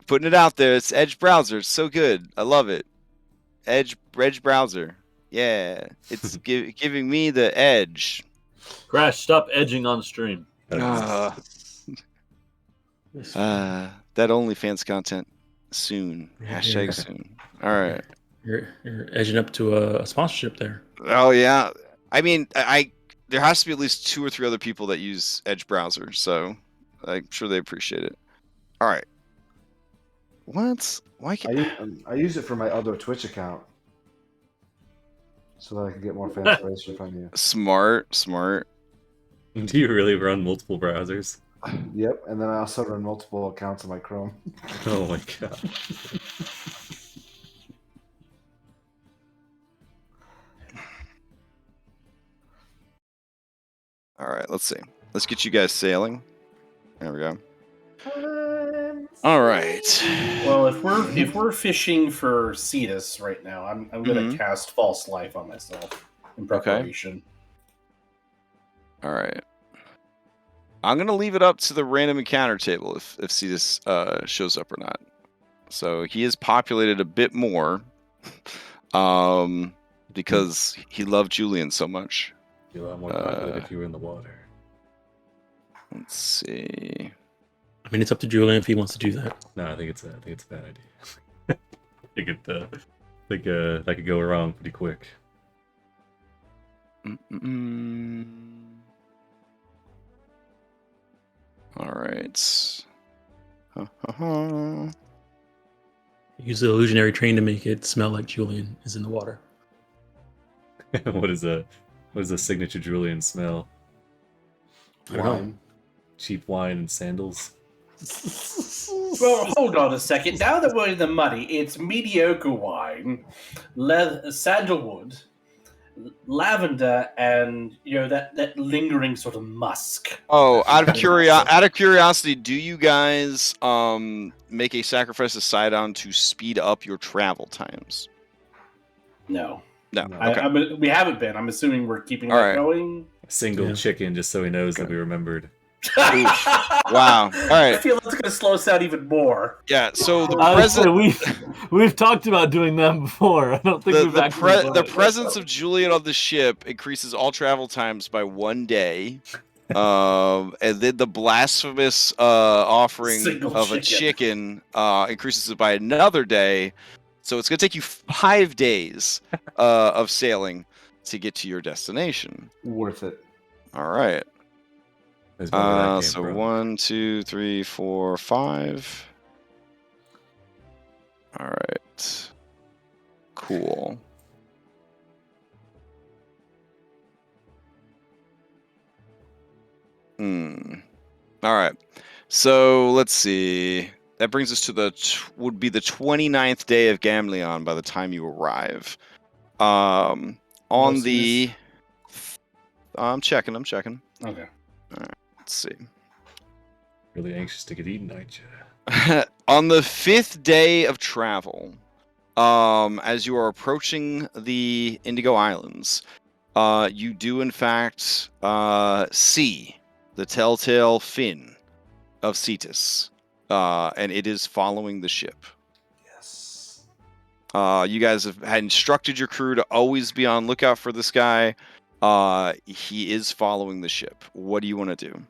Putting it out there, it's Edge browser. It's so good. I love it. Edge browser. Yeah, it's giving me the edge. Crash, stop edging on stream. That OnlyFans content soon. Hashtag soon. All right. You're edging up to a sponsorship there. Oh yeah. I mean, there has to be at least 2 or 3 other people that use Edge browser, so I'm sure they appreciate it. All right. What? Why can't I use it for my other Twitch account so that I can get more fan inspiration from you. Smart. Do you really run multiple browsers? Yep, and then I also run multiple accounts on my Chrome. Oh my god. All right, let's see. Let's get you guys sailing. There we go. All right. Well, if we're fishing for Cetus right now, I'm gonna cast False Life on myself in preparation. Okay. All right. I'm gonna leave it up to the random encounter table if Cetus shows up or not. So he is populated a bit more, because he loved Julian so much. You'd be a lot more popular if you were in the water. Let's see. I mean, it's up to Julian if he wants to do that. No, I think it's a bad idea. I think that could go wrong pretty quick. All right. Use the illusionary train to make it smell like Julian is in the water. What is a signature Julian smell? I don't know. Cheap wine and sandals. Well, hold on a second. Now that we're in the money, it's mediocre wine, sandalwood, lavender, and that lingering sort of musk. Oh, out of curiosity, do you guys make a sacrifice to Sidon to speed up your travel times? No. Okay. We haven't been. I'm assuming we're keeping that going. A single chicken, just so he knows that we remembered. Wow. All right. I feel it's going to slow us down even more. Yeah. So we've talked about doing that before. I don't think the presence of Julian on the ship increases all travel times by 1 day. And then the blasphemous offering of a chicken increases it by another day. So it's going to take you 5 days of sailing to get to your destination. Worth it. All right. So from. 1, 2, 3, 4, 5. All right. Cool. All right. So let's see. That brings us to would be the 29th day of Gamleon by the time you arrive. On the... I'm checking. Okay. All right. Let's see. Really anxious to get eaten, aren't you? On the 5th day of travel, as you are approaching the Indigo Islands, you do in fact see the telltale fin of Cetus, and it is following the ship. Yes. You guys had instructed your crew to always be on lookout for this guy. He is following the ship. What do you want to do?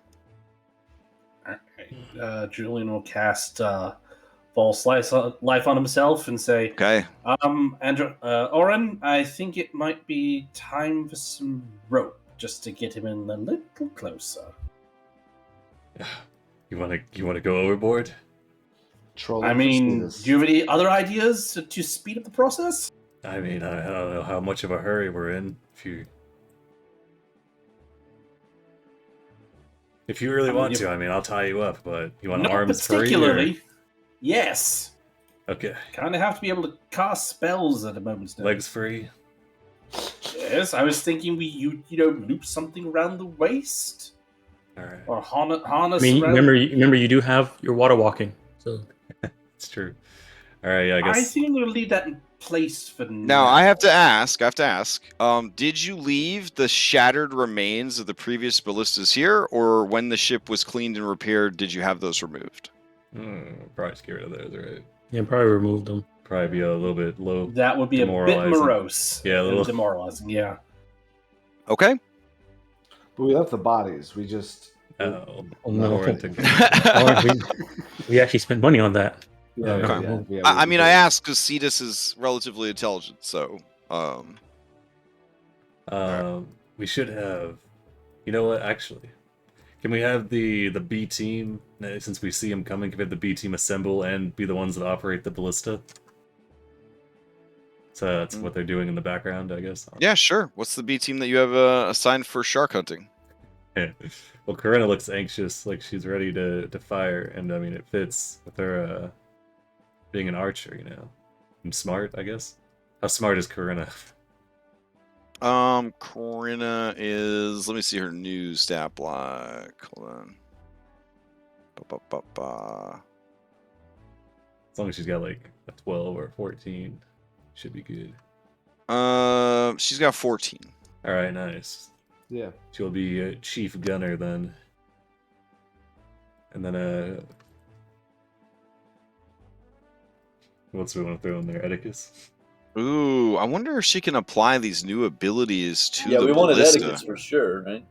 Alright. Julian will cast False Life on himself and say, Okay. Oren, I think it might be time for some rope just to get him in a little closer. You want to go overboard? Do you have any other ideas to speed up the process? I mean, I don't know how much of a hurry we're in. If you really want to, I mean, I'll tie you up, but you want arms free? Particularly, yes. Okay. Kind of have to be able to cast spells at a moment's notice. Legs free? Yes, I was thinking you loop something around the waist. All right. Or harness. I mean, remember, you do have your water walking, so it's true. All right, yeah, I guess. I think I'm going to leave that in place for now. Now, I have to ask. Did you leave the shattered remains of the previous ballistas here, or when the ship was cleaned and repaired, did you have those removed? Probably just get rid of those, right? yeah, probably remove them. probably be a little bit low. That would be a bit morose. Yeah, a little demoralizing. Yeah. Okay. But we left the bodies. We just. no. We actually spent money on that. Yeah, Okay. yeah, I mean, I asked because Cetus is relatively intelligent, so. We should have. You know what? Actually, can we have the B team, since we see him coming? Can we have the B team assemble and be the ones that operate the ballista? So that's what they're doing in the background, I guess. Yeah, sure. What's the B team that you have assigned for shark hunting? Well, Corinna looks anxious, like she's ready to fire, and I mean it fits with her being an archer, you know. And smart, I guess. How smart is Corinna? Corinna is. Let me see her news stat block. Hold on. As long as she's got like a 12 or 14, should be good. She's got 14. All right, nice. Yeah. She'll be a chief gunner then. And then what else do we want to throw in there? Edicus? Ooh, I wonder if she can apply these new abilities to the we wanted ballista. Edicus for sure, right?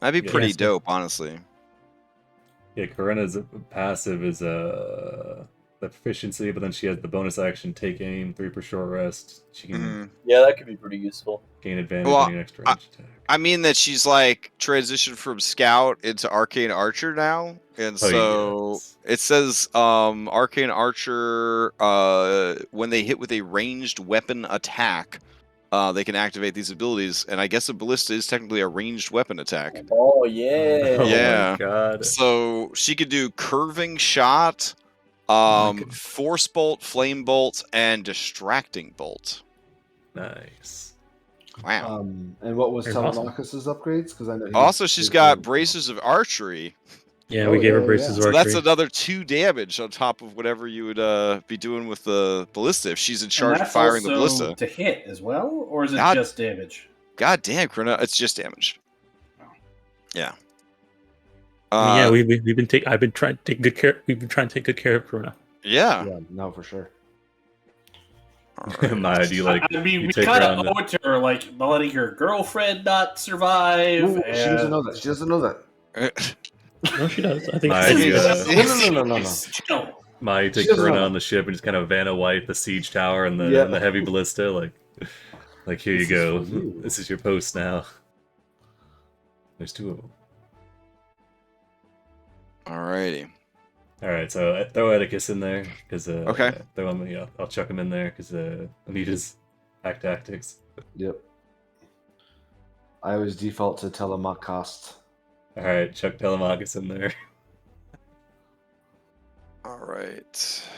That'd be pretty dope, honestly. Yeah, Corinna's passive is the proficiency, but then she has the bonus action, take aim, 3 per short rest. She can Yeah, that could be pretty useful. gain advantage on your next range attack. I mean that she's like transitioned from scout into arcane archer now, and so it says arcane archer when they hit with a ranged weapon attack, they can activate these abilities, and I guess a ballista is technically a ranged weapon attack. Oh yeah. Yeah. Oh my god. So she could do curving shot, force bolt, flame bolt, and distracting bolt. Nice. Wow. And what was That's awesome. Telemachus's upgrades? Because I know. Also, she's got braces of archery. Yeah, we gave her braces of So archery. that's another 2 damage on top of whatever you would be doing with the ballista if she's in charge of firing the ballista. To hit as well, or is it just damage? God damn, Corinna, it's just damage. Yeah. We've been trying to take good care. We've been trying to take good care of Corinna. Yeah. Yeah, no, for sure. Maya, do you like? I mean, you we take kind her of on owe it to her, like letting her girlfriend not survive. Ooh, she doesn't know that. She doesn't know that. No, she does. I think Maya, she you, does. No. Maya, you take She doesn't Corinna know. on the ship and just kind of Vanna White the siege tower and the heavy ballista, like here you go. This is your post now. There's 2 of them. Alrighty. All right, so throw Edicus in there because Okay. throw him. Yeah, I'll chuck him in there because Anita's hack tactics. Yep. I always default to Telemachus. All right, chuck Telemachus in there. All right.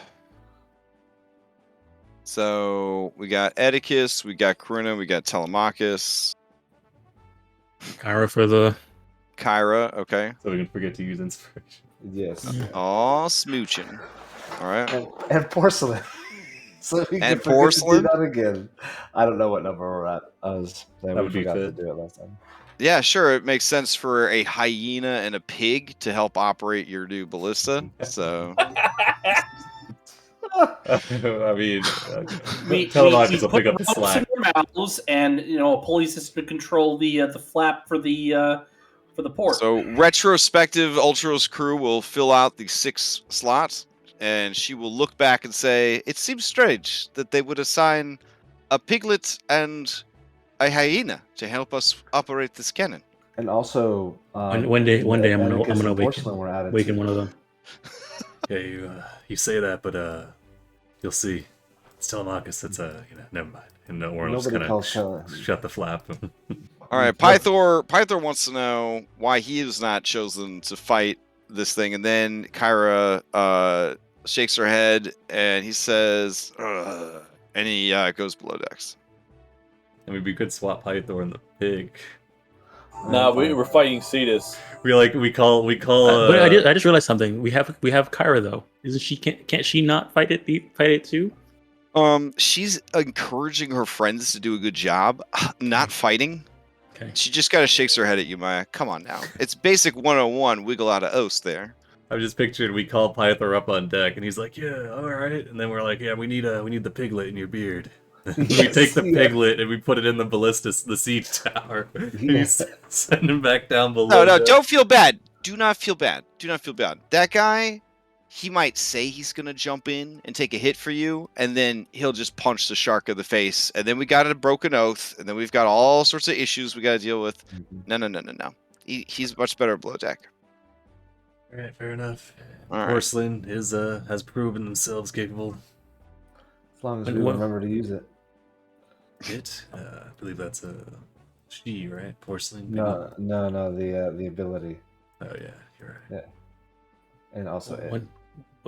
So we got Edicus, we got Corinna, we got Telemachus. Kyra for the Kyra, okay. So we can forget to use inspiration. Yes. All smooching. All right. And porcelain. So we And can porcelain? do that again. I don't know what number we're at. That We would be forgot to fit. do it last time. Yeah, sure. It makes sense for a hyena and a pig to help operate your new ballista. So I mean, Telemachus will pick up the slack. In their mouths, and a pulley system to control the flap for the port. So retrospective Ultros crew will fill out the 6 slots, and she will look back and say, "It seems strange that they would assign a piglet and a hyena to help us operate this cannon." And also, one day I'm gonna porcelain were added awaken too. one of them. Yeah, you say that, but you'll see. It's Telemachus. That's never mind. And no, we're just Nobody kind calls of shut the flap. All right, Pythor wants to know why he was not chosen to fight this thing, and then Kyra shakes her head and he says, "Ugh," and he goes below decks. I mean, we could swap Pythor and the pig. Nah, we were fighting Cetus. We call. But I just realized something. We have Kyra though. Isn't she? Can't she not fight it too? She's encouraging her friends to do a good job, not fighting. Okay. She just kind of shakes her head at you, Maya. Come on now. It's basic 101, wiggle out of oath there. I'm just picturing we call Pythor up on deck, and he's like, "Yeah, all right." And then we're like, "Yeah, we need the piglet in your beard." We take the piglet and we put it in the siege tower. And you send him back down below. No, don't feel bad. Do not feel bad. Do not feel bad. That guy, he might say he's gonna jump in and take a hit for you, and then he'll just punch the shark in the face, and then we got a broken oath, and then we've got all sorts of issues we got to deal with. No. He's much better below deck. All right, fair enough. All right. Porcelain has proven themselves capable. As long as we remember to use it. I believe that's a she, right? Porcelain. No. The ability. Oh yeah, you're right. Yeah. And also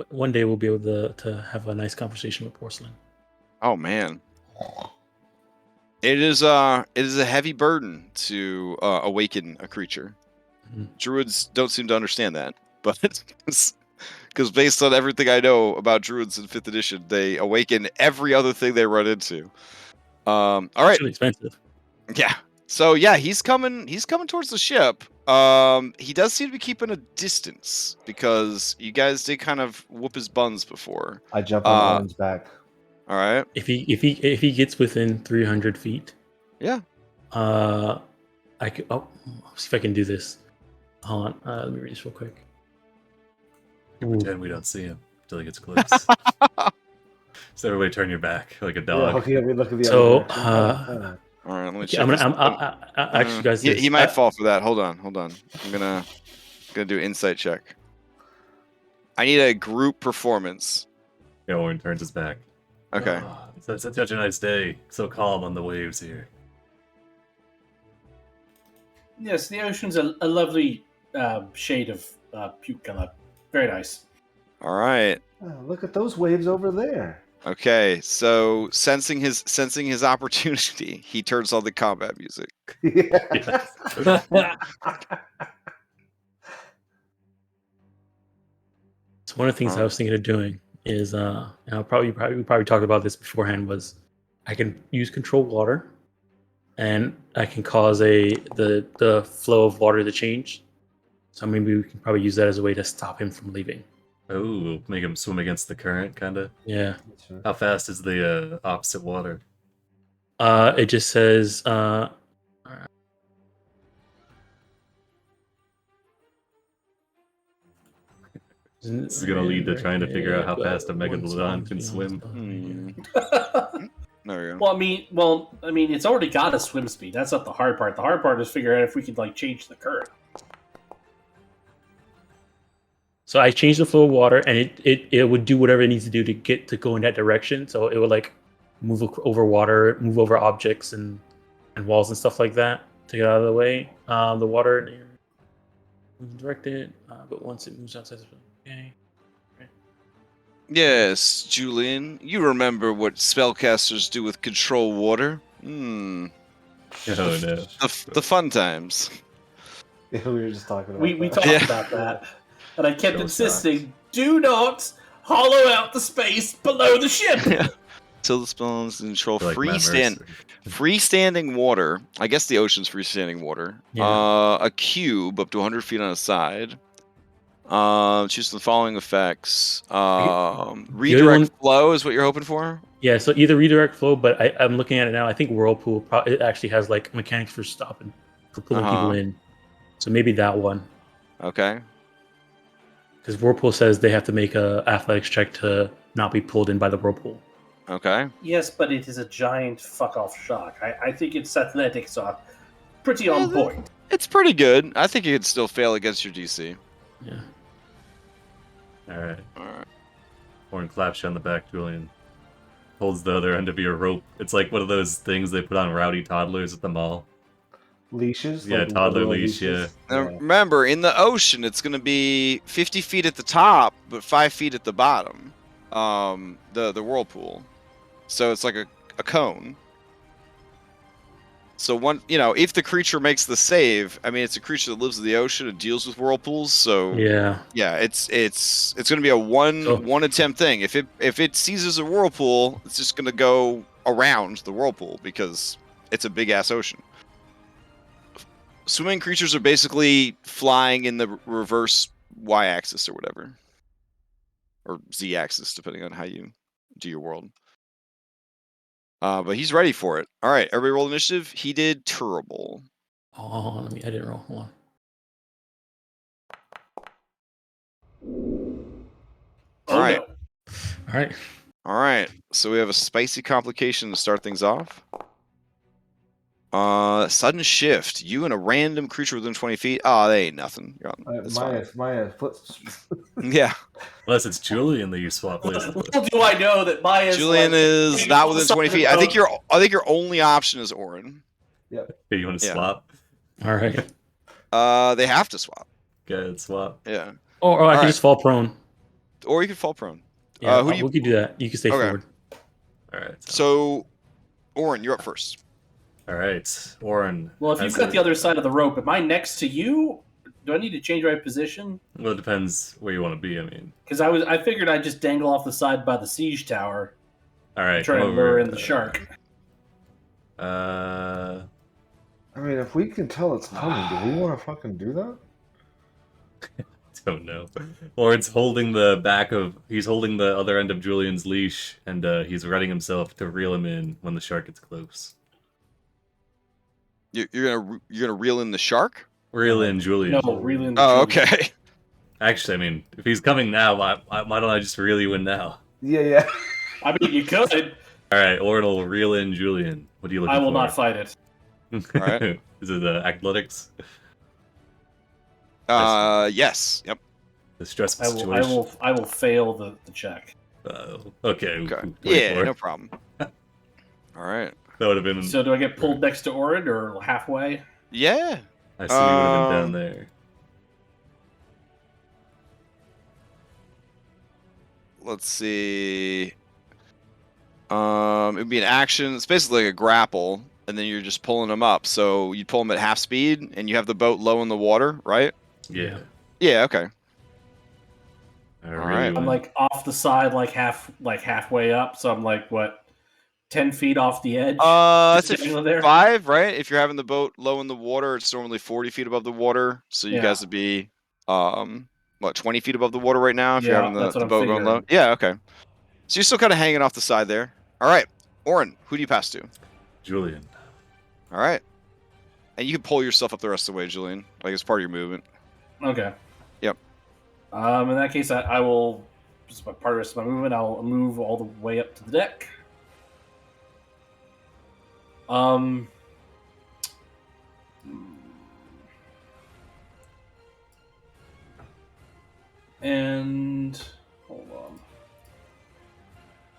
one day we'll be able to have a nice conversation with Porcelain. Oh man, it is a heavy burden to awaken a creature. Druids don't seem to understand that, but because based on everything I know about druids in 5th edition, they awaken every other thing they run into. All right, it's really expensive. Yeah. So yeah, he's coming towards the ship. He does seem to be keeping a distance because you guys did kind of whoop his buns before. I jump on Owen's back. All right. If he gets within 300 feet. Yeah. I could. Oh, I'll see if I can do this. Hold on. Let me read this real quick. Pretend we don't see him until he gets close. So everybody turn your back like a dog. Yeah, we look at the so, other all right, let me okay, check. actually, guys, he might fall for that. Hold on. I'm gonna do an insight check. I need a group performance. Yeah, Owen turns his back. Okay. Oh, it's such a nice day. So calm on the waves here. Yes, the ocean's a lovely shade of puke color. Very nice. All right. Oh, look at those waves over there. Okay, so sensing his opportunity, he turns on the combat music. So one of the things I was thinking of doing is, we probably talked about this beforehand, was I can use control water, and I can cause the flow of water to change. So maybe we can probably use that as a way to stop him from leaving. Oh, make him swim against the current, kind of. Yeah. How fast is the opposite water? It just says. This is gonna lead to trying to figure out how fast a megalodon can swim. There you go. Well, I mean, it's already got a swim speed. That's not the hard part. The hard part is figuring out if we could change the current. So I changed the flow of water, and it would do whatever it needs to do to go in that direction. So it would move over water, move over objects and walls and stuff like that to get out of the way. The water directed, but once it moves outside, okay. Yes, Julian, you remember what spellcasters do with control water? Oh no. The fun times. Yeah, we were just talking about We talked about that. And I kept insisting, do not hollow out the space below the ship. Till the spawns control freestanding water. I guess the ocean's freestanding water. Yeah. A cube up to 100 feet on a side. Choose the following effects. Redirect flow is what you're hoping for? Yeah, so either redirect flow, but I'm looking at it now. I think Whirlpool it actually has mechanics for stopping, for pulling people in. So maybe that one. Okay. Because Whirlpool says they have to make a athletics check to not be pulled in by the Whirlpool. Okay. Yes, but it is a giant fuck-off shock. I think its athletics are pretty on point. It's pretty good. I think you could still fail against your DC. Yeah. All right. Horn claps you on the back, Julian. Holds the other end of your rope. It's like one of those things they put on rowdy toddlers at the mall. Leashes? Yeah, toddler leash, yeah. Now, remember, in the ocean, it's going to be 50 feet at the top, but 5 feet at the bottom. The whirlpool. So it's like a cone. So if the creature makes the save, I mean, it's a creature that lives in the ocean and deals with whirlpools. So yeah, it's going to be a one attempt thing. If it seizes a whirlpool, it's just going to go around the whirlpool because it's a big ass ocean. Swimming creatures are basically flying in the reverse y-axis or whatever, or z-axis, depending on how you do your world. But he's ready for it. All right, everybody roll initiative. He did terrible. Oh, I didn't roll. Hold on. All right. All right. So we have a spicy complication to start things off. Sudden shift. You and a random creature within 20 feet. Oh, they ain't nothing. You're on. Maya foot. Yeah. Unless it's Julian that you swap places with. Little do I know that Maya's Julian is not within 20 feet. I think your only option is Orin. Yep. Hey, you want to swap? All right. They have to swap. Good, swap. Yeah. Or I can just fall prone. Or you can fall prone. Yeah, we can do that. You can stay forward. All right. So, Orin, you're up first. All right, Orin. Well, if you've got the other side of the rope, am I next to you? Do I need to change my position? Well, it depends where you want to be. I mean, because I figured I'd just dangle off the side by the siege tower. All right, try to lure in the shark. I mean, if we can tell it's coming, do we want to fucking do that? Don't know. Orin's holding he's holding the other end of Julian's leash, and he's readying himself to reel him in when the shark gets close. You're gonna reel in the shark? Reel in Julian. No, reel in. Oh, okay. Actually, I mean, if he's coming now, why don't I just reel you in now? Yeah. I mean, you could. All right, Orin will reel in Julian. What are you looking for? I will not fight it. All right. Is it athletics? Yes. Yep. The stressful situation. I will fail the check. Okay. Yeah, no problem. All right. That would have been. So do I get pulled next to Orin or halfway? Yeah. I see you would have been down there. Let's see. It would be an action. It's basically like a grapple, and then you're just pulling them up. So you pull them at half speed, and you have the boat low in the water, right? Yeah. Yeah. Okay. All right. I'm like off the side, like halfway up. So I'm like what, 10 feet off the edge? That's 5, right? If you're having the boat low in the water, it's normally 40 feet above the water. So you guys would be 20 feet above the water right now if you're having the boat going low? Yeah, okay. So you're still kind of hanging off the side there. All right. Orin, who do you pass to? Julian. All right. And you can pull yourself up the rest of the way, Julian. Like it's part of your movement. Okay. Yep. In that case, I will, just part of the rest of my movement, I'll move all the way up to the deck. And hold on.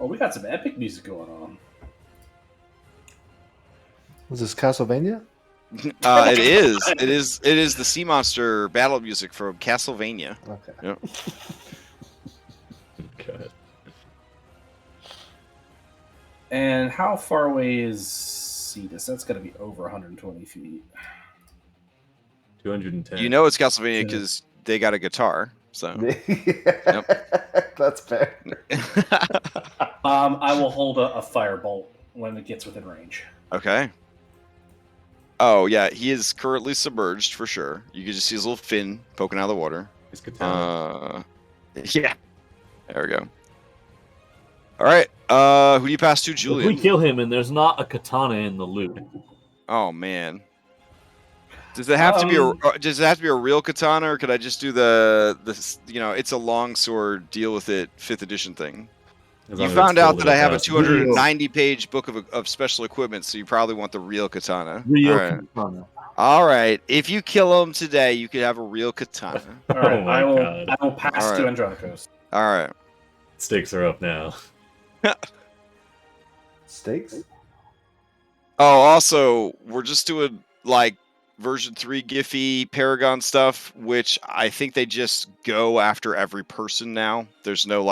Oh, we got some epic music going on. Was this Castlevania? It is. It is the sea monster battle music from Castlevania. Okay. Yep. Okay. And how far away is Cetus? That's got to be over 120 feet. 210. You know it's Castlevania because they got a guitar. So. Yep. That's fair. I will hold a firebolt when it gets within range. Okay. Oh, yeah, he is currently submerged for sure. You can just see his little fin poking out of the water. His katana. Yeah. There we go. All right. Who do you pass to, Julian? If we kill him and there's not a katana in the loot. Oh, man. Does it have to be a real katana, or could I just do the it's a longsword, deal with it 5th edition thing? You found out that I have a 290-page book of special equipment, so you probably want the real katana. Katana. All right. If you kill him today, you could have a real katana. All right. I will pass to Andronicos. All right. Stakes are up now. Stakes? Oh, also, we're just doing like version 3 Giphy Paragon stuff, which I think they just go after every person now. There's no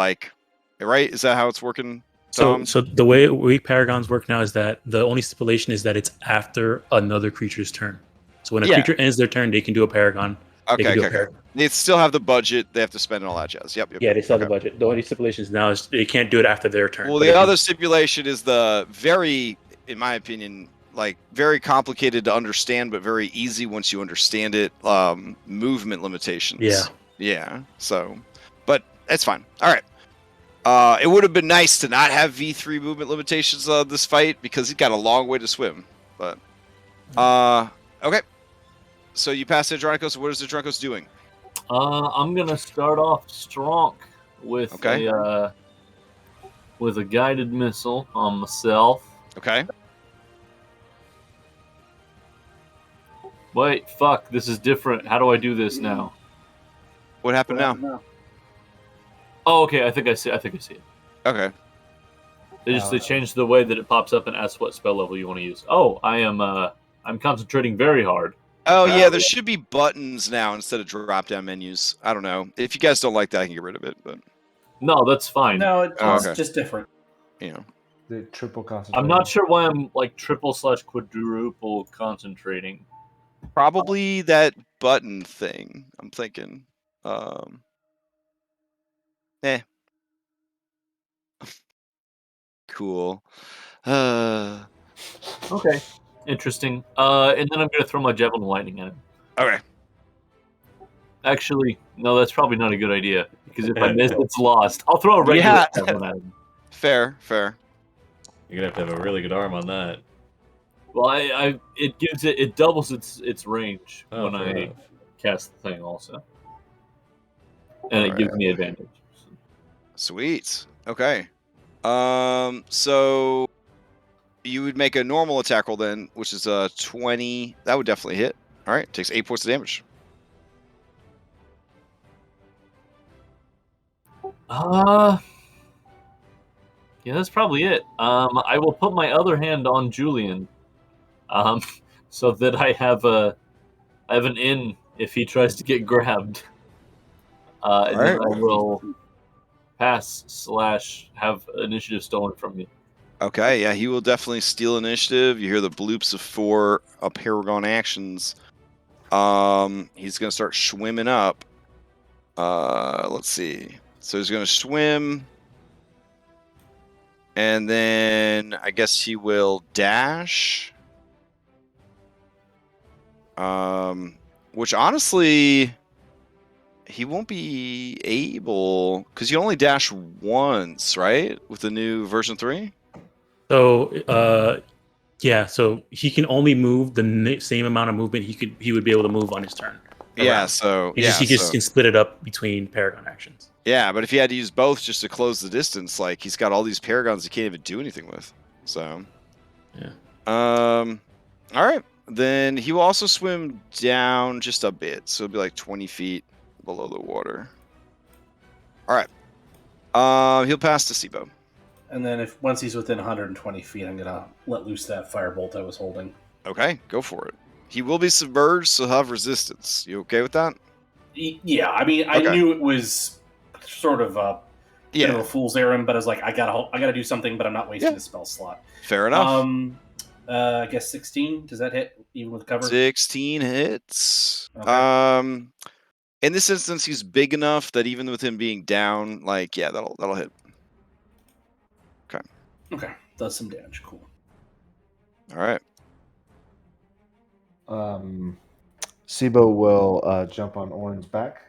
right? Is that how it's working, Tom? So the way Paragons work now is that the only stipulation is that it's after another creature's turn. So when a creature ends their turn, they can do a Paragon. Okay. They still have the budget. They have to spend and all that jazz. Yep. Yeah, they still have the budget. The only stipulations now is they can't do it after their turn. Well, the other stipulation is the very, in my opinion, very complicated to understand, but very easy once you understand it. Movement limitations. Yeah. Yeah. So, but it's fine. All right. It would have been nice to not have V3 movement limitations on this fight because he's got a long way to swim. But okay. So you pass Andronicos. What is Andronicos doing? I'm gonna start off strong with a guided missile on myself. Okay. Wait, fuck! This is different. How do I do this now? What happened now? Oh, okay. I think I see it. Okay. They changed the way that it pops up and asks what spell level you want to use. Oh, I'm concentrating very hard. Oh yeah, there should be buttons now instead of drop-down menus. I don't know. If you guys don't like that, I can get rid of it. But no, that's fine. No, it's just different. You know, the triple concentration. I'm not sure why I'm like triple/quadruple concentrating. Probably that button thing. I'm thinking. Cool. Okay. Interesting. And then I'm gonna throw my javelin lightning at him. Okay. Actually, no, that's probably not a good idea because if I miss, it's lost. I'll throw a regular javelin at him. Fair. You're gonna have to have a really good arm on that. Well, it doubles its range when I cast the thing also, and it gives me advantage. Sweet. Okay. So you would make a normal attack roll then, which is a 20. That would definitely hit. All right. Takes 8 points of damage. Yeah, that's probably it. I will put my other hand on Julian, so that I have an in if he tries to get grabbed. And then I will pass/have initiative stolen from me. Okay, yeah, he will definitely steal initiative. You hear the bloops of 4 Paragon actions. He's gonna start swimming up. Let's see. So he's gonna swim. And then I guess he will dash. Which honestly, he won't be able because you only dash once, right? With the new version 3. So, yeah. So he can only move the same amount of movement he would be able to move on his turn. Yeah. So he just can split it up between Paragon actions. Yeah, but if he had to use both just to close the distance, like he's got all these Paragons he can't even do anything with. So, yeah. All right. Then he will also swim down just a bit, so it'll be like 20 feet below the water. All right. He'll pass to Sibo. And then once he's within 120 feet, I'm gonna let loose that firebolt I was holding. Okay, go for it. He will be submerged, so he'll have resistance. You okay with that? Yeah, I mean, I knew it was sort of a bit of a fool's errand, but I was like, I gotta do something, but I'm not wasting the spell slot. Fair enough. I guess 16. Does that hit even with cover? 16 hits. Okay. In this instance, he's big enough that even with him being down, like that'll hit. Okay, does some damage. Cool. All right. Sibo will jump on Orin's back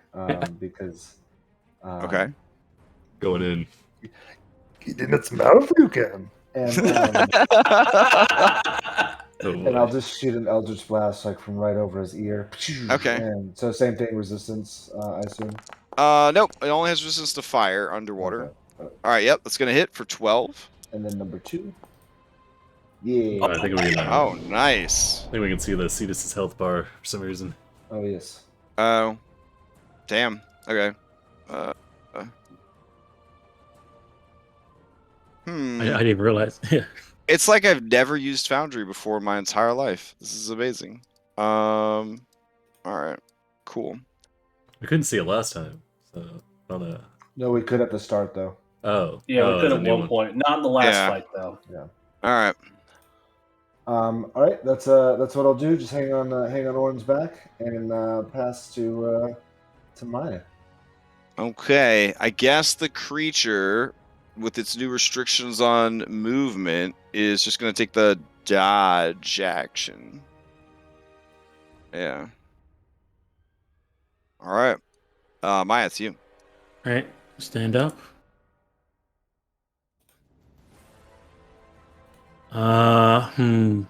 because. Okay. Going in. In its mouth, you can. And I'll just shoot an Eldritch Blast like from right over his ear. Okay. And so same thing, resistance, I assume. Nope. It only has resistance to fire underwater. Okay. All right. Yep. That's gonna hit for 12. And then number 2. Yeah. Oh, I think we can. Oh, nice. I think we can see the Cetus's health bar for some reason. Oh yes. Oh, damn. Okay. I didn't even realize. It's like I've never used Foundry before in my entire life. This is amazing. All right. Cool. We couldn't see it last time. So No, we could at the start though. Oh. Yeah, we could at one point. Not in the last fight though. Yeah. All right. All right. That's what I'll do. Just hang on Orin's back and pass to Maya. Okay. I guess the creature, with its new restrictions on movement, is just going to take the dodge action. Yeah. All right. Maya, it's you. All right, stand up. Hmm.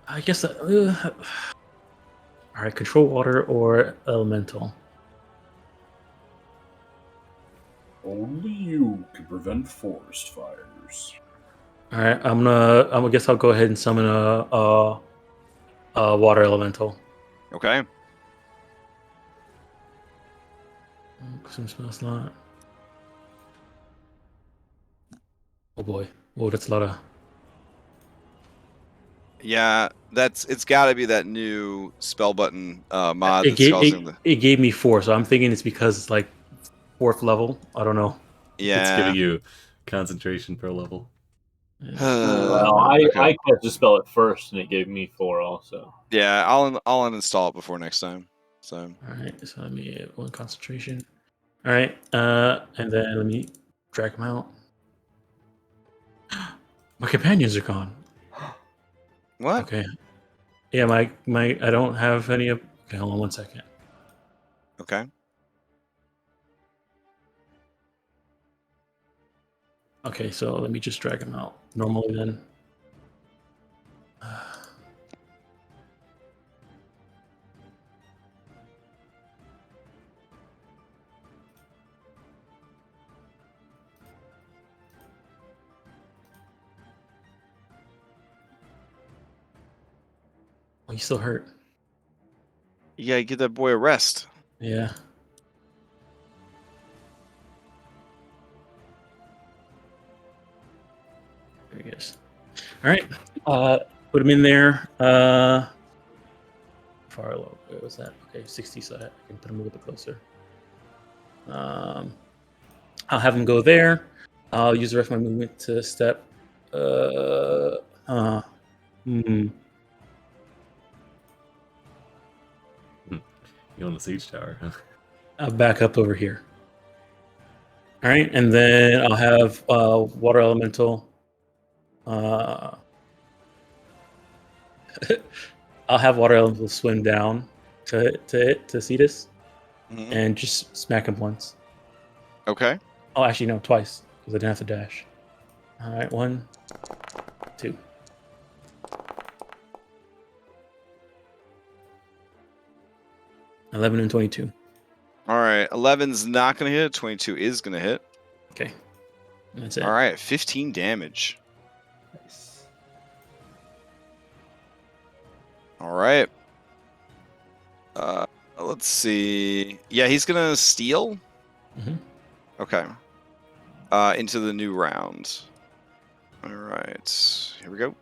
I guess. All right, control water or elemental. Only you can prevent forest fires. All right, I guess I'll go ahead and summon a water elemental. Okay. Some spell slot. Oh boy. Oh, that's a lot of. Yeah, it's got to be that new spell button mod that's causing the. It gave me 4, so I'm thinking it's because it's like 4th level. I don't know. Yeah, it's giving you concentration per level. Well, I cast the spell at first, and it gave me 4 also. Yeah, I'll uninstall it before next time. So. All right, so let me 1 concentration. All right, and then let me drag them out. My companions are gone. What? Okay. Yeah, my I don't have any of. Okay, hold on 1 second. Okay. Okay, so let me just drag them out normally then. Oh, he's still hurt. You gotta give that boy a rest. Yeah. There he is. All right. Put him in there. Far low. Where was that? Okay, 60, so I can put him a little bit closer. I'll have him go there. I'll use the rest of my movement to step. You on the siege tower, huh? I'll back up over here. All right, and then I'll have water elemental. I'll have water elemental swim down to Cetus and just smack him once. Okay. Oh, actually no, twice because I didn't have to dash. All right, 1, 2. $11 and 22. All right, 11's not gonna hit. 22 is gonna hit. Okay, that's it. All right, 15 damage. Nice. All right. Let's see. Yeah, he's gonna steal. Okay. Into the new round. All right, here we go.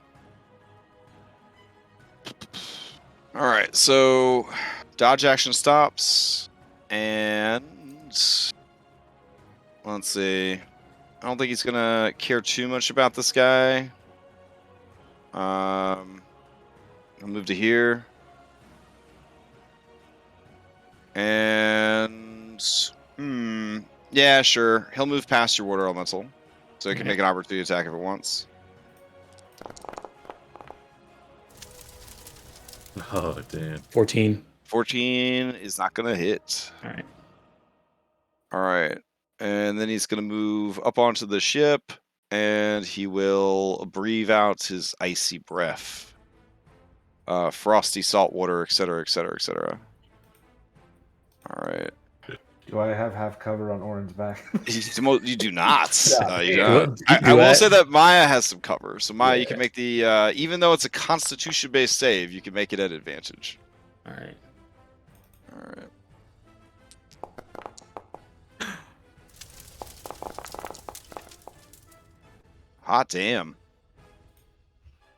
All right, so dodge action stops, and let's see. I don't think he's gonna care too much about this guy. I'll move to here, and yeah, sure. He'll move past your water elemental, so he can make an opportunity attack if it wants. Oh, damn. 14. 14 is not going to hit. All right. All right. And then he's going to move up onto the ship, and he will breathe out his icy breath. Frosty salt water, etc., etc., etc. All right. Do I have half cover on Orin's back? You do not. Yeah. I will say that Maya has some cover. So Maya, Yeah. you can make the even though it's a Constitution-based save, you can make it at advantage. All right. All right. Hot damn.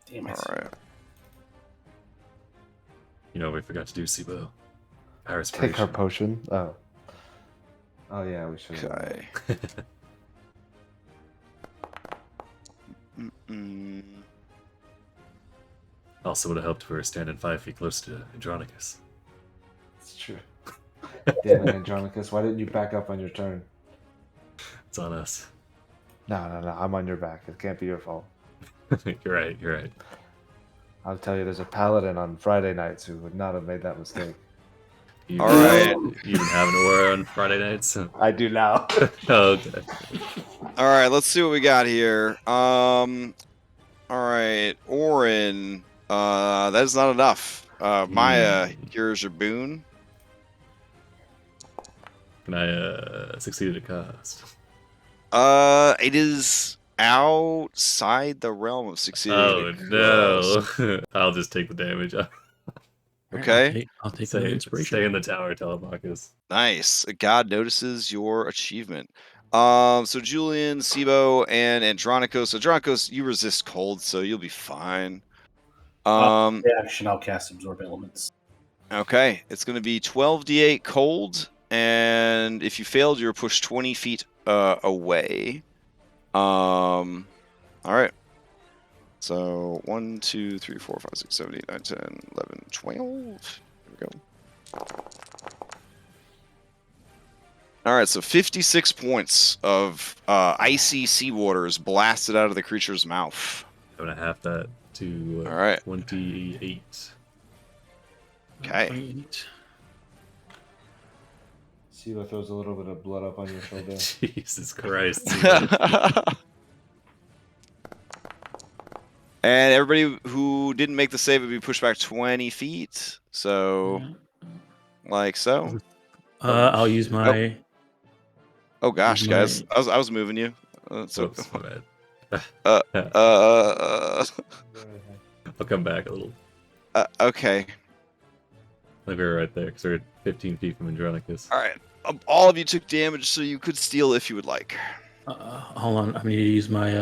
Damn it. All right. You know, we forgot to do Sibo. Take our potion. Oh yeah, we should. Okay. Also would have helped if we were standing 5 feet close to Andronicus. It's true. Damn it, Andronicus, why didn't you back up on your turn? It's on us. No, I'm on your back. It can't be your fault. You're right. I'll tell you, there's a paladin on Friday nights who would not have made that mistake. All right. You even have an aura on Friday nights? I do now. Oh, okay. All right, let's see what we got here. All right, Orin. That is not enough. Maya, here's your boon. Can I succeed at a cost? It is outside the realm of succeeding. Oh no! I'll just take the damage. Okay. I'll take the inspiration. Stay in the tower, Telemachus. Nice. God notices your achievement. So Julian, Sibo, and Andronikos. Andronikos, you resist cold, so you'll be fine. Reaction, I'll cast Absorb Elements. Okay, it's going to be 12d8 cold, and if you failed, you're pushed 20 feet away. All right. So 1, 2, 3, 4, 5, 6, 7, 8, 9, 10, 11, 12. Here we go. All right, so 56 points of icy seawater is blasted out of the creature's mouth. I'm gonna half that to all right. 28. Okay. Siva throws a little bit of blood up on your shoulder. Jesus Christ. And everybody who didn't make the save would be pushed back 20 feet. So, like so. I'll use my... Oh gosh, guys. I was moving you. So, I'll come back a little. Okay. I'll be right there, because we're at 15 feet from Andronicus. Alright. All of you took damage, so you could steal if you would like. Hold on. I'm going to use my...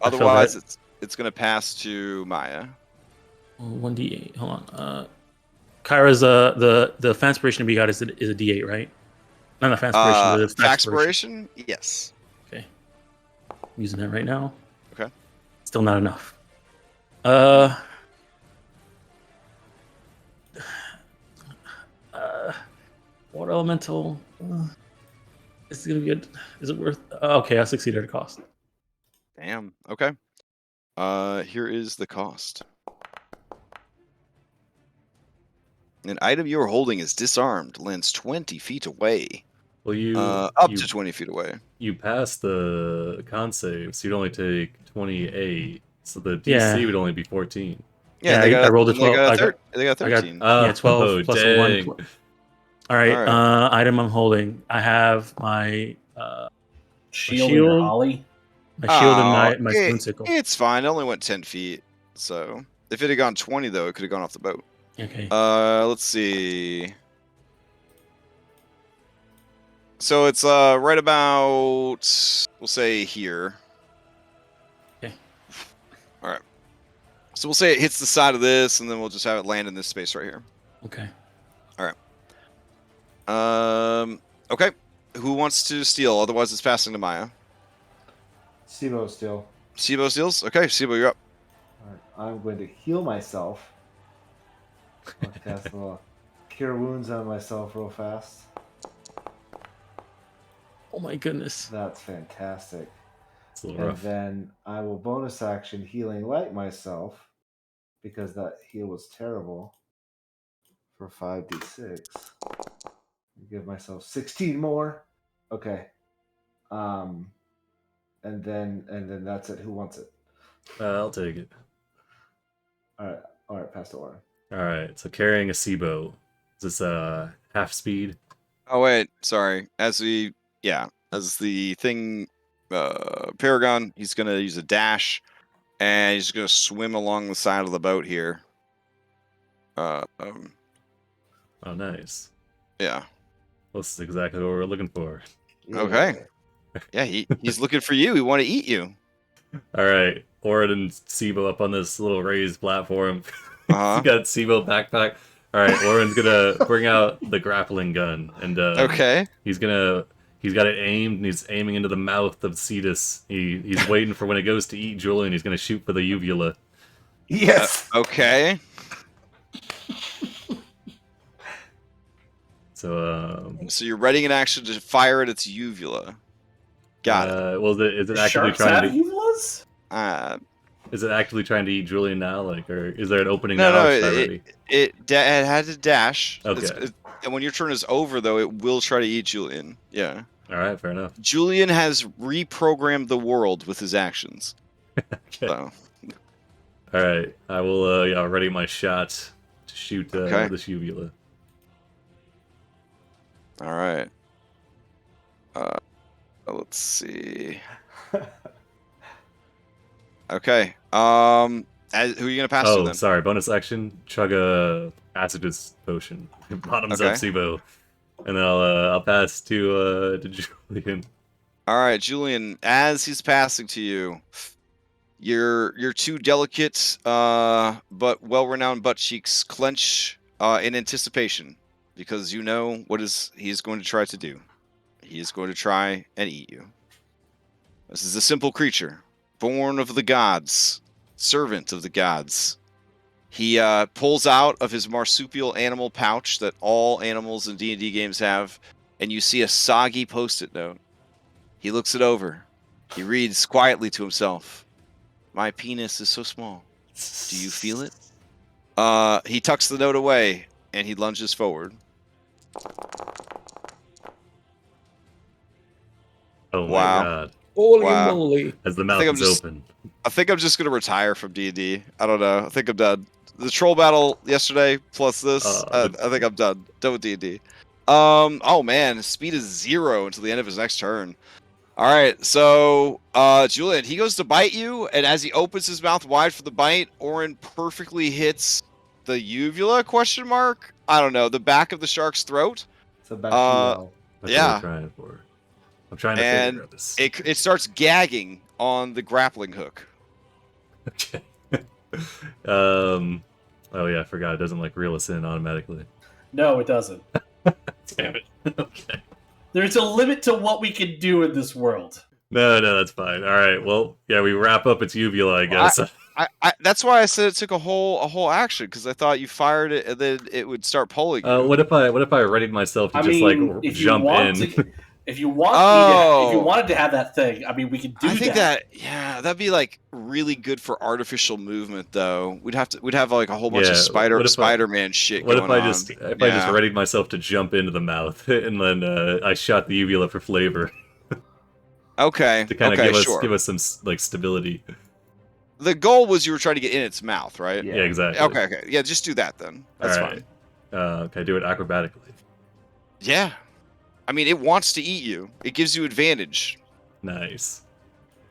Otherwise, it's going to pass to Maya. 1d8. Hold on. Kyra's the Fanspiration we got is a d8, right? Not a Fanspiration, but Faxpiration? Yes. Okay. I'm using that right now. Okay. Still not enough. Water Elemental. This is going to be good. Is it worth... okay, I succeeded at a cost. Damn. Okay. Here is the cost. An item you are holding is disarmed, lands 20 feet away. Well, to 20 feet away. You passed the con save, so you'd only take 28. So the DC would only be 14. Yeah, I rolled a 12. They got 13. Yeah, 12 plus dang. 1. All right. Item I'm holding. I have my shield. Your ollie. My shield and my spoon sickle. It's fine. It only went 10 feet. So if it had gone 20, though, it could have gone off the boat. Okay. Let's see. So it's right about, we'll say here. Okay. All right. So we'll say it hits the side of this, and then we'll just have it land in this space right here. Okay. All right. Okay. Who wants to steal? Otherwise, it's passing to Maya. Sibo steal. Sibo steals? Okay, Sibo, you're up. Alright, I'm going to heal myself. I'll cast a little Cure Wounds on myself real fast. Oh my goodness. That's fantastic. It's a little rough. Then I will bonus action Healing Light myself, because that heal was terrible, for 5d6. Give myself 16 more. Okay. And then that's it. Who wants it? I'll take it. All right, pass to Oren. All right, so carrying a Sibo. Is this half speed? Oh wait, sorry. As the thing, Paragon, he's gonna use a dash, and he's gonna swim along the side of the boat here. Oh, nice. Yeah. Well, this is exactly what we're looking for. Yeah. Okay. Yeah, he's looking for you. He want to eat you. All right, Orin and Sibo up on this little raised platform. Uh-huh. He's got Sibo backpack. All right, Orin's gonna bring out the grappling gun, and okay. He's got it aimed, and he's aiming into the mouth of Cetus. He's waiting for when it goes to eat Julian. He's gonna shoot for the uvula. Yes. Okay. So you're readying an action to fire at its uvula. Got it. Well, is it actually Sharks trying have to? uvulas? Is it actively trying to eat Julian now? Like, or is there an opening No, now? no, Or is that ready? it had to dash. Okay. And when your turn is over, though, it will try to eat Julian. Yeah. All right, fair enough. Julian has reprogrammed the world with his actions. Okay. So. All right, I will ready my shot to shoot this uvula. All right. Let's see. Okay. Who are you gonna pass to then? Sorry. Bonus action. Chug a acidus potion. Bottoms up, Sibo, and then I'll pass to Julian. All right, Julian. As he's passing to you, your two delicate but well-renowned butt cheeks clench in anticipation, because you know what he's going to try to do. He is going to try and eat you. This is a simple creature, born of the gods, servant of the gods. He pulls out of his marsupial animal pouch that all animals in D&D games have, and you see a soggy post-it note. He looks it over. He reads quietly to himself, "My penis is so small. Do you feel it?" He tucks the note away, and he lunges forward. Oh my god. Holy moly. As the mouth is open. I think I'm just going to retire from D&D. I don't know. I think I'm done. The troll battle yesterday plus this, I think I'm done. Done with D&D. Oh man, speed is 0 until the end of his next turn. All right, so Julian, he goes to bite you, and as he opens his mouth wide for the bite, Orin perfectly hits the uvula, question mark? I don't know, the back of the shark's throat. It's a bacterial. That's what I'm trying for. I'm trying to figure out this. It starts gagging on the grappling hook. Okay. Oh yeah, I forgot. It doesn't like reel us in automatically. No, it doesn't. Damn it. Okay. There's a limit to what we can do in this world. No, that's fine. All right. Well, yeah, we wrap up its uvula, I guess. That's why I said it took a whole action, because I thought you fired it and then it would start pulling you. What if I readied myself to jump in? If you wanted to have that thing, I mean, we could do that. I think that'd be like really good for artificial movement, though. We'd have like a whole bunch of Spider-Man shit. What if I just readied myself to jump into the mouth and then I shot the uvula for flavor? Okay. To kind of give us some like stability. The goal was you were trying to get in its mouth, right? Yeah, exactly. Okay. Yeah, just do that then. That's fine. Can I do it acrobatically? Yeah. I mean, it wants to eat you. It gives you advantage. Nice.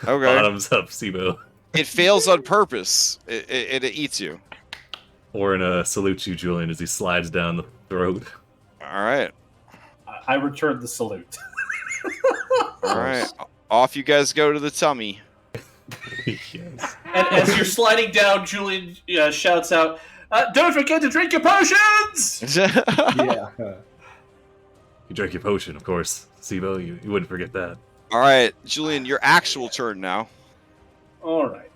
Okay. Bottoms up, Sibo. It fails on purpose. It eats you. Orin salutes you, Julian, as he slides down the throat. All right. I returned the salute. All right. Off you guys go to the tummy. Yes. And as you're sliding down, Julian shouts out, "Don't forget to drink your potions!" Yeah. You drank your potion, of course. Sibo, you wouldn't forget that. All right, Julian, your actual turn now. All right.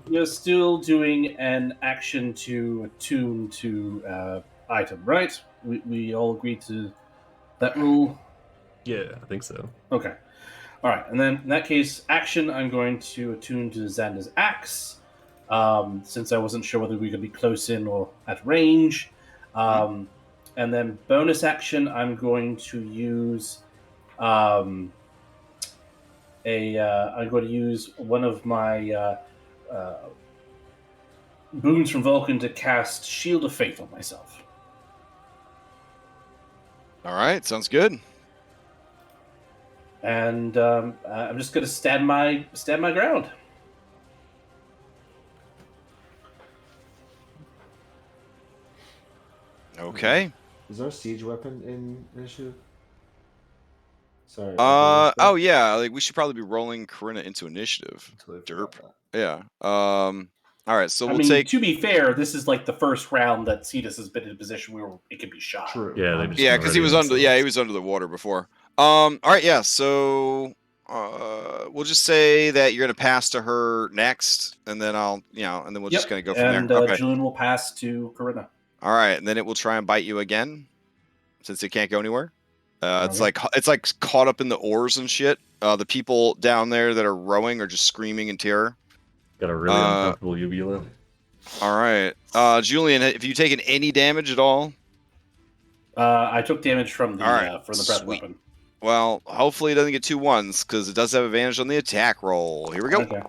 You're still doing an action to attune to item, right? We all agreed to that rule? Yeah, I think so. Okay. All right. And then in that case, action, I'm going to attune to Xander's axe, since I wasn't sure whether we could be close in or at range. And then bonus action, I'm going to use I'm going to use one of my boons from Vulcan to cast Shield of Faith on myself. All right, sounds good. And I'm just going to stand my ground. Okay. Is there a siege weapon in initiative? Sorry. Oh yeah, like we should probably be rolling Corinna into initiative. Derp. Yeah. All right, so we'll take. To be fair, this is like the first round that Cetus has been in a position where it can be shot. True. Yeah. Because he was under. Yeah, he was under the water before. All right. Yeah. So we'll just say that you're gonna pass to her next, and then and then we'll just kind of go from there. Okay. Julian will pass to Corinna. All right, and then it will try and bite you again, since it can't go anywhere. It's like caught up in the oars and shit. The people down there that are rowing are just screaming in terror. Got a really uncomfortable uvula. All right. Julian, have you taken any damage at all? I took damage from the breath Sweet. weapon. Well, hopefully it doesn't get 2 1s, because it does have advantage on the attack roll. Here we go. Okay.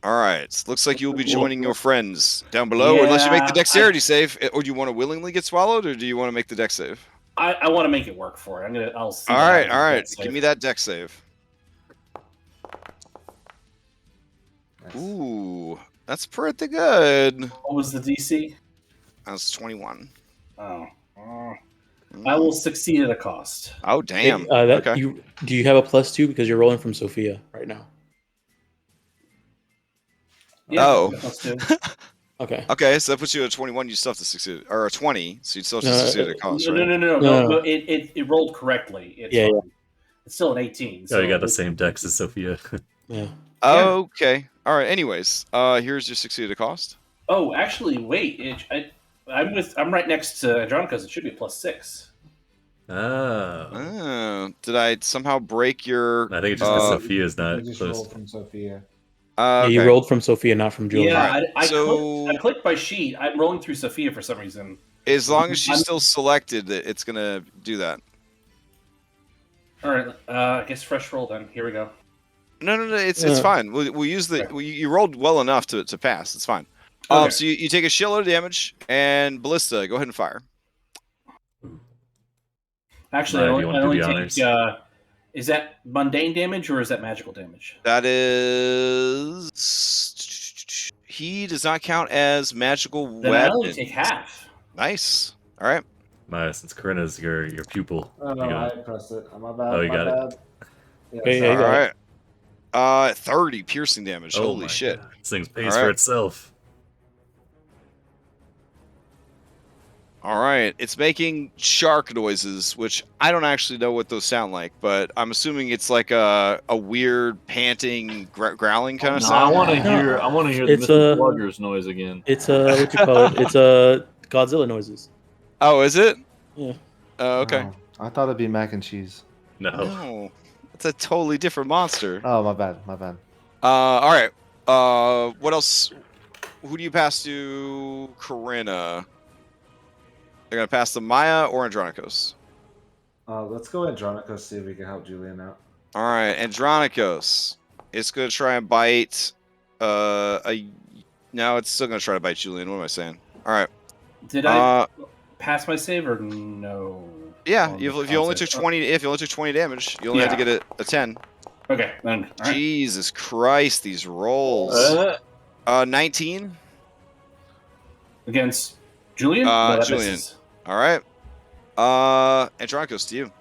All right. Looks like you'll be joining your friends down below, unless you make the dexterity save. Or do you want to willingly get swallowed, or do you want to make the dex save? I want to make it work for it. I'll see. All right. Give me that dex save. Nice. Ooh, that's pretty good. What was the DC? That's 21. Oh. I will succeed at a cost. Oh, damn. Okay. Do you have a +2 because you're rolling from Sophia right now? Yeah, oh. Okay. Okay, so that puts you at 21. You still have to succeed, or a 20, so you still have to succeed at a cost, right? No. It rolled correctly. It's It's still an 18. So you got the same dex as Sophia. Yeah. Okay. All right. Anyways, here's your succeeded cost. Oh, actually, wait. I'm right next to Andronicus. It should be +6. Oh. Did I somehow break your? I think it's just because Sophia's not You just close. rolled from Sophia. Yeah, you rolled from Sophia, not from Julian. Yeah, I clicked my sheet. I'm rolling through Sophia for some reason. As long as she's still selected, it's gonna do that. All right. I guess fresh roll then. Here we go. No. It's fine. We'll use the. Okay. You rolled well enough to pass. It's fine. Okay. So you take a shitload of damage, and Ballista, go ahead and fire. Actually, Ryan, I do you wanna only do the take. honors? Is that mundane damage or is that magical damage? That is. He does not count as magical Then weapon. I only take half. Nice. All right. Maya, since Corinna's your pupil. Oh, no, I pressed it. My bad. Oh, you got it. Yeah, Hey, All right. 30 piercing damage. Oh Holy my shit. God. This thing's pays All for right. itself. All right. It's making shark noises, which I don't actually know what those sound like, but I'm assuming it's like a weird panting, growling kind of No, sound. I want to hear. I want to hear the It's Mythic Slugger's noise again. It's what you call it? It's Godzilla noises. Oh, is it? Yeah. Okay. Oh, I thought it'd be mac and cheese. No. It's a totally different monster. Oh, my bad. All right. What else? Who do you pass to? Corinna. They're gonna pass to Maya or Andronicus. Let's go Andronicus, see if we can help Julian out. All right, Andronicus. It's gonna try and bite. No, it's still gonna try to bite Julian. What am I saying? All right. Did I pass my save or no? Yeah. If you only took 20 damage, you only had to get a 10. Okay. Then. All right. Jesus Christ, these rolls. 19 Against Julian. No, that Julian. misses. All right. Andronicus, to you.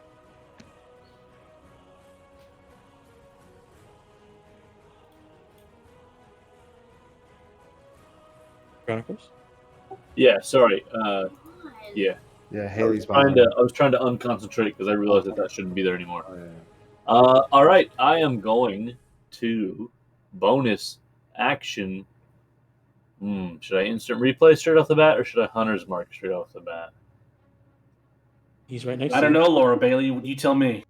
Chronicles? Yeah, sorry. Yeah. Yeah, I Haley's was trying to unconcentrate because I realized that shouldn't be there anymore. Oh, yeah. All right, I am going to bonus action. Should I instant replay straight off the bat, or should I Hunter's Mark straight off the bat? He's right next I to don't you. know, Laura Bailey. You tell me.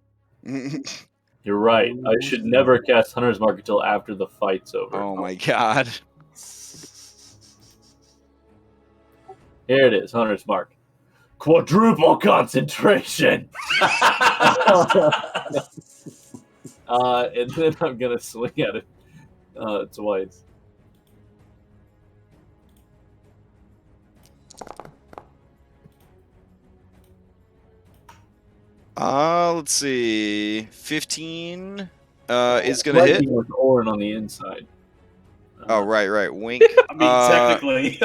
You're right. I should never cast Hunter's Mark until after the fight's over. Oh my God. Here it is, Hunter's Mark. Quadruple concentration. And then I'm gonna swing at it twice. Let's see. 15 is gonna hit. With Orin on the inside. Oh, right. Wink. I mean, technically.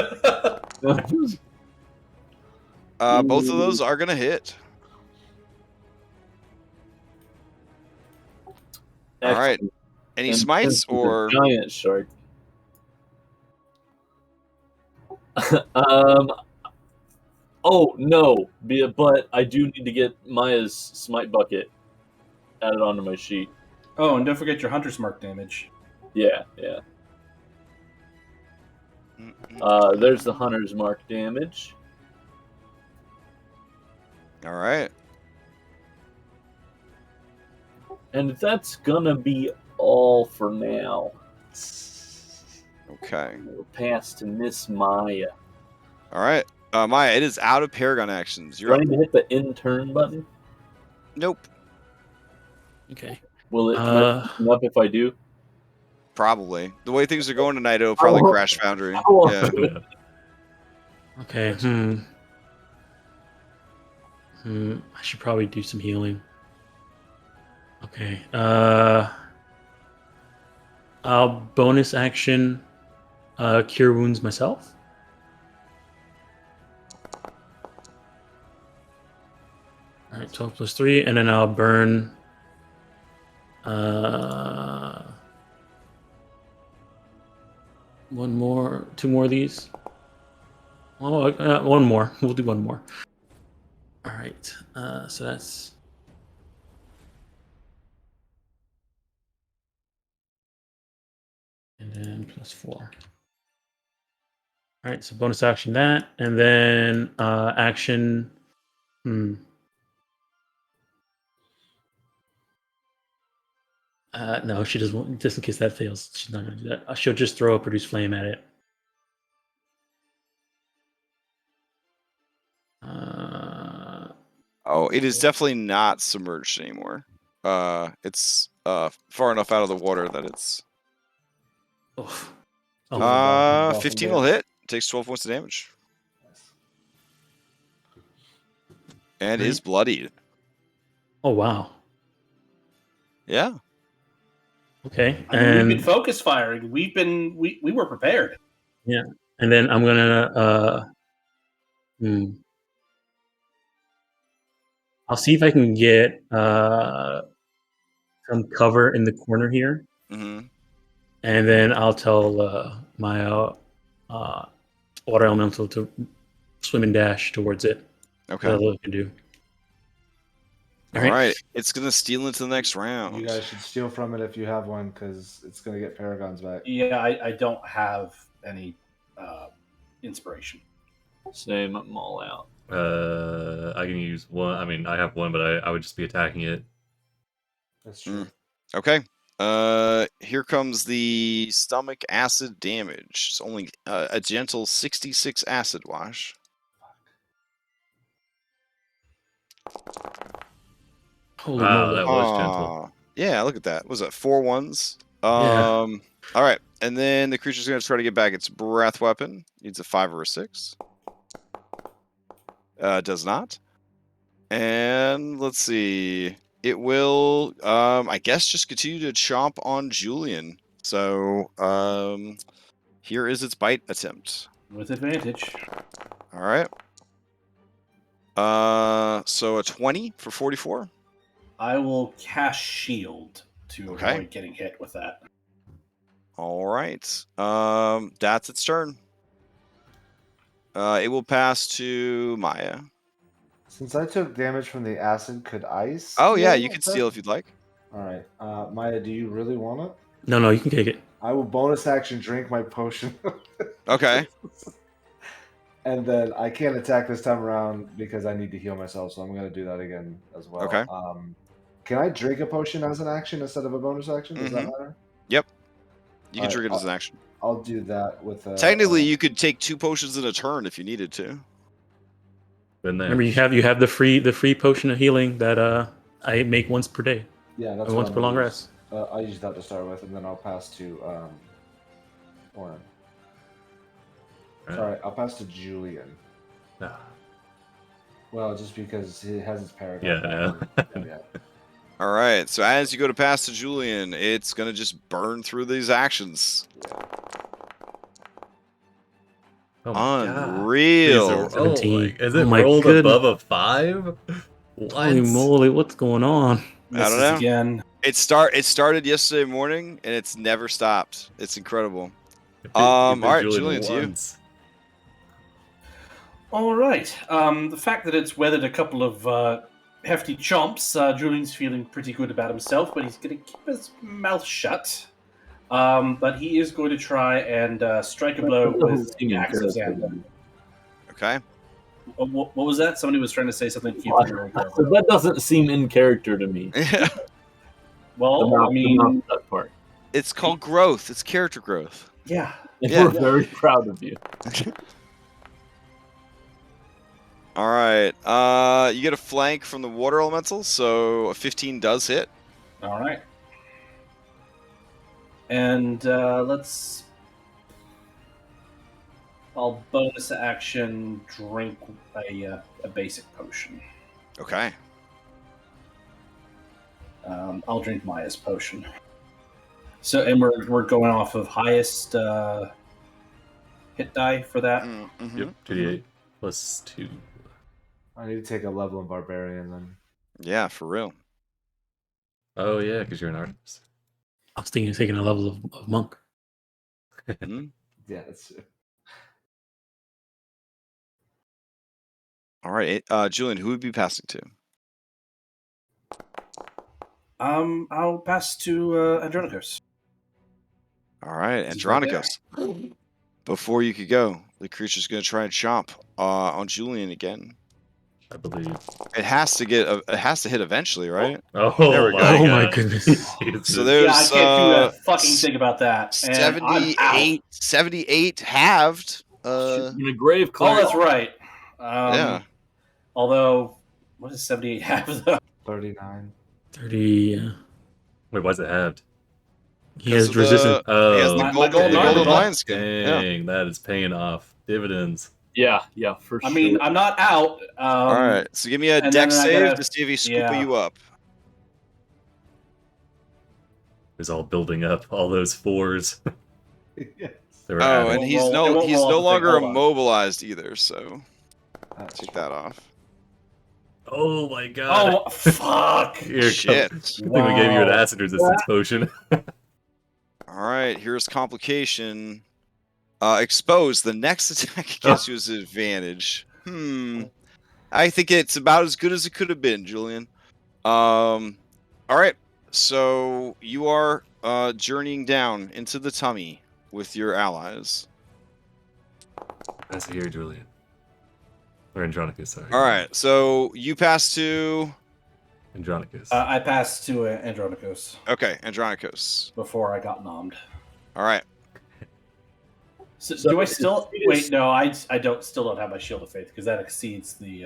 Both of those are gonna hit. All right. Any And smites since it's a or? giant shark? Oh no, but I do need to get Maya's smite bucket added onto my sheet. Oh, and don't forget your Hunter's Mark damage. Yeah. There's the Hunter's Mark damage. All right. And that's gonna be all for now. Okay. We'll pass to Miss Maya. All right. Maya, it is out of Paragon actions. Do You're I up. need to hit the in-turn button? Nope. Okay. Will it come up if I do? Probably. The way things are going tonight, it'll probably crash Foundry. Yeah. Okay. I should probably do some healing. Okay. I'll bonus action cure wounds myself. All right, 12 plus 3, and then I'll burn two more of these. Oh, one more. We'll do one more. All right. So that's. And then plus 4. All right, so bonus action that, and then action. No, she doesn't. Just in case that fails, she's not going to do that. She'll just throw a produce flame at it. It is definitely not submerged anymore. It's far enough out of the water that it's. 15 will hit. Takes 12 points of damage. And is bloodied. Oh wow. Yeah. Okay. I mean, we've been focus firing. We were prepared. Yeah. And then I'm gonna I'll see if I can get some cover in the corner here. Mm-hmm. And then I'll tell my water elemental to swim and dash towards it. Okay. That's all it can do. All right. It's going to steal into the next round. You guys should steal from it if you have one, because it's going to get Paragons back. Yeah, I don't have any inspiration. Same, I'm all out. I can use one. I mean, I have one, but I would just be attacking it. That's true. Okay. Here comes the stomach acid damage. It's only a gentle 66 acid wash. Holy wow, moly. that was gentle. Yeah, look at that. Was it 4 1s? Yeah. All right. And then the creature's going to try to get back its breath weapon. Needs a 5 or a 6. Does not. And let's see. It will, I guess, just continue to chomp on Julian. So, here is its bite attempt. With advantage. All right. So a 20 for 44. I will cast shield to avoid getting hit with that. All right. That's its turn. It will pass to Maya. Since I took damage from the acid, could I steal? Oh, yeah, you can steal if you'd like. All right. Maya, do you really want it? No, you can take it. I will bonus action drink my potion. Okay. And then I can't attack this time around because I need to heal myself, so I'm going to do that again as well. Okay. Can I drink a potion as an action instead of a bonus action? Does that matter? Yep. You can drink it as an action. I'll do that with a... Technically, you could take 2 potions in a turn if you needed to. Remember, you have the free potion of healing that I make once per day. Yeah, that's once per long rest. I'll use that to start with, and then I'll pass to Oren. Sorry, I'll pass to Julian. Well, just because he has his paragon. Yeah. All right. So as you go to pass to Julian, it's gonna just burn through these actions. Unreal. 17. Is it rolled above a 5? Holy moly! What's going on? I don't know. Again. It started yesterday morning and it's never stopped. It's incredible. All right, Julian, to you. All right. The fact that it's weathered a couple of hefty chomps, Julian's feeling pretty good about himself, but he's going to keep his mouth shut. But he is going to try and strike a blow with the axe of Xandon. Okay. What was that? Somebody was trying to say something. That doesn't seem in character to me. Well, I mean, that part. It's called growth. It's character growth. Yeah. Yeah. We're very proud of you. All right. You get a flank from the water elemental, so a 15 does hit. All right. And I'll bonus action drink a basic potion. Okay. I'll drink Maya's potion. So, and we're going off of highest hit die for that. Mm-hmm. Yep, 2d8 plus 2. I need to take a level in barbarian then. Yeah, for real. Oh yeah, because you're an artist. I was thinking of taking a level of monk. Mhm. Yeah, that's true. All right, Julian, who would be passing to? I'll pass to Andronicus. All right, He's right there. Andronicus. Before you could go, the creature's going to try and chomp on Julian again. I believe. It has to hit eventually, right? Oh, There we go. Oh my goodness. So there's I can't do a fucking thing about that. And I'm out. 78 halved. In a grave Oh, cleric. that's right. Yeah. Although, what does 78 have though? 39. 30. Yeah. Wait, why's it halved? He has Because of the- resistance. Oh, He has the My golden, golden the armor, golden bud. lion skin. Yeah. dang, that is paying off dividends. Yeah, for I sure. mean, I'm not out. All right, so give me a and dex then I save gotta- to see if he's scooping yeah. you up. It was all building up, all those 4s. Yes. They were Oh, adding. and It won't he's roll no up the thing. longer Hold on. immobilized either, so That's take that off. Oh my god. Oh, fuck. Here it Shit. comes. Good thing we gave you an Wow. acid resistance potion. All right, here's complication. Expose. The next attack against you is an advantage. I think it's about as good as it could have been, Julian. All right, so you are journeying down into the tummy with your allies. That's here, Julian. Or Andronicus, sorry. All right, so you pass to Andronicus. I passed to Andronicus okay, Andronicus. before I got nommed. All right, So do I still wait? No, I still don't have my Shield of Faith because that exceeds the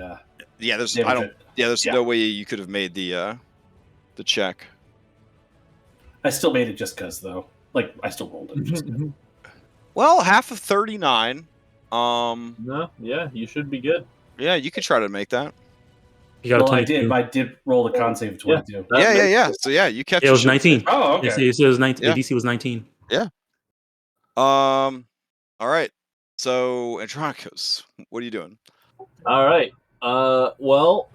yeah. There's damage. there's Yeah. no way you could have made the check. I still made it just because though. Like I still rolled it. Just Well, half of 39. No, yeah, you should be good. Yeah, you could try to make that. You got a well, I 22. did. But I did roll the con save of 22. Yeah. So yeah, you kept. It your was shit. 19. Oh, okay. It was 19. Yeah. The DC was 19. All right. So Andronicus, what are you doing? All right. Well,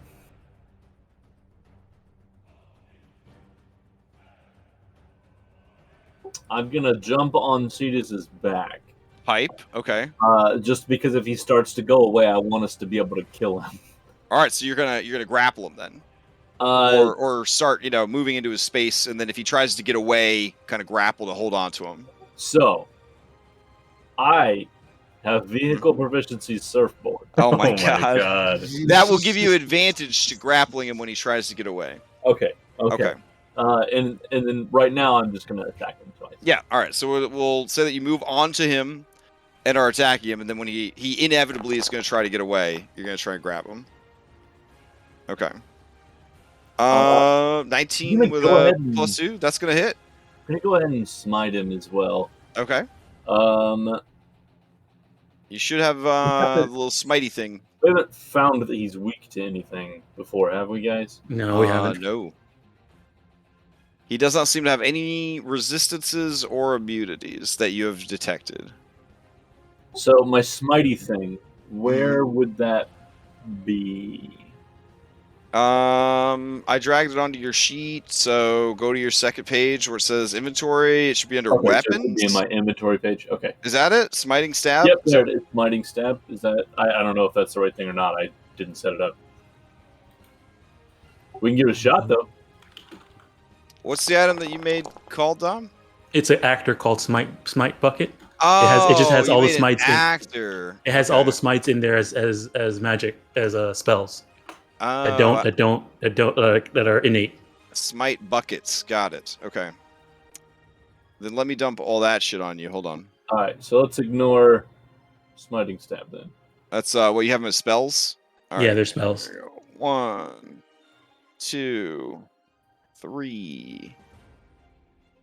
I'm gonna jump on Cetus's back. Pipe. Okay. Just because if he starts to go away, I want us to be able to kill him. All right. So you're gonna grapple him then, or start moving into his space, and then if he tries to get away, kind of grapple to hold on to him. So, I have vehicle proficiency surfboard. Oh my god. god. That will give you advantage to grappling him when he tries to get away. Okay. Okay. And then right now I'm just gonna attack him twice. Yeah. All right. So we'll say that you move on to him and are attacking him, and then when he inevitably is going to try to get away, you're going to try and grab him. Okay. 19 with a +2. That's going to hit. I'm gonna go ahead and smite him as well. Okay. Um, You should have the little smitey thing. we haven't found that he's weak to anything before, have we, guys? No, we haven't. No. He does not seem to have any resistances or immunities that you have detected. So my smitey thing, where would that be? I dragged it onto your sheet, so go to your second page where it says inventory. It should be under Okay, so it weapons. should be in my inventory page. Okay. Is that it? Smiting stab? Yep, there it is. Smiting stab. Is that? I don't know if that's the right thing or not. I didn't set it up. We can give it a shot though. What's the item that you made called, Dom? It's an actor called Smite Bucket. Oh, it just has you all the made an smites in- actor. It has all the smites in there as magic, as spells that are innate. Smite buckets. Got it. Okay. Then let me dump all that shit on you. Hold on. All right, so let's ignore smiting stab then. That's what you have them as spells. All Yeah, right. they're spells. There we go. 1, 2, 3,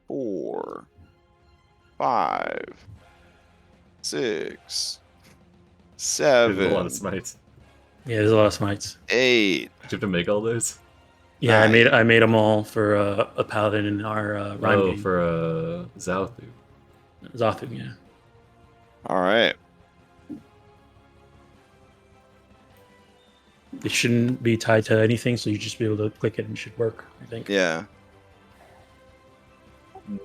4, 5, 6, There's a lot of 7, smites. Yeah, there's a lot of smites. 8. Did you have to make all those? Yeah, I Nine. made them all for a paladin in our rhyme game. For Zalthu. Zothu, yeah. All right. It shouldn't be tied to anything, so you just be able to click it and it should work, I think. Yeah.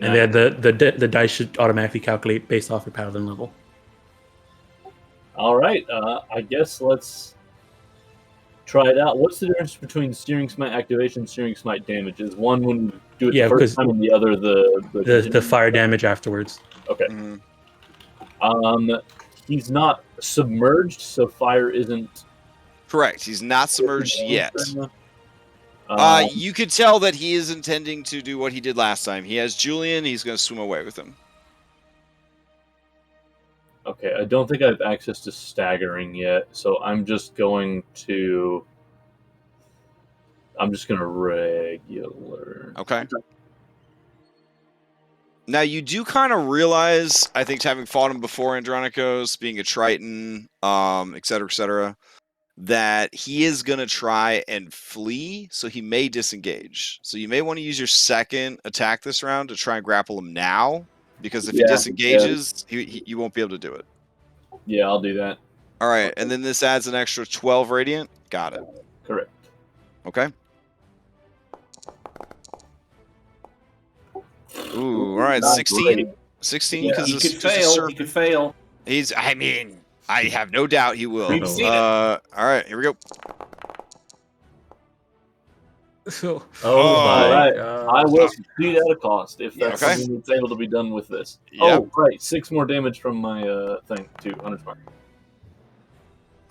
And then the dice should automatically calculate based off your paladin level. All right, I guess let's try it out. What's the difference between Searing Smite activation and Searing Smite damage? Is one when you do it the first time and the other the fire damage afterwards. Okay. Mm-hmm. He's not submerged, so fire isn't... Correct. He's not submerged yet. You could tell that he is intending to do what he did last time. He has Julian. He's going to swim away with him. Okay, I don't think I have access to staggering yet, so I'm just going to regular. Okay. Now, you do kind of realize, I think, having fought him before Andronikos, being a Triton, et cetera, that he is going to try and flee, so he may disengage. So you may want to use your second attack this round to try and grapple him now, because if he disengages, you won't be able to do it. Yeah, I'll do that. All right, and then this adds an extra 12 radiant. Got it. Correct. Okay. Ooh, all right, 16. 16 because he could fail. He could fail. I have no doubt he will. We've seen it. All right, here we go. My God. I will succeed at a cost if that's Okay. something that's able to be done with this. Yep. Oh, right. 6 more damage from my thing to Hunter's Mark.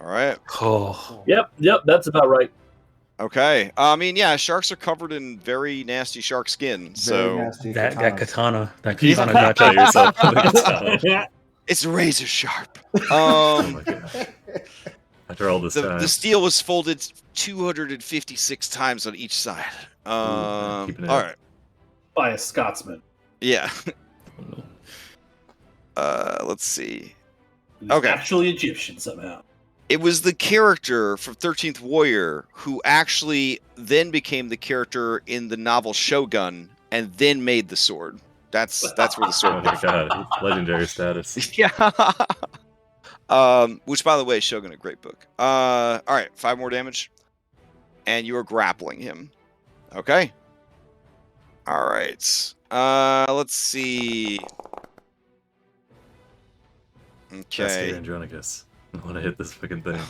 All right. Oh. Yep, that's about right. Okay. I mean, yeah, sharks are covered in very nasty shark skin. So That katana got Tell you. yourself the katana. it's razor sharp. Oh my gosh. After all this time. The steel was folded 256 times on each side. All right. By a Scotsman. Yeah. Let's see. He's Okay. actually Egyptian somehow. It was the character from 13th Warrior who actually then became the character in the novel Shogun and then made the sword. That's where the sword Oh my god, legendary status. Yeah. Which, by the way, Shogun, a great book. All right, 5 more damage, and you are grappling him. Okay. All right. Let's see. Okay. Andronicus. I want to hit this fucking thing.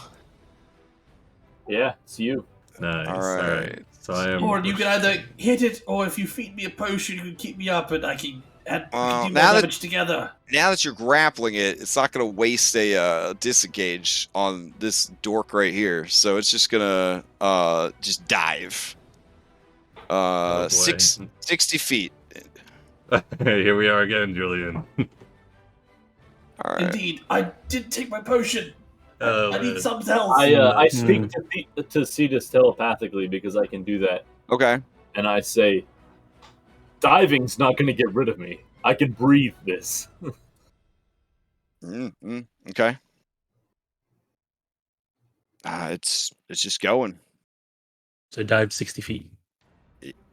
Yeah, it's you. Nice. All right. So I am. Or you can either hit it, or if you feed me a potion, you can keep me up, and I can do more now that- damage together. Now that you're grappling it, it's not going to waste a disengage on this dork right here. So it's just going to just dive. Oh, boy. 60 feet. Here we are again, Julian. All right. Indeed, I did take my potion. Oh, I need man. something else. I speak to Cetus telepathically because I can do that. Okay. And I say, diving's not going to get rid of me. I can breathe this. Okay. It's just going. So dive 60 feet.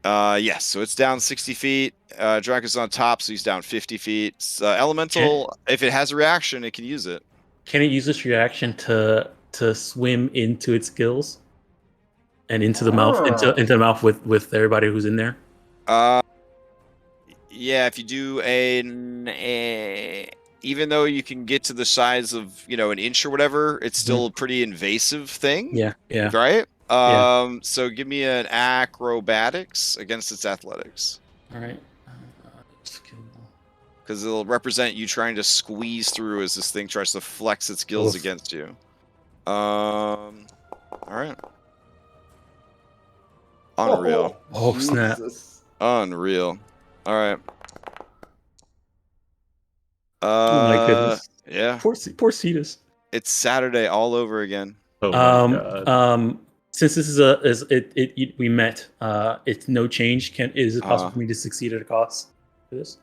Yes. So it's down 60 feet. Draco's on top, so he's down 50 feet. Elemental, if it has a reaction, it can use it. Can it use this reaction to swim into its gills and into the mouth, into the mouth with everybody who's in there? Yeah. If you do even though you can get to the size of an inch or whatever, it's still a pretty invasive thing. Yeah. Right. Yeah. So give me an acrobatics against its athletics. All right. Because it'll represent you trying to squeeze through as this thing tries to flex its gills against you. All right. Unreal. Oh snap! Jesus. Unreal. All right. Oh my goodness. Yeah. Poor Cetus. It's Saturday all over again. Oh my god. Since this we met. It's no change. Is it possible for me to succeed at a cost for this?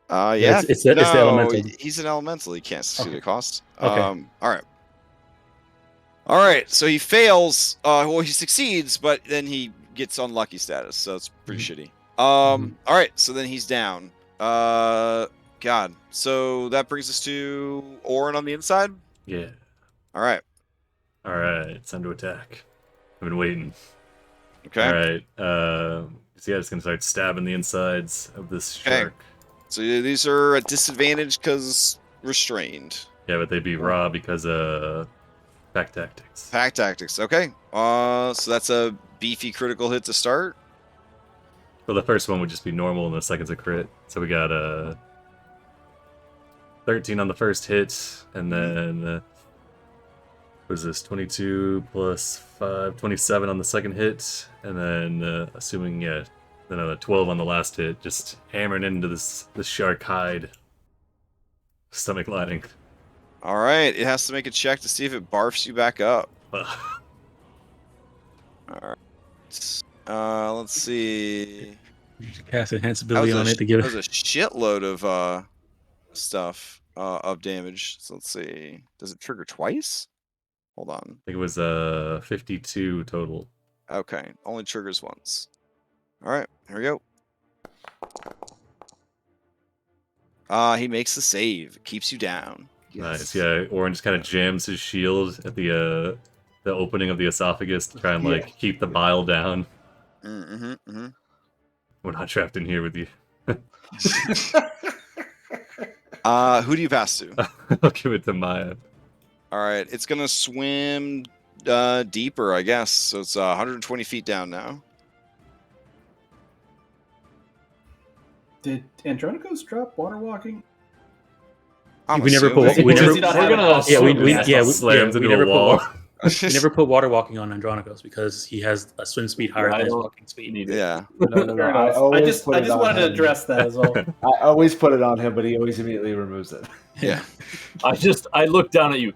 Yeah. It's the elemental. He's an elemental. He can't succeed at cost. Okay. All right. So he fails. Well, he succeeds, but then he gets unlucky status. So it's pretty shitty. All right. So then he's down. God. So that brings us to Orin on the inside. Yeah. All right. It's time to attack. I've been waiting. Okay. All right. So yeah, just gonna start stabbing the insides of this shark. So these are at disadvantage because restrained. Yeah, but they'd be raw because pack tactics. Pack tactics. Okay. So that's a beefy critical hit to start. Well, the first one would just be normal, and the second's a crit. So we got 13 on the first hit, and then what is this? 22 plus 5, 27 on the second hit, and then assuming then a 12 on the last hit, just hammering into this shark hide stomach lining. All right. It has to make a check to see if it barfs you back up. All right. Let's see. Cast enhance ability on it to give it. That was a shitload of stuff of damage. So let's see. Does it trigger twice? Hold on. I think it was 52 total. Okay. Only triggers once. All right. Here we go. He makes the save. Keeps you down. Yes. Nice. Yeah, Orin just kind of jams his shield at the opening of the esophagus to try and keep the bile down. We're not trapped in here with you. Who do you pass to? I'll give it to Maya. All right, it's gonna swim deeper, I guess. So it's 120 feet down now. Did Andronicos drop water walking? We never put. We never. We put water walking on Andronicos because he has a swim speed higher than his walking speed. Yeah. No. I just wanted to address that as well. I always put it on him, but he always immediately removes it. Yeah. I looked down at you.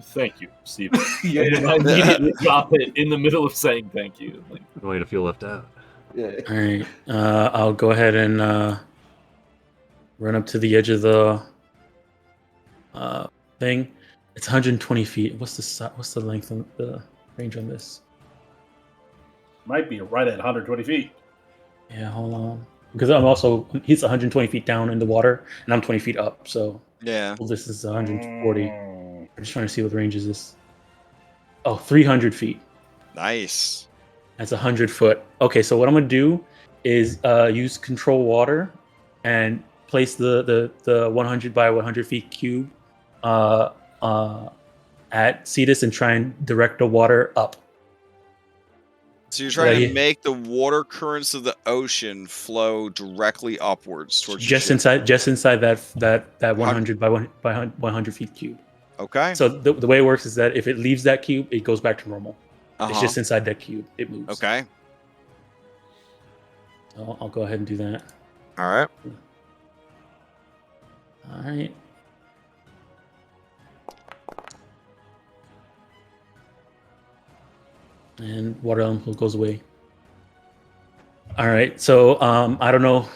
Thank you, Steve. And I immediately drop it in the middle of saying thank you. I want you to feel left out. Yeah. All right. I'll go ahead and run up to the edge of the thing. It's 120 feet. What's the length of the range on this? Might be right at 120 feet. Yeah, hold on. Because he's 120 feet down in the water, and I'm 20 feet up. So yeah, well, this is 140. I'm just trying to see what the range is this. Oh, 300 feet. Nice. That's 100 foot. Okay, so what I'm gonna do is use control water and place the 100 by 100 feet cube at Cetus and try and direct the water up. So you're trying to make the water currents of the ocean flow directly upwards towards inside that 100 by 100 feet cube. Okay. So the way it works is that if it leaves that cube, it goes back to normal. It's just inside that cube. It moves. Okay. So I'll go ahead and do that. All right. All right. And water element goes away. All right. So I don't know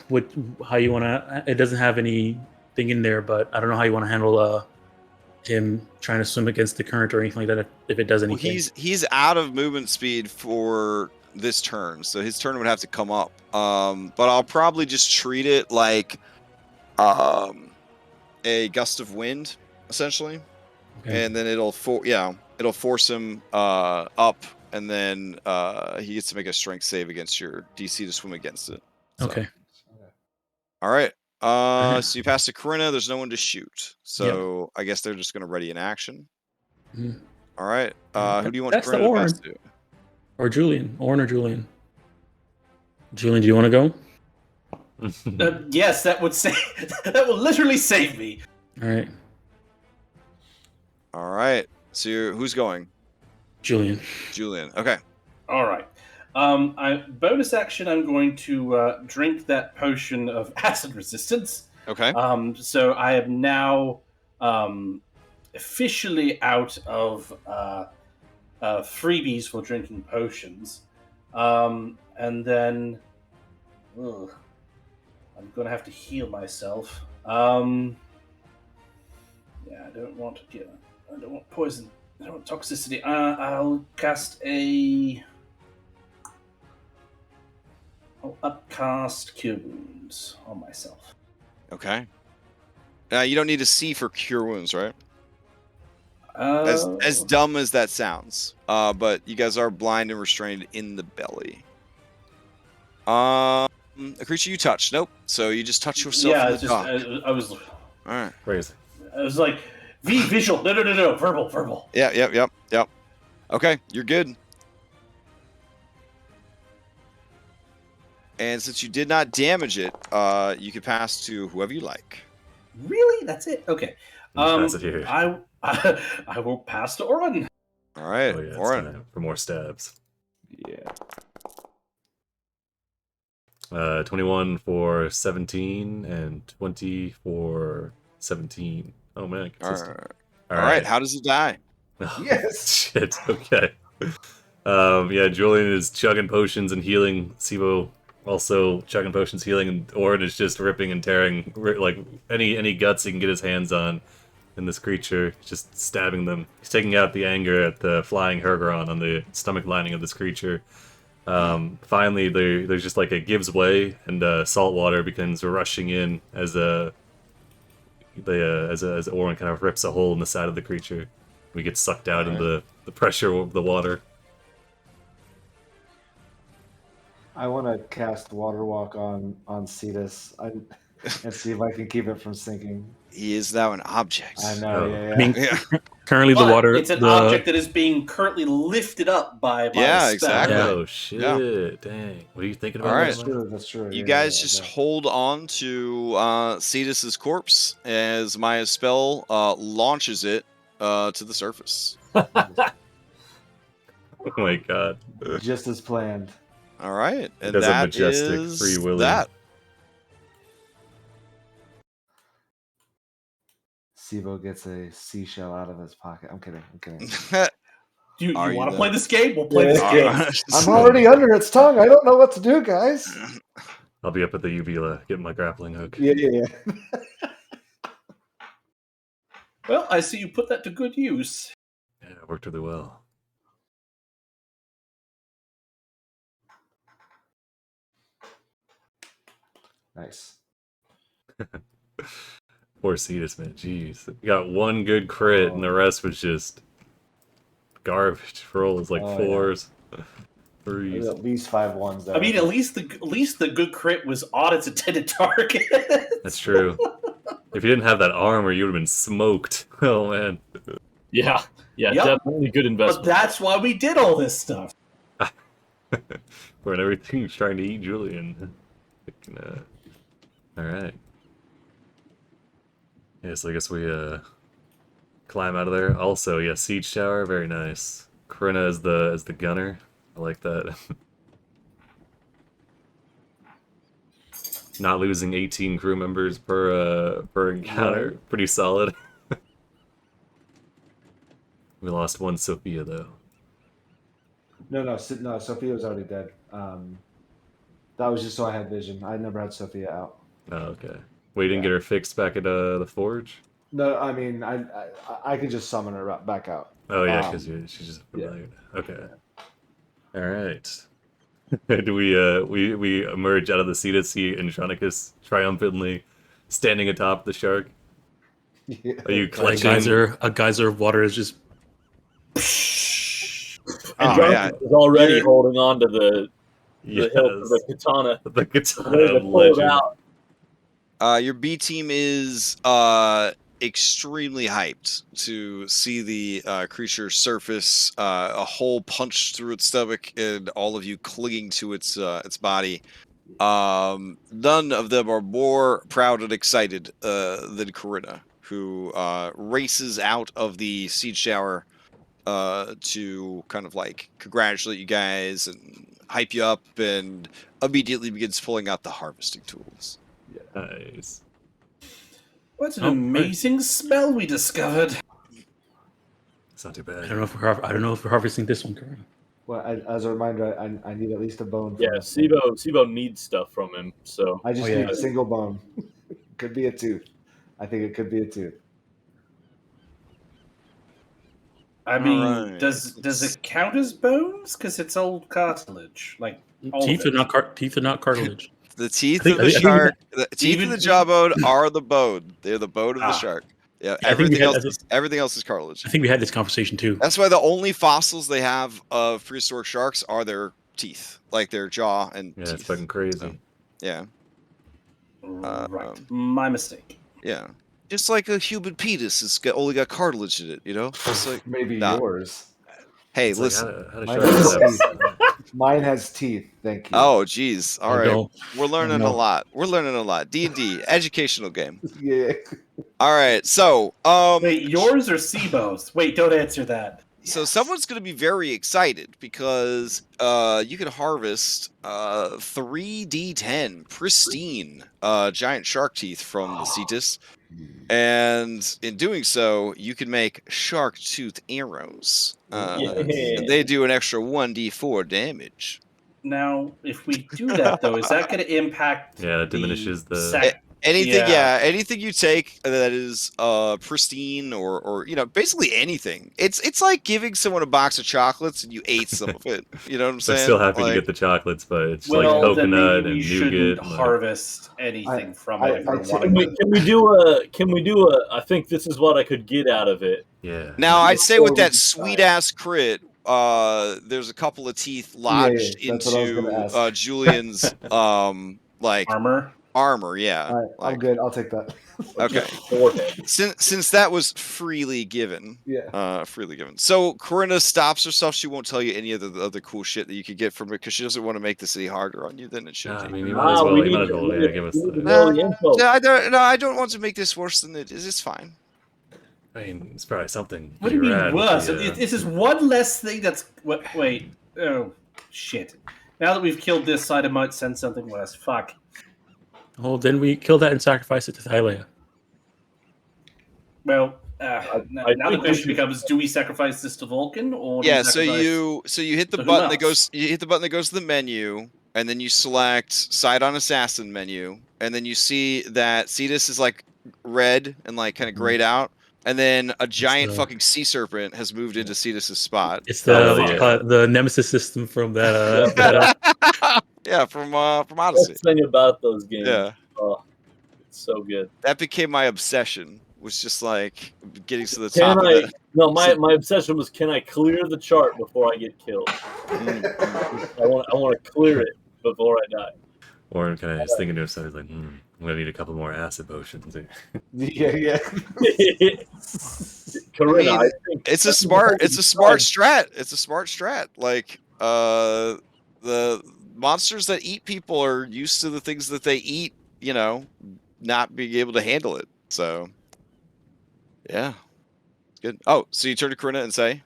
how you want to. It doesn't have anything in there, but I don't know how you want to handle him trying to swim against the current or anything like that. If it does anything. Well, he's out of movement speed for this turn, so his turn would have to come up. But I'll probably just treat it like a gust of wind, essentially, and then it'll force him up. And then he gets to make a strength save against your DC to swim against it. So. Okay. All right. So you pass to Corinna. There's no one to shoot. So I guess they're just going to ready in action. Mm-hmm. All right. Who do you want Corinna to pass to? Or Julian. Orin or Julian. Julian, do you want to go? Yes, that would that will literally save me. All right. All right. So who's going? Julian. Okay. All right. Bonus action, I'm going to drink that potion of acid resistance. Okay. So I am now officially out of freebies for drinking potions. And then I'm going to have to heal myself. Yeah, I don't want poison. I don't want toxicity. I'll cast I'll upcast Cure Wounds on myself. Okay. You don't need to see for Cure Wounds, right? As dumb as that sounds, but you guys are blind and restrained in the belly. A creature you touched? Nope. So you just touch yourself in the dock. I was. All right. Crazy. I was like, visual. No. Verbal. Yeah. Yep. Okay, you're good. And since you did not damage it, you can pass to whoever you like. Really? That's it? Okay. Pass it here. I will pass to Oren. All right, Oh, yeah, Oren. for more stabs. Yeah. 21 for 17 and 20 for 17. Oh man. All right. How does it die? Yes. Shit. Okay. Yeah, Julian is chugging potions and healing. Sibo also chugging potions, healing, and Orin is just ripping and tearing like any guts he can get his hands on in this creature, just stabbing them. He's taking out the anger at the flying Hergron on the stomach lining of this creature. Finally, there's just like it gives way, and salt water begins rushing in as Orin kind of rips a hole in the side of the creature. We get sucked out into the pressure of the water. I want to cast Water Walk on Cetus and see if I can keep it from sinking. He is now an object. I know. Oh. I mean, Yeah. currently the water. It's an object that is being currently lifted up by Yeah, the spell. exactly. Oh shit! Yeah. Dang. What are you thinking about? All right. That's true. You guys just hold on to Cetus's corpse as Maya's spell launches it to the surface. Oh my god. Just as planned. All right, and does a that majestic is free willing. that. Sibo gets a seashell out of his pocket. I'm kidding. Do you Are you want to the- play this game? We'll play this game. I'm already under its tongue. I don't know what to do, guys. I'll be up at the uvula getting my grappling hook. Yeah. Well, I see you put that to good use. Yeah, it worked really well. Nice. Poor Cetus, man. Jeez. You got one good crit, and the rest was just garbage. Rolls like fours, threes. There's at least 5 ones there. I mean, at least the good crit was on its intended target. That's true. If you didn't have that armor, you would have been smoked. Oh man. Yeah, Yep. definitely good But investment. that's why we did all this stuff. When everything's trying to eat Julian. All right. Yeah, so I guess we climb out of there. Also, yeah, siege tower, very nice. Corinna as the gunner. I like that. Not losing 18 crew members per encounter, pretty solid. We lost one Sophia though. No, Sophia was already dead. That was just so I had vision. I never had Sophia out. Oh, okay. We didn't get her fixed back at the forge? No, I mean, I could just summon her back out. Oh yeah, because she's just familiar. Yeah. Okay. All right. Do we emerge out of the sea to see Andronicus triumphantly standing atop the shark? Yeah. Are you A clenching? geyser of water is just. And Oh, Jonathan yeah. is already holding on to the Yes. hilt of the katana. The Ready katana to pull it legend. out. Your B team is extremely hyped to see the creature surface, a hole punched through its stomach, and all of you clinging to its body. None of them are more proud and excited than Corinna, who races out of the siege tower to kind of like congratulate you guys and hype you up and immediately begins pulling out the harvesting tools. Nice. What an amazing smell we discovered. It's not too bad. I don't know if we're harvesting this one, Corinna. Well, as a reminder, I need at least a bone. Yeah, Sibo needs stuff from him, so I just need a single bone. Could be a tooth. I think it could be a tooth. I mean, does it count as bones? Because it's old cartilage. Like teeth are not cartilage. The teeth of the shark, the teeth of the jawbone are the bone. They're the bone of the shark. Yeah, everything else is cartilage. I think we had this conversation too. That's why the only fossils they have of prehistoric sharks are their teeth, like their jaw and teeth. It's fucking crazy. So, yeah. Right. My mistake. Yeah. Just like a human penis, it's only got cartilage in it, you know? It's like, maybe yours. Hey, listen. Mine has teeth. Thank you. Oh, geez. All right. We're learning a lot. D&D, educational game. Yeah. All right. So, wait, yours or Sibo's? Wait, don't answer that. So someone's going to be very excited because you can harvest 3d10 pristine giant shark teeth from the Cetus. And in doing so, you can make shark tooth arrows. And they do an extra 1d4 damage. Now, if we do that, though, is that going to impact? Yeah, it diminishes the... Anything you take that is pristine or basically anything. It's like giving someone a box of chocolates and you ate some of it. You know what I'm saying? I'm still happy to get the chocolates, but it's like coconut and nougat. Harvest anything from it. Can we do a? I think this is what I could get out of it. Yeah. Now I'd say with that sweet ass crit, there's a couple of teeth lodged into Julian's armor, yeah. All right, I'm good. I'll take that. Okay. Since that was freely given. Yeah. Freely given. So Corinna stops herself. She won't tell you any of the other cool shit that you could get from it because she doesn't want to make this any harder on you than it should be. I mean, you might as well give us the... I don't want to make this worse than it is. It's fine. I mean, it's probably something. What do you mean worse? This is one less thing that's... Wait. Oh, shit. Now that we've killed this side, I might send something worse. Fuck. Oh, then we kill that and sacrifice it to Thylea. Well, now the question becomes: do we sacrifice this to Vulcan, or so you hit the button that goes to the menu, and then you select Sidon Assassin menu, and then you see that Cetus is like red and like kind of grayed out, and then a giant fucking sea serpent has moved into Cetus's spot. It's the Nemesis system from that. Yeah, from Odyssey. Best thing about those games. Yeah. Oh, it's so good. That became my obsession. Was just like getting to the top. My obsession was: can I clear the chart before I get killed? I want to clear it before I die. Or kind of just thinking to himself, like, I'm gonna need a couple more acid potions. Yeah. Corinna, I mean, it's a smart strat. It's a smart strat. Like the monsters that eat people are used to the things that they eat, not being able to handle it. So, yeah. Good. Oh, so you turn to Corinna and say?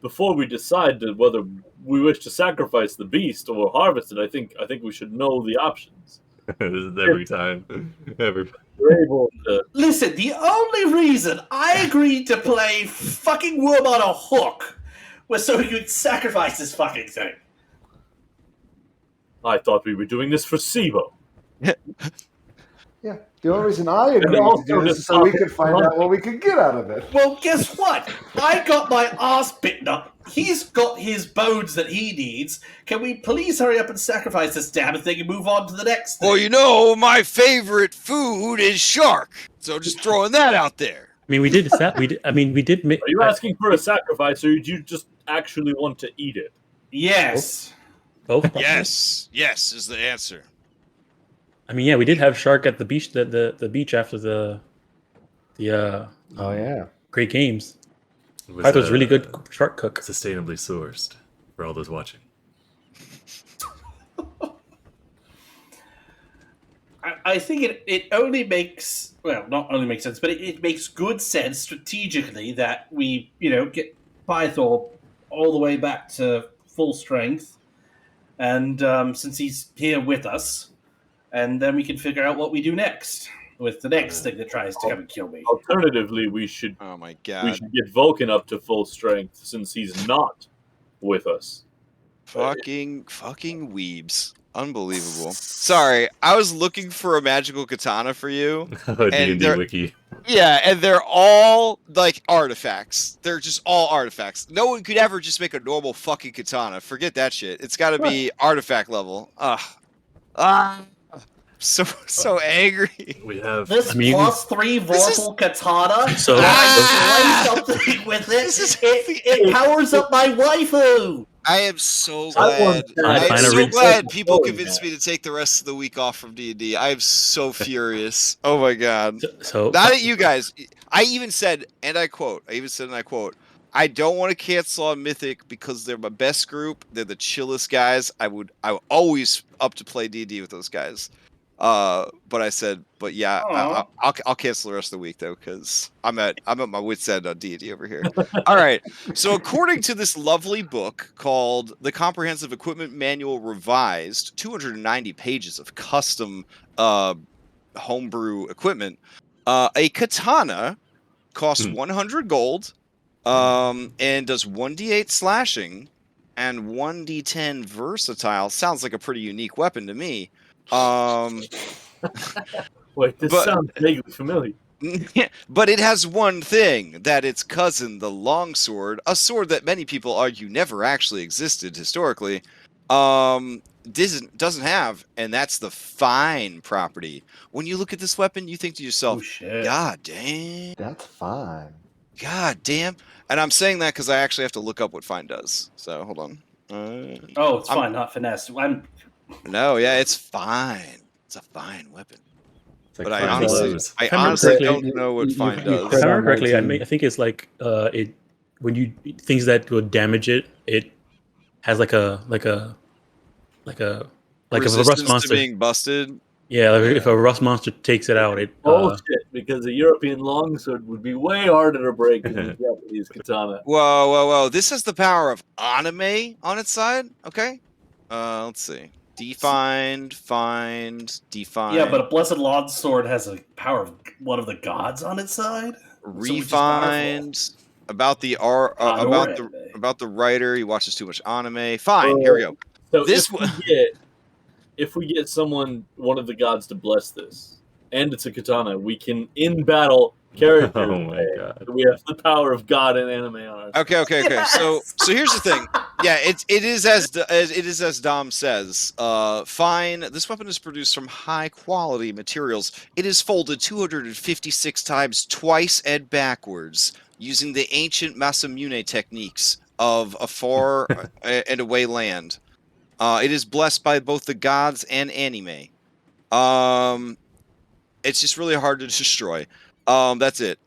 Before we decide whether we wish to sacrifice the beast or harvest it, I think we should know the options. This is every time. We're able to... Listen, the only reason I agreed to play fucking Worm on a Hook was so we could sacrifice this fucking thing. I thought we were doing this for Sibo. Yeah, the only reason I agreed to do this is so we could find out what we could get out of it. Well, guess what? I got my ass bitten up. He's got his bones that he needs. Can we please hurry up and sacrifice this damn thing and move on to the next thing? Well, my favorite food is shark. So just throwing that out there. I mean, we did. Are you asking for a sacrifice, or did you just actually want to eat it? Yes. Both. Yes is the answer. I mean, yeah, we did have shark at the beach. The beach after the Great Games. I thought it was really good shark cook. Sustainably sourced for all those watching. I think it only makes, well, not only makes sense, but it makes good sense strategically that we, get Pythor all the way back to full strength. and since he's here with us, and then we can figure out what we do next with the next thing that tries to come and kill me. Alternatively, we should Oh my we god. should get Vulcan up to full strength since he's not with us. Fucking weebs. Unbelievable. Sorry, I was looking for a magical katana for you. D&D wiki. Yeah, and they're all like artifacts. They're just all artifacts. No one could ever just make a normal fucking katana. Forget that shit. It's got to be artifact level. So angry. We have This +3 vorpal katana. So I play something with it. It powers up my waifu. I am so glad. I'm so glad people convinced me to take the rest of the week off from D&D. I am so furious. Oh my god. So not at you guys. I even said, and I quote, I don't want to cancel on Mythic because they're my best group. They're the chillest guys. I'm always up to play D&D with those guys. But I said, but yeah, I'll cancel the rest of the week though, because I'm at my wit's end on D&D over here. All right. So according to this lovely book called The Comprehensive Equipment Manual Revised, 290 pages of custom homebrew equipment, a katana costs 100 gold, and does 1d8 slashing and 1d10 versatile. Sounds like a pretty unique weapon to me. Wait, this sounds vaguely familiar. But it has one thing, that its cousin, the longsword, a sword that many people argue never actually existed historically, doesn't have, and that's the fine property. When you look at this weapon, you think to yourself, God damn. That's fine. God damn. And I'm saying that because I actually have to look up what fine does. So, hold on. It's fine, not finesse. No, yeah, it's fine. It's a fine weapon. Like but I honestly don't know what fine does. If I remember correctly, I think it's like when you things that would damage it, it has like a if a rust monster being busted. Yeah, if a rust monster takes it out, it bullshit. Because the European longsword would be way harder to break than the Japanese katana. Whoa! This has the power of anime on its side. Okay, let's see. Defined. Yeah, but a blessed longsword has a power of one of the gods on its side. Refined. About the about the writer, he watches too much anime. Fine, here we go. So if we get one of the gods to bless this, and it's a katana, we can in battle carry it. Oh my god! We have the power of God and anime on our side. Okay. Yes! So here's the thing. Yeah, it is as Dom says. Fine. This weapon is produced from high quality materials. It is folded 256 times, twice and backwards, using the ancient Masamune techniques of a far and away land. It is blessed by both the gods and anime. It's just really hard to destroy. That's it.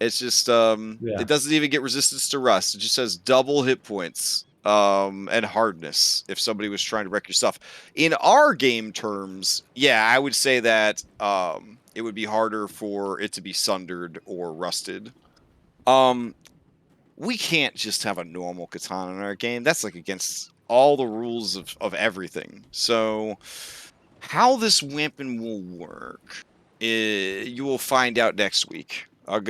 It's just it doesn't even get resistance to rust. It just has double hit points and hardness if somebody was trying to wreck your stuff. In our game terms, yeah, I would say that it would be harder for it to be sundered or rusted. We can't just have a normal katana in our game. That's like against all the rules of everything. So how this weapon will work, you will find out next week. You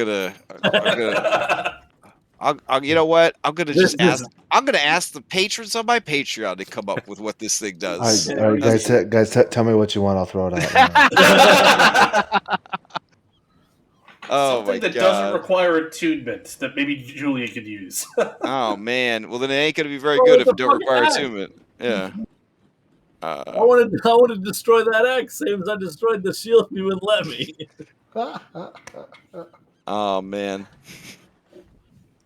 know what? I'm gonna ask the patrons on my Patreon to come up with what this thing does. All right, guys, tell me what you want. I'll throw it out. Something that doesn't require attunement that maybe Julia could use. Oh man, well then it ain't gonna be very good if it don't require attunement. Yeah. I want to destroy that axe, same as I destroyed the shield you would let me. Oh man.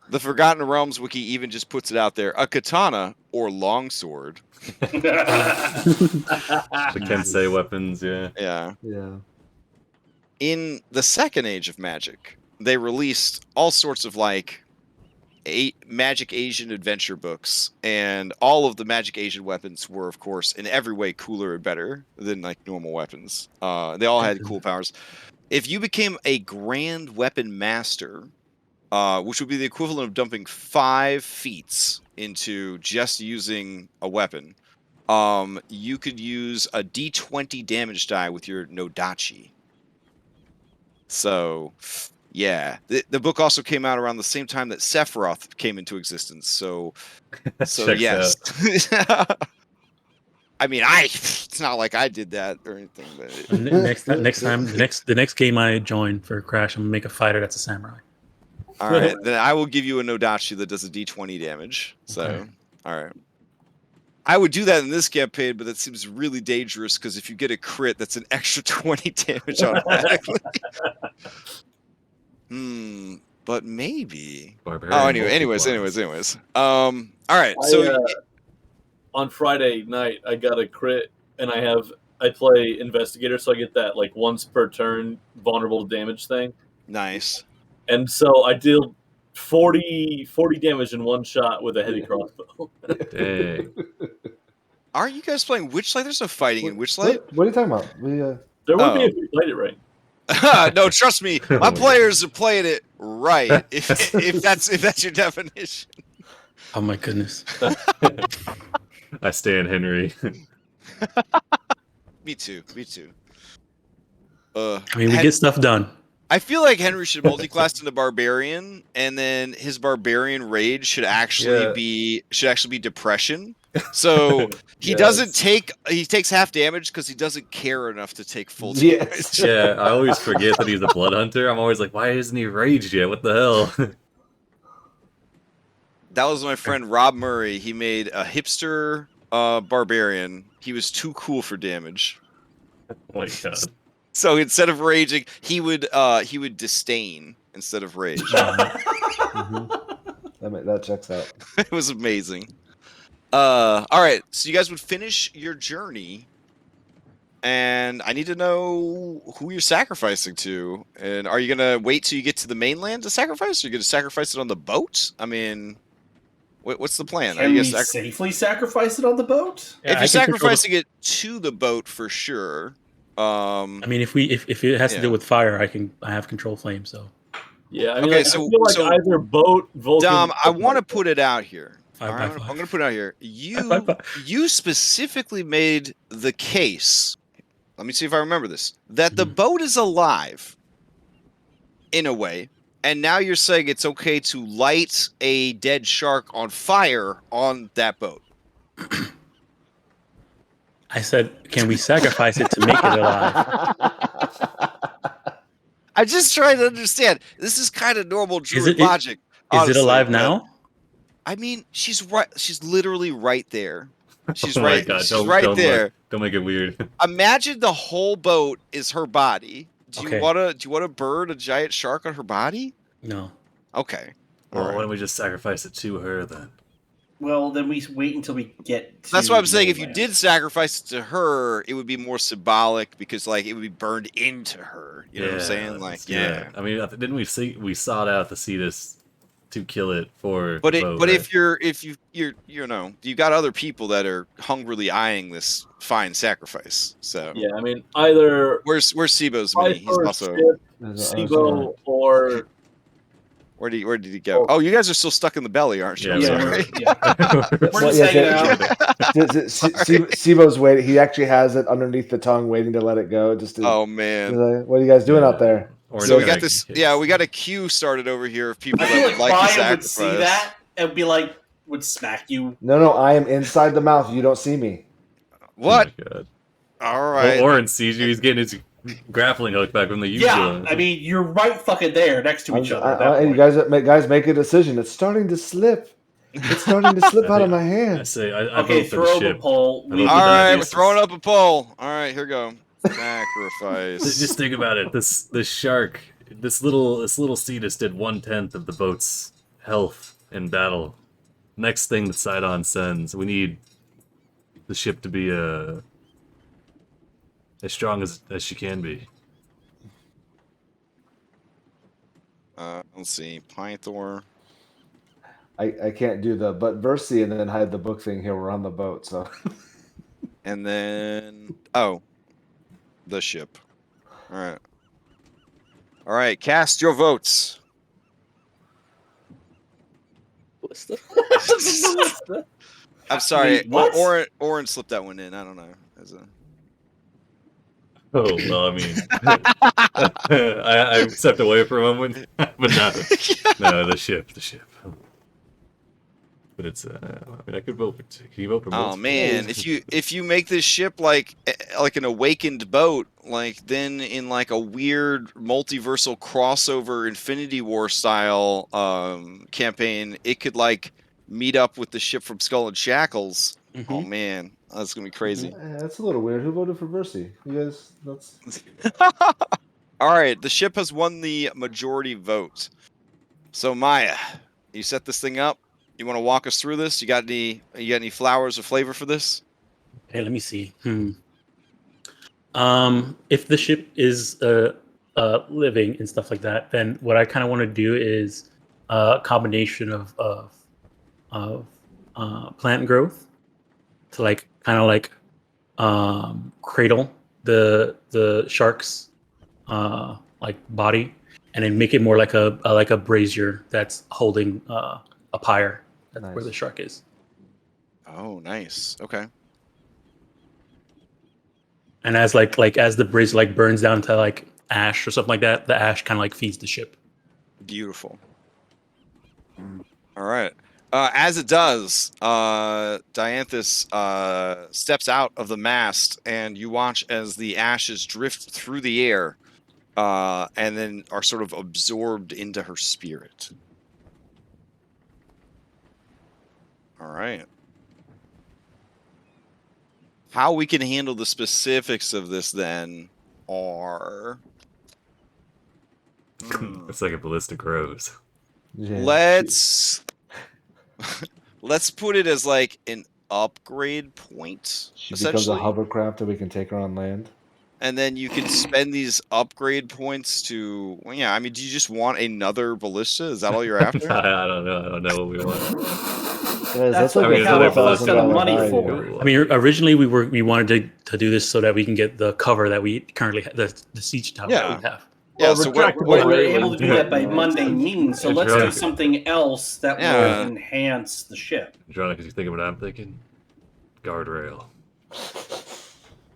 The Forgotten Realms wiki even just puts it out there: a katana or longsword. The Kensei weapons, yeah. In the Second Age of Magic, they released all sorts of like Magic Asian adventure books, and all of the Magic Asian weapons were, of course, in every way cooler and better than like normal weapons. They all had cool powers. If you became a Grand Weapon Master, which would be the equivalent of dumping 5 feats into just using a weapon, you could use a D20 damage die with your Nodachi. So, yeah, the book also came out around the same time that Sephiroth came into existence. So yes. I mean, it's not like I did that or anything, but the next game I join for Crash, I'm gonna make a fighter that's a samurai. All right, then I will give you a Nodachi that does a D20 damage. So, Okay. All right. I would do that in this campaign, but that seems really dangerous because if you get a crit, that's an extra 20 damage automatically. But maybe. Barbarian anyways. All right. So on Friday night, I got a crit, and I play investigator, so I get that like once per turn vulnerable damage thing. Nice. And so I deal 40 damage in one shot with a heavy crossbow. Dang. Aren't you guys playing Witchlight? There's no fighting in Witchlight. What are you talking about? There would be if we played it right. No, trust me, my players are playing it right. If that's your definition. Oh my goodness. I stand Henry. Me too. I mean, we get stuff done. I feel like Henry should multi-class into Barbarian, and then his Barbarian rage should actually be Depression. So he takes half damage because he doesn't care enough to take full damage. Yeah, I always forget that he's a blood hunter. I'm always like, why isn't he raged yet? What the hell? That was my friend Rob Murray. He made a hipster Barbarian. He was too cool for damage. Oh my god. So instead of raging, he would disdain instead of rage. That checks out. It was amazing. All right, so you guys would finish your journey, and I need to know who you're sacrificing to. And are you gonna wait till you get to the mainland to sacrifice? Or are you gonna sacrifice it on the boat? I mean, what's the plan? Can we safely sacrifice it on the boat? If you're sacrificing it to the boat, for sure. I mean, if it has to do with fire, I have control flame. So yeah. I mean, okay, I feel like either boat, Vulcan. Dom, I want to put it out here. I'm going to put it out here. You specifically made the case. Let me see if I remember this. That the boat is alive, in a way, and now you're saying it's okay to light a dead shark on fire on that boat. I said, can we sacrifice it to make it alive? I'm just trying to understand. This is kind of normal druid logic. Is it alive now? I mean, she's right. She's literally right there. She's oh right. God, she's right there. Don't make it weird. Imagine the whole boat is her body. Do you want to burn a giant shark on her body? No. Okay. Well, why don't we just sacrifice it to her then? Well, then we wait until we get to That's what I'm saying. If you did sacrifice it to her, it would be more symbolic because, like, it would be burned into her. You know what I'm saying? Like, yeah. I mean, didn't we sought out the Cetus to kill it for? But if you're you know, you've got other people that are hungrily eyeing this fine sacrifice. So yeah, I mean, either where's Sibo's me? He's also Sibo or. Where did he go? Oh, you guys are still stuck in the belly, aren't you? Yeah. We're just hanging out. Sibo's waiting. He actually has it underneath the tongue, waiting to let it go. Oh man, what are you guys doing out there? So we got this. Yeah, we got a queue started over here of people that would like to sacrifice. Would see that and be like, would smack you. No, I am inside the mouth. You don't see me. What? Oh my God. All right. Well, Oren sees you. He's getting his grappling hook back from the usual. Yeah, I mean, you're right fucking there next to each other. You guys make a decision. It's starting to slip. It's starting to slip out of my hand. I say, I okay, vote for throw the up a poll. All right, we're throwing up a poll. All right, here we go. Sacrifice. Just think about it. This shark, this little Cetus did 1/10 of the boat's health in battle. Next thing that Sidon sends, we need the ship to be as strong as she can be. Let's see, Pythor. I can't do the but Versi and then hide the book thing here. We're on the boat, so. And then the ship. All right. Cast your votes. I'm sorry. Wait, what? Oren slipped that one in. I don't know. Oh well, I mean, I stepped away for a moment, but no, the ship. But it's, I mean, I could vote. Can you vote for? Oh man, if you make this ship like an awakened boat, like then in like a weird multiversal crossover Infinity War style campaign, it could like meet up with the ship from Skull and Shackles. Mm-hmm. Oh man, that's gonna be crazy. That's a little weird. Who voted for Versi? You guys, that's. All right, the ship has won the majority vote. So Maya, you set this thing up. You want to walk us through this? You got any flowers or flavor for this? Okay, let me see. If the ship is living and stuff like that, then what I kind of want to do is a combination of plant growth to like kind of like cradle the shark's like body, and then make it more like a brazier that's holding a pyre. That's nice. Where the shark is. Oh, nice. Okay. And as as the brazier like burns down to like ash or something like that, the ash kind of like feeds the ship. Beautiful. All right. As it does, Dianthus steps out of the mast, and you watch as the ashes drift through the air, and then are sort of absorbed into her spirit. All right. How we can handle the specifics of this then are... It's like a ballistic rose. Yeah. Let's put it as like an upgrade point. She becomes a hovercraft that we can take her on land. And then you can spend these upgrade points to... Well, yeah, I mean, do you just want another ballista? Is that all you're after? I don't know. I don't know what we want. That's what we have the money for. I mean, originally we wanted to do this so that we can get the cover that we currently have, the siege tower that we have. Yeah, so we're able to do that by mundane means. So let's do something else that will enhance the ship. Andronicus, you think of what I'm thinking? Guardrail.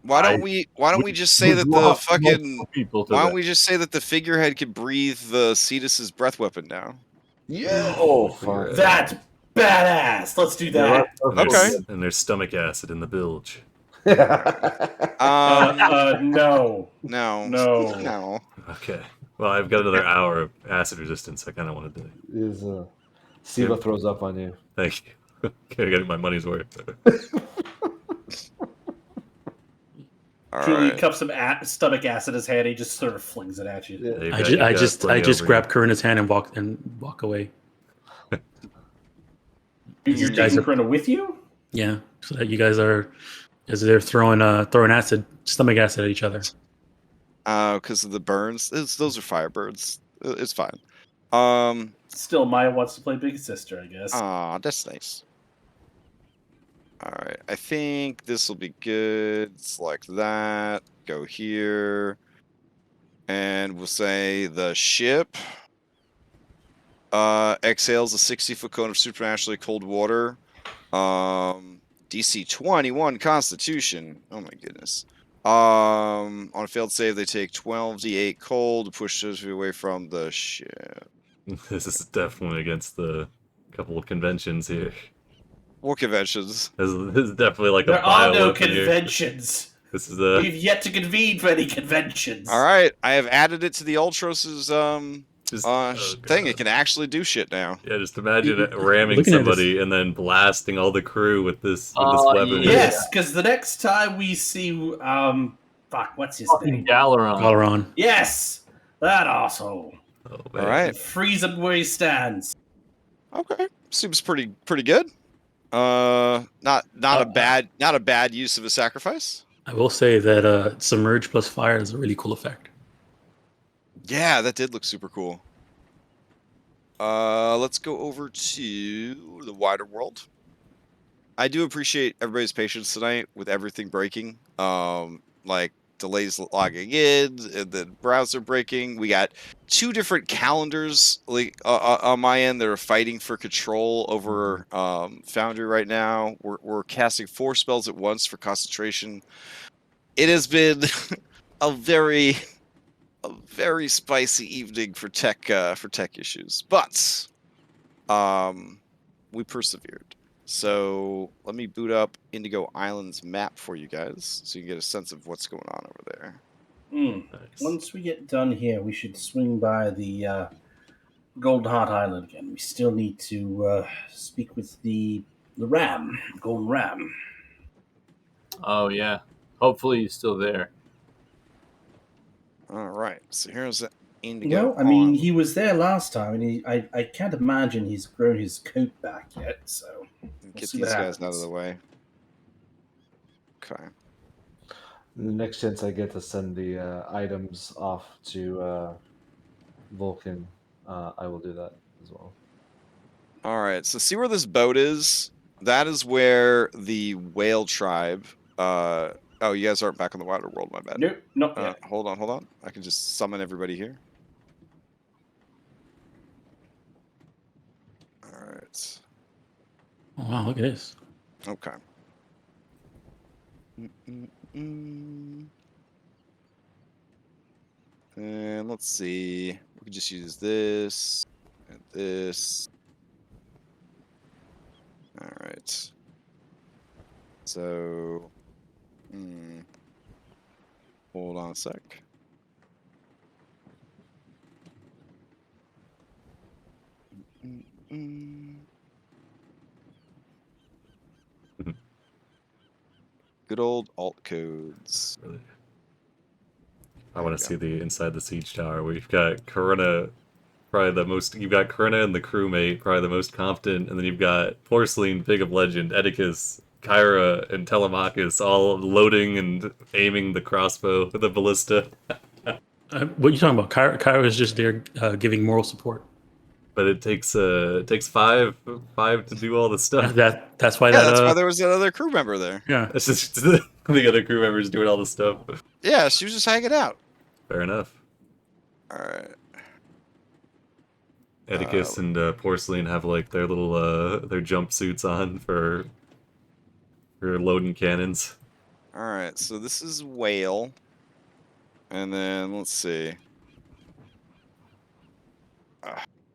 Why don't we just say that the fucking? Why don't we just say that the figurehead can breathe the Cetus's breath weapon now? Yeah. Oh, fuck. That's badass. Let's do that. Okay. And there's stomach acid in the bilge. No. Okay. Well, I've got another hour of acid resistance. I kind of wanted to. Siva throws up on you. Thank you. Okay, getting my money's worth. Julie cups some stomach acid in his hand. He just sort of flings it at you. Yeah. I just grab Karina's hand and walk away. You're taking Karina with you? Yeah, so that you guys are, as they're throwing stomach acid at each other. Because of the burns. Those are firebirds. It's fine. Still, Maya wants to play Big Sister, I guess. Aw, that's nice. All right, I think this will be good. It's like that. Go here. And we'll say the ship exhales a 60-foot cone of supernaturally cold water. DC 21 Constitution. Oh my goodness. On a failed save, they take 12d8 cold to push those away from the ship. This is definitely against the couple of conventions here. What conventions? This is definitely like there are no conventions. This is We've yet to convene for any conventions. All right, I have added it to the Ultros's thing. It can actually do shit now. Yeah, just imagine ramming somebody and then blasting all the crew with this weapon. Yes, because the next time we see what's his name? Galaron. Yes, that asshole. Oh, all right, freeze him where he stands. Okay, seems pretty good. Not a bad use of a sacrifice. I will say that submerge plus fire is a really cool effect. Yeah, that did look super cool. Let's go over to the wider world. I do appreciate everybody's patience tonight with everything breaking. Like delays logging in, and then browser breaking. We got 2 different calendars on my end that are fighting for control over Foundry right now. We're casting 4 spells at once for concentration. It has been a very spicy evening for tech issues, but we persevered. So let me boot up Indigo Islands map for you guys, so you can get a sense of what's going on over there. Nice. Once we get done here, we should swing by the Golden Heart Island again. We still need to speak with the Ram, Golden Ram. Oh yeah. Hopefully he's still there. All right. So here's the Indigo. Well, I mean, he was there last time, and I can't imagine he's grown his coat back yet. So get these guys out of the way. Okay. The next chance I get to send the items off to Vulcan, I will do that as well. All right. So see where this boat is? That is where the whale tribe. Oh, you guys aren't back on the wider world. My bad. Nope, not yet. Hold on. I can just summon everybody here. All right. Oh, wow, look at this. Okay. And let's see. We can just use this and this. All right. So, hold on a sec. Good old alt codes. Really? I want to see the inside the siege tower. We've got Corona, probably the most. You've got Corona and the crewmate, probably the most competent, and then you've got Porcelain, Pig of Legend, Edicus, Kyra, and Telemachus all loading and aiming the crossbow with the ballista. What are you talking about? Kyra is just there giving moral support. But it takes five to do all the stuff. That's why that's why there was another crew member there. Yeah, it's just the other crew members doing all the stuff. Yeah, she was just hanging out. Fair enough. All right. Edicus and Porcelain have like their little their jumpsuits on for loading cannons. All right, so this is whale, and then let's see.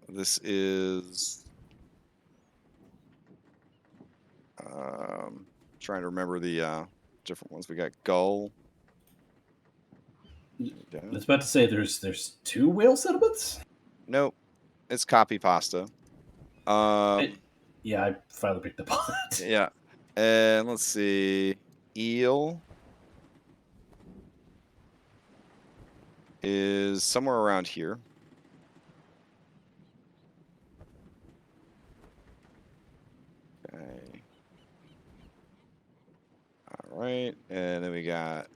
This is trying to remember the different ones. We got gull. I was about to say there's 2 whale settlements. Nope, it's copy pasta. Yeah, I finally picked up on it. Yeah, and let's see, eel is somewhere around here. Okay. All right, and then we got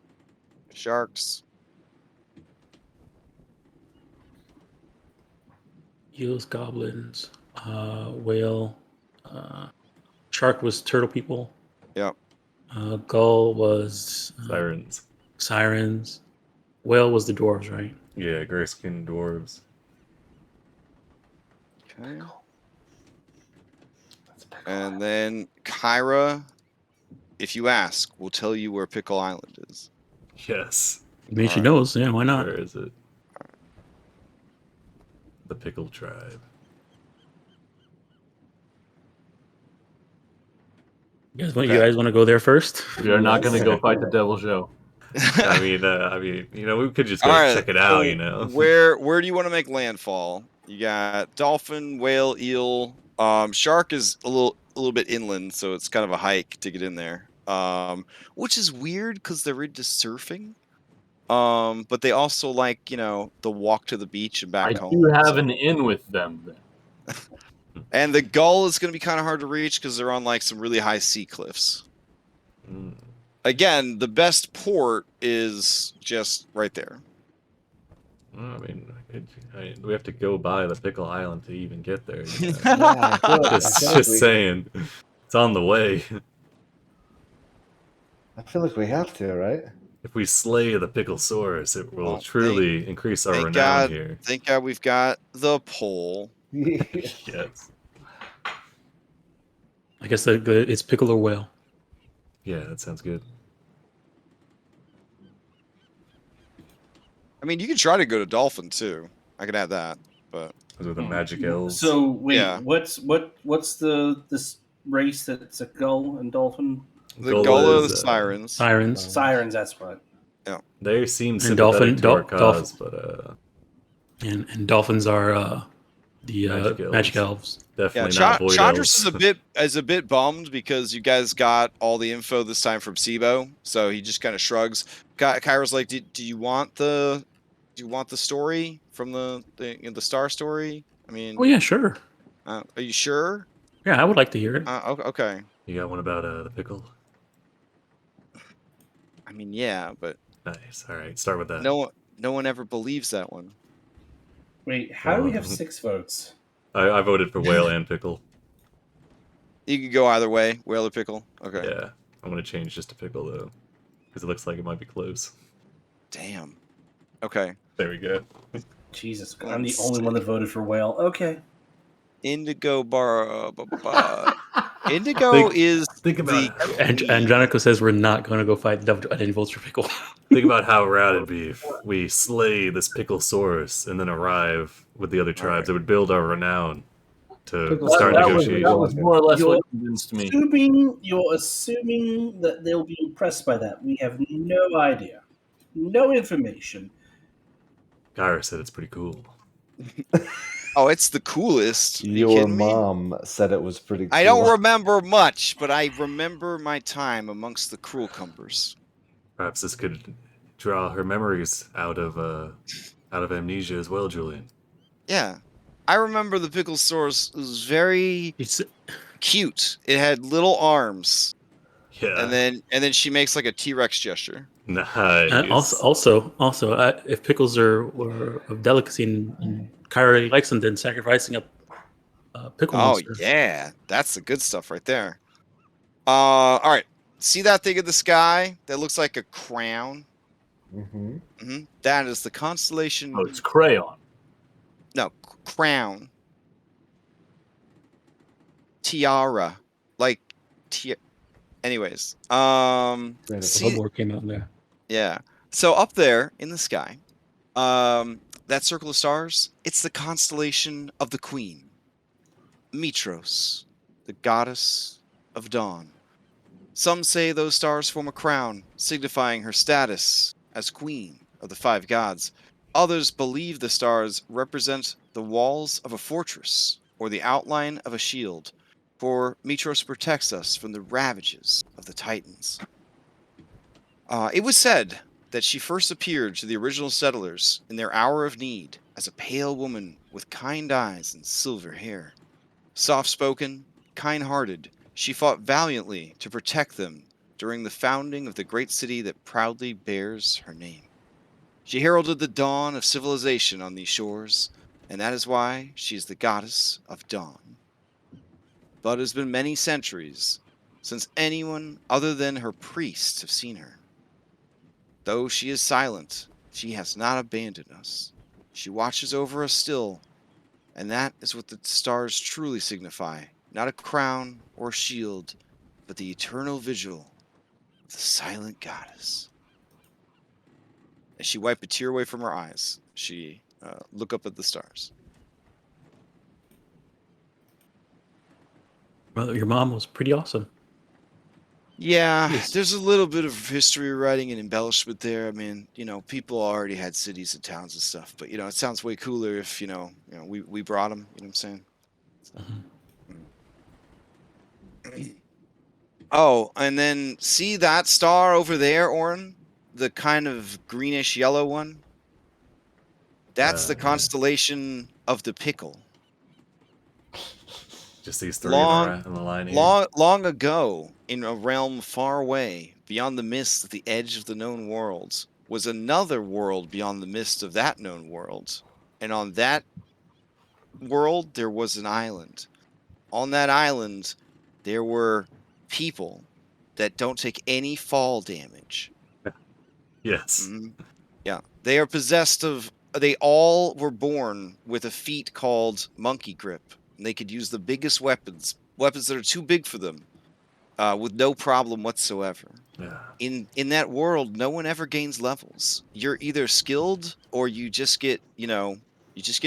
sharks. eels, goblins, whale. Shark was turtle people. Yep. Gull was Sirens. Whale was the dwarves, right? Yeah, gray-skinned dwarves. Okay. And then Kyra, if you ask, will tell you where Pickle Island is. Yes. I mean, she knows. Yeah, why not? Where is it? The Pickle Tribe. You guys want to go there first? We are not going to go fight the devil show. I mean, we could just go check it out. Where do you want to make landfall? You got dolphin, whale, eel. Shark is a little bit inland, so it's kind of a hike to get in there. Which is weird because they're into surfing. But they also like, the walk to the beach and back home. I do have an inn with them then. And the gull is going to be kind of hard to reach because they're on like some really high sea cliffs. Mm. Again, the best port is just right there. I mean, we have to go by the Pickle Island to even get there. Just saying, it's on the way. I feel like we have to, right? If we slay the Picklesaurus, it will truly increase our renown God, here. Thank God we've got the pole. Yes. I guess it's pickle or whale. Yeah, that sounds good. I mean, you could try to go to dolphin too. I could add that, but those are the magic elves. So wait, Yeah. what's this race that's a gull and dolphin? The Gull of the Sirens. Sirens, that's what. Yeah. They seem sympathetic to our cause, but and dolphins are the magic elves. Definitely not void Chandras elves. is a bit bummed because you guys got all the info this time from Sibo, so he just kind of shrugs. Kyra's like, do you want the story from the star story? I mean, oh yeah, sure. Are you sure? Yeah, I would like to hear it. Okay. You got one about the pickle? I mean, yeah, but nice. All right, start with that. No one ever believes that one. Wait, how do we have 6 votes? I voted for whale and pickle. You could go either way, whale or pickle. Okay. Yeah, I'm gonna change just to pickle though, because it looks like it might be close. Damn. Okay. There we go. Jesus, I'm the only one that voted for whale. Okay. Indigo Indigo think about it. Andronico says we're not going to go fight the devil. I didn't vote for pickle. Think about how rad it'd be if we slay this Picklesaurus and then arrive with the other tribes. It would build our renown to start negotiations. That was more or less what convinced me. You're assuming that they'll be impressed by that. We have no idea. No information. Gyra said it's pretty cool. Oh, it's the coolest. Your mom said it was pretty cool. I don't remember much, but I remember my time amongst the cruel cumbers. Perhaps this could draw her memories out of amnesia as well, Julian. Yeah. I remember the Picklesaurus was very cute. It had little arms. Yeah. And then she makes like a T-Rex gesture. Nice. Also, if pickles were of delicacy and Kyra likes them, then sacrificing a pickle monster. Yeah, that's the good stuff right there. All right, see that thing in the sky that looks like a crown? Mm-hmm. That is the constellation. Oh, it's crayon. No, crown. Tiara, like Anyways, see, came out there. Yeah. So up there in the sky, that circle of stars, it's the constellation of the Queen, Mytros, the goddess of dawn. Some say those stars form a crown, signifying her status as queen of the 5 gods. Others believe the stars represent the walls of a fortress or the outline of a shield, for Mytros protects us from the ravages of the Titans. It was said that she first appeared to the original settlers in their hour of need as a pale woman with kind eyes and silver hair. Soft-spoken, kind-hearted, she fought valiantly to protect them during the founding of the great city that proudly bears her name. She heralded the dawn of civilization on these shores, and that is why she is the goddess of dawn. But it has been many centuries since anyone other than her priests have seen her. Though she is silent, she has not abandoned us. She watches over us still, and that is what the stars truly signify. Not a crown or a shield, but the eternal vigil of the silent goddess. As she wiped a tear away from her eyes, she looked up at the stars. Well, your mom was pretty awesome. Yeah, there's a little bit of history writing and embellishment there. I mean, people already had cities and towns and stuff, but it sounds way cooler if we brought them. You know what I'm saying? So. Oh, and then see that star over there, Oren? The kind of greenish yellow one? That's the constellation of the pickle. Just these 3 in the line here. Long ago, in a realm far away, beyond the mist at the edge of the known worlds, was another world beyond the mist of that known world. And on that world, there was an island. On that island, there were people that don't take any fall damage. Yes. Mm-hmm. Yeah, they are possessed of. They all were born with a feat called monkey grip. And they could use the biggest weapons that are too big for them, with no problem whatsoever. Yeah. In that world, no one ever gains levels. You're either skilled or you just get, you just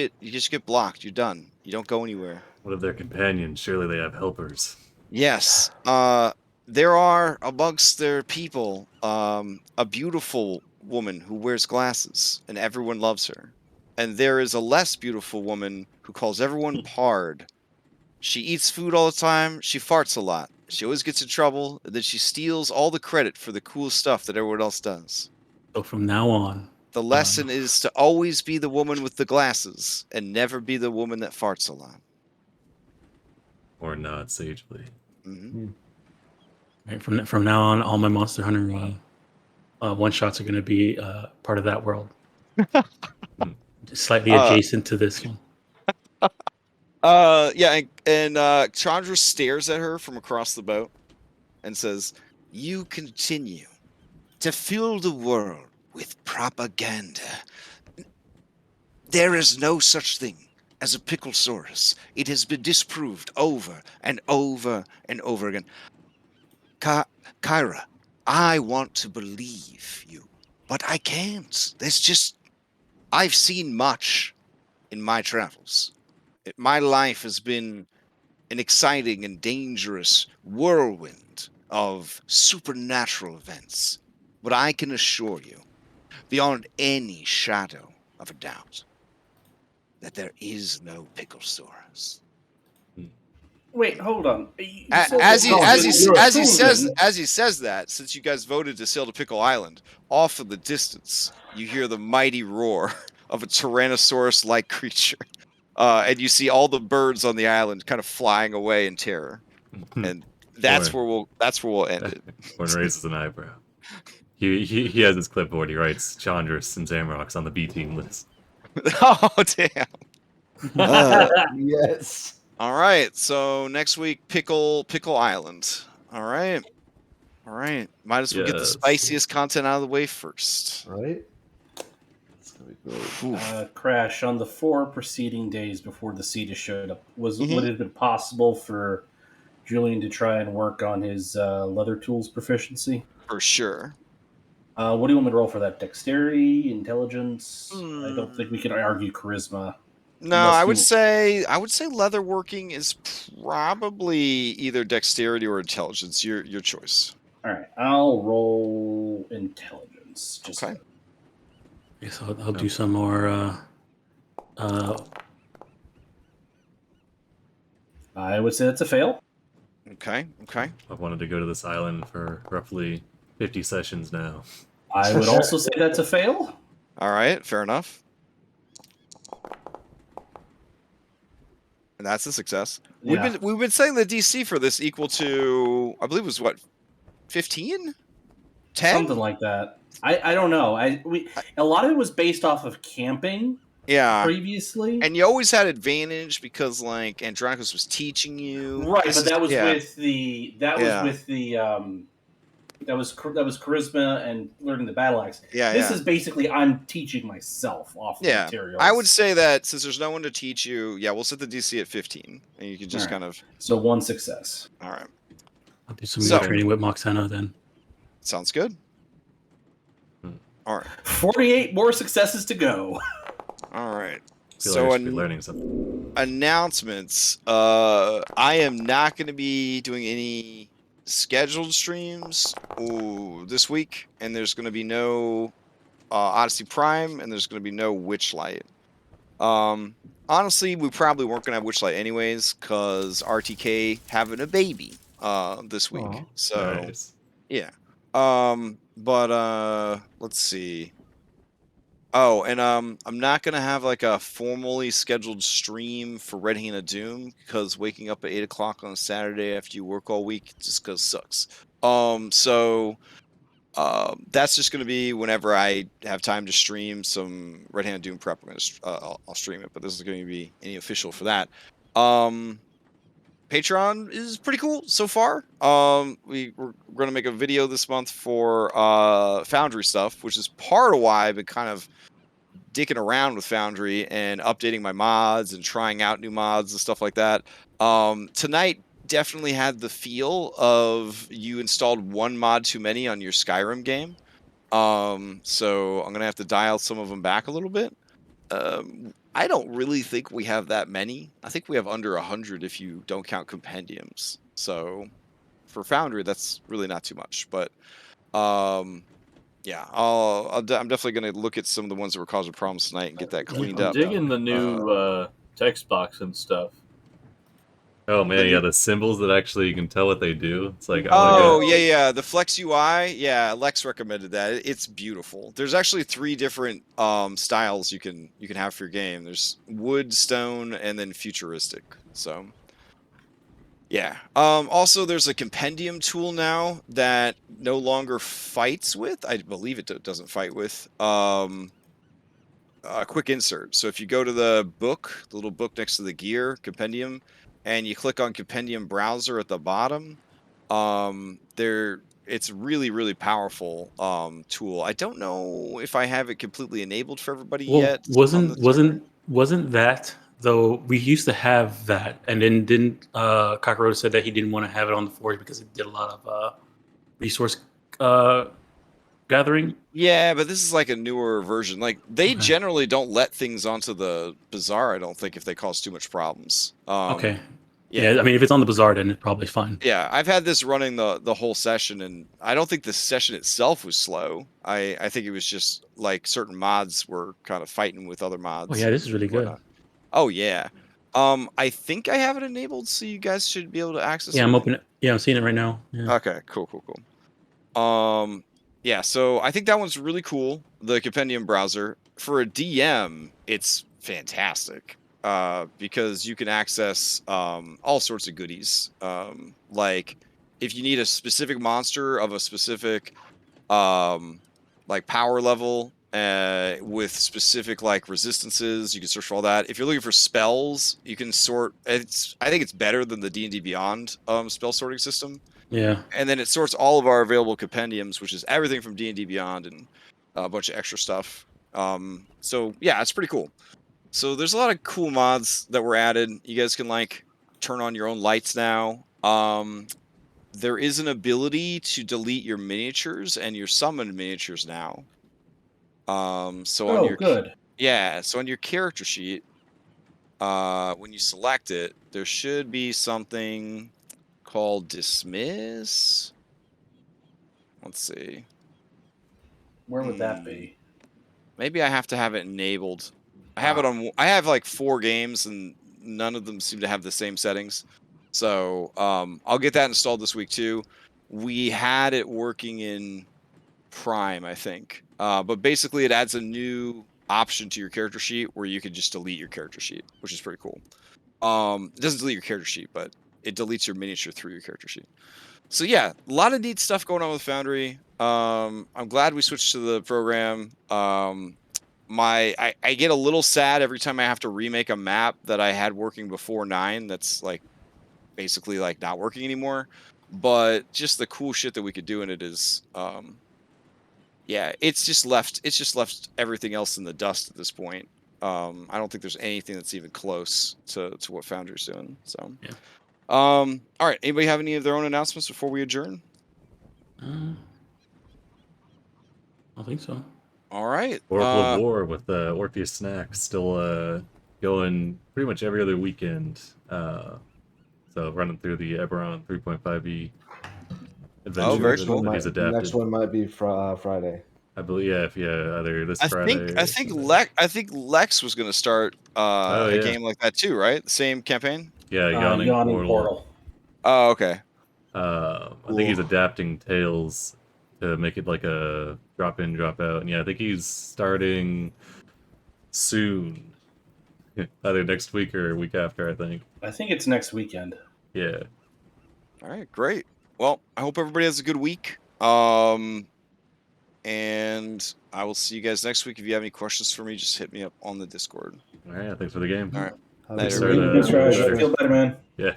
get blocked. You're done. You don't go anywhere. What of their companions? Surely they have helpers. Yes. There are amongst their people a beautiful woman who wears glasses, and everyone loves her. And there is a less beautiful woman who calls everyone pard. She eats food all the time. She farts a lot. She always gets in trouble, and then she steals all the credit for the cool stuff that everyone else does. So from now on, The lesson is to always be the woman with the glasses and never be the woman that farts a lot. Or not, sagely. Mm-hmm. Right, from now on, all my Monster Hunter one shots are going to be part of that world, slightly adjacent to this one. Yeah, and Chandra stares at her from across the boat and says, "You continue to fill the world with propaganda. There is no such thing as a Picklesaurus. It has been disproved over and over and over again. Kyra, I want to believe you, but I can't. I've seen much in my travels. My life has been an exciting and dangerous whirlwind of supernatural events. But I can assure you, beyond any shadow of a doubt, that there is no Picklesaurus." Wait, hold on. As he says that, since you guys voted to sail to Pickle Island, off in the distance you hear the mighty roar of a Tyrannosaurus-like creature, and you see all the birds on the island kind of flying away in terror, and that's where we'll end it. Orn raises an eyebrow. He has his clipboard. He writes Chandris and Zamrox on the B team list. Oh damn! Yes. All right, so next week, Pickle Island. All right. Might as well get the spiciest content out of the way first. Right. It's gonna be good. Crash, on the 4 preceding days before the Cetus showed up, would it have been possible for Julian to try and work on his leather tools proficiency? For sure. What do you want me to roll for that? Dexterity, intelligence? I don't think we can argue charisma. No, I would say leatherworking is probably either dexterity or intelligence. Your choice. All right, I'll roll intelligence. Okay. Yes, I'll do some more. I would say that's a fail. Okay. I've wanted to go to this island for roughly 50 sessions now. I would also say that's a fail. All right, fair enough. And that's a success. Yeah. We've been saying the DC for this equal to, I believe it was what, 15? 10? Something like that. I don't know. A lot of it was based off of camping. Yeah. Previously, and you always had advantage because like Andronicus was teaching you. Right, but that was with the that was charisma and learning the battle axe. Yeah, this is basically I'm teaching myself off the materials. I would say that since there's no one to teach you, we'll set the DC at 15, and you can just kind of. So 1 success. All right. I'll do some more training with Moxena then. Sounds good. All right. 48 more successes to go. All right. So like learning something. Announcements. I am not going to be doing any scheduled streams this week, and there's going to be no Odyssey Prime, and there's going to be no Witchlight. Honestly, we probably weren't going to have Witchlight anyways, because RTK having a baby this week. Aww. So nice. Yeah. But let's see. Oh, and I'm not gonna have like a formally scheduled stream for Red Hand of Doom because waking up at 8 o'clock on a Saturday after you work all week just cause sucks. So that's just gonna be whenever I have time to stream some Red Hand of Doom prep. I'll stream it, but this is gonna be any official for that. Patron is pretty cool so far. We're going to make a video this month for Foundry stuff, which is part of why I've been kind of dicking around with Foundry and updating my mods and trying out new mods and stuff like that. Tonight definitely had the feel of you installed one mod too many on your Skyrim game. So I'm going to have to dial some of them back a little bit. I don't really think we have that many. I think we have under 100 if you don't count compendiums. So for Foundry, that's really not too much. But yeah, I'm definitely going to look at some of the ones that were causing problems tonight and get that cleaned up. I'm digging the new text box and stuff. Oh man, yeah, the symbols that actually you can tell what they do. It's like, yeah, the Flex UI. Yeah, Lex recommended that. It's beautiful. There's actually 3 different styles you can have for your game. There's wood, stone, and then futuristic. So yeah. Also, there's a compendium tool now that no longer fights with. I believe it doesn't fight with. Quick insert. So if you go to the book, the little book next to the gear compendium, and you click on compendium browser at the bottom, it's really, really powerful tool. I don't know if I have it completely enabled for everybody yet. Wasn't that though? We used to have that, and then didn't Cockroach said that he didn't want to have it on the Forge because it did a lot of resource gathering. Yeah, but this is like a newer version. Like they generally don't let things onto the Bazaar, I don't think, if they cause too much problems. Okay. Yeah, I mean, if it's on the Bazaar, then it's probably fine. Yeah, I've had this running the whole session, and I don't think the session itself was slow. I think it was just like certain mods were kind of fighting with other mods. Oh yeah, this is really good. Oh yeah. I think I have it enabled, so you guys should be able to access it. Yeah, I'm opening it. Yeah, I'm seeing it right now. Yeah. Okay, cool. Yeah, so I think that one's really cool, the compendium browser. For a DM, it's fantastic. Because you can access all sorts of goodies. Like if you need a specific monster of a specific like power level with specific like resistances, you can search for all that. If you're looking for spells, you can sort. I think it's better than the D&D Beyond spell sorting system. Yeah. And then it sorts all of our available compendiums, which is everything from D&D Beyond and a bunch of extra stuff. So yeah, it's pretty cool. So there's a lot of cool mods that were added. You guys can like turn on your own lights now. There is an ability to delete your miniatures and your summoned miniatures now. So on your so on your character sheet, when you select it, there should be something called dismiss. Let's see. Where would that be? Maybe I have to have it enabled. I have it on. I have like 4 games, and none of them seem to have the same settings. So I'll get that installed this week too. We had it working in Prime, I think. But basically, it adds a new option to your character sheet where you can just delete your character sheet, which is pretty cool. It doesn't delete your character sheet, but it deletes your miniature through your character sheet. So yeah, a lot of neat stuff going on with Foundry. I'm glad we switched to the program. I get a little sad every time I have to remake a map that I had working before 9 that's like basically like not working anymore. But just the cool shit that we could do in it is yeah, it's just left everything else in the dust at this point. I don't think there's anything that's even close to what Foundry's doing. So yeah. All right, anybody have any of their own announcements before we adjourn? I think so. All right. Oracle of War with Orpheus Snacks still going pretty much every other weekend. So running through the Eberron 3.5e adventure. Oh, very cool. Next one might be Friday. I believe, either this Friday. I think Lex was going to start a game like that too, right? The same campaign. Yeah, Yawning Portal. Oh, okay. I think he's adapting Tales to make it like a drop in, drop out. And yeah, I think he's starting soon. Either next week or a week after, I think. I think it's next weekend. Yeah. All right, great. Well, I hope everybody has a good week. And I will see you guys next week. If you have any questions for me, just hit me up on the Discord. All right, thanks for the game. All right. Thanks, Raj. I feel better, man. Yeah.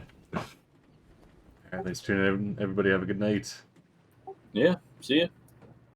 Thanks for tuning in. Everybody have a good night. Yeah. See ya.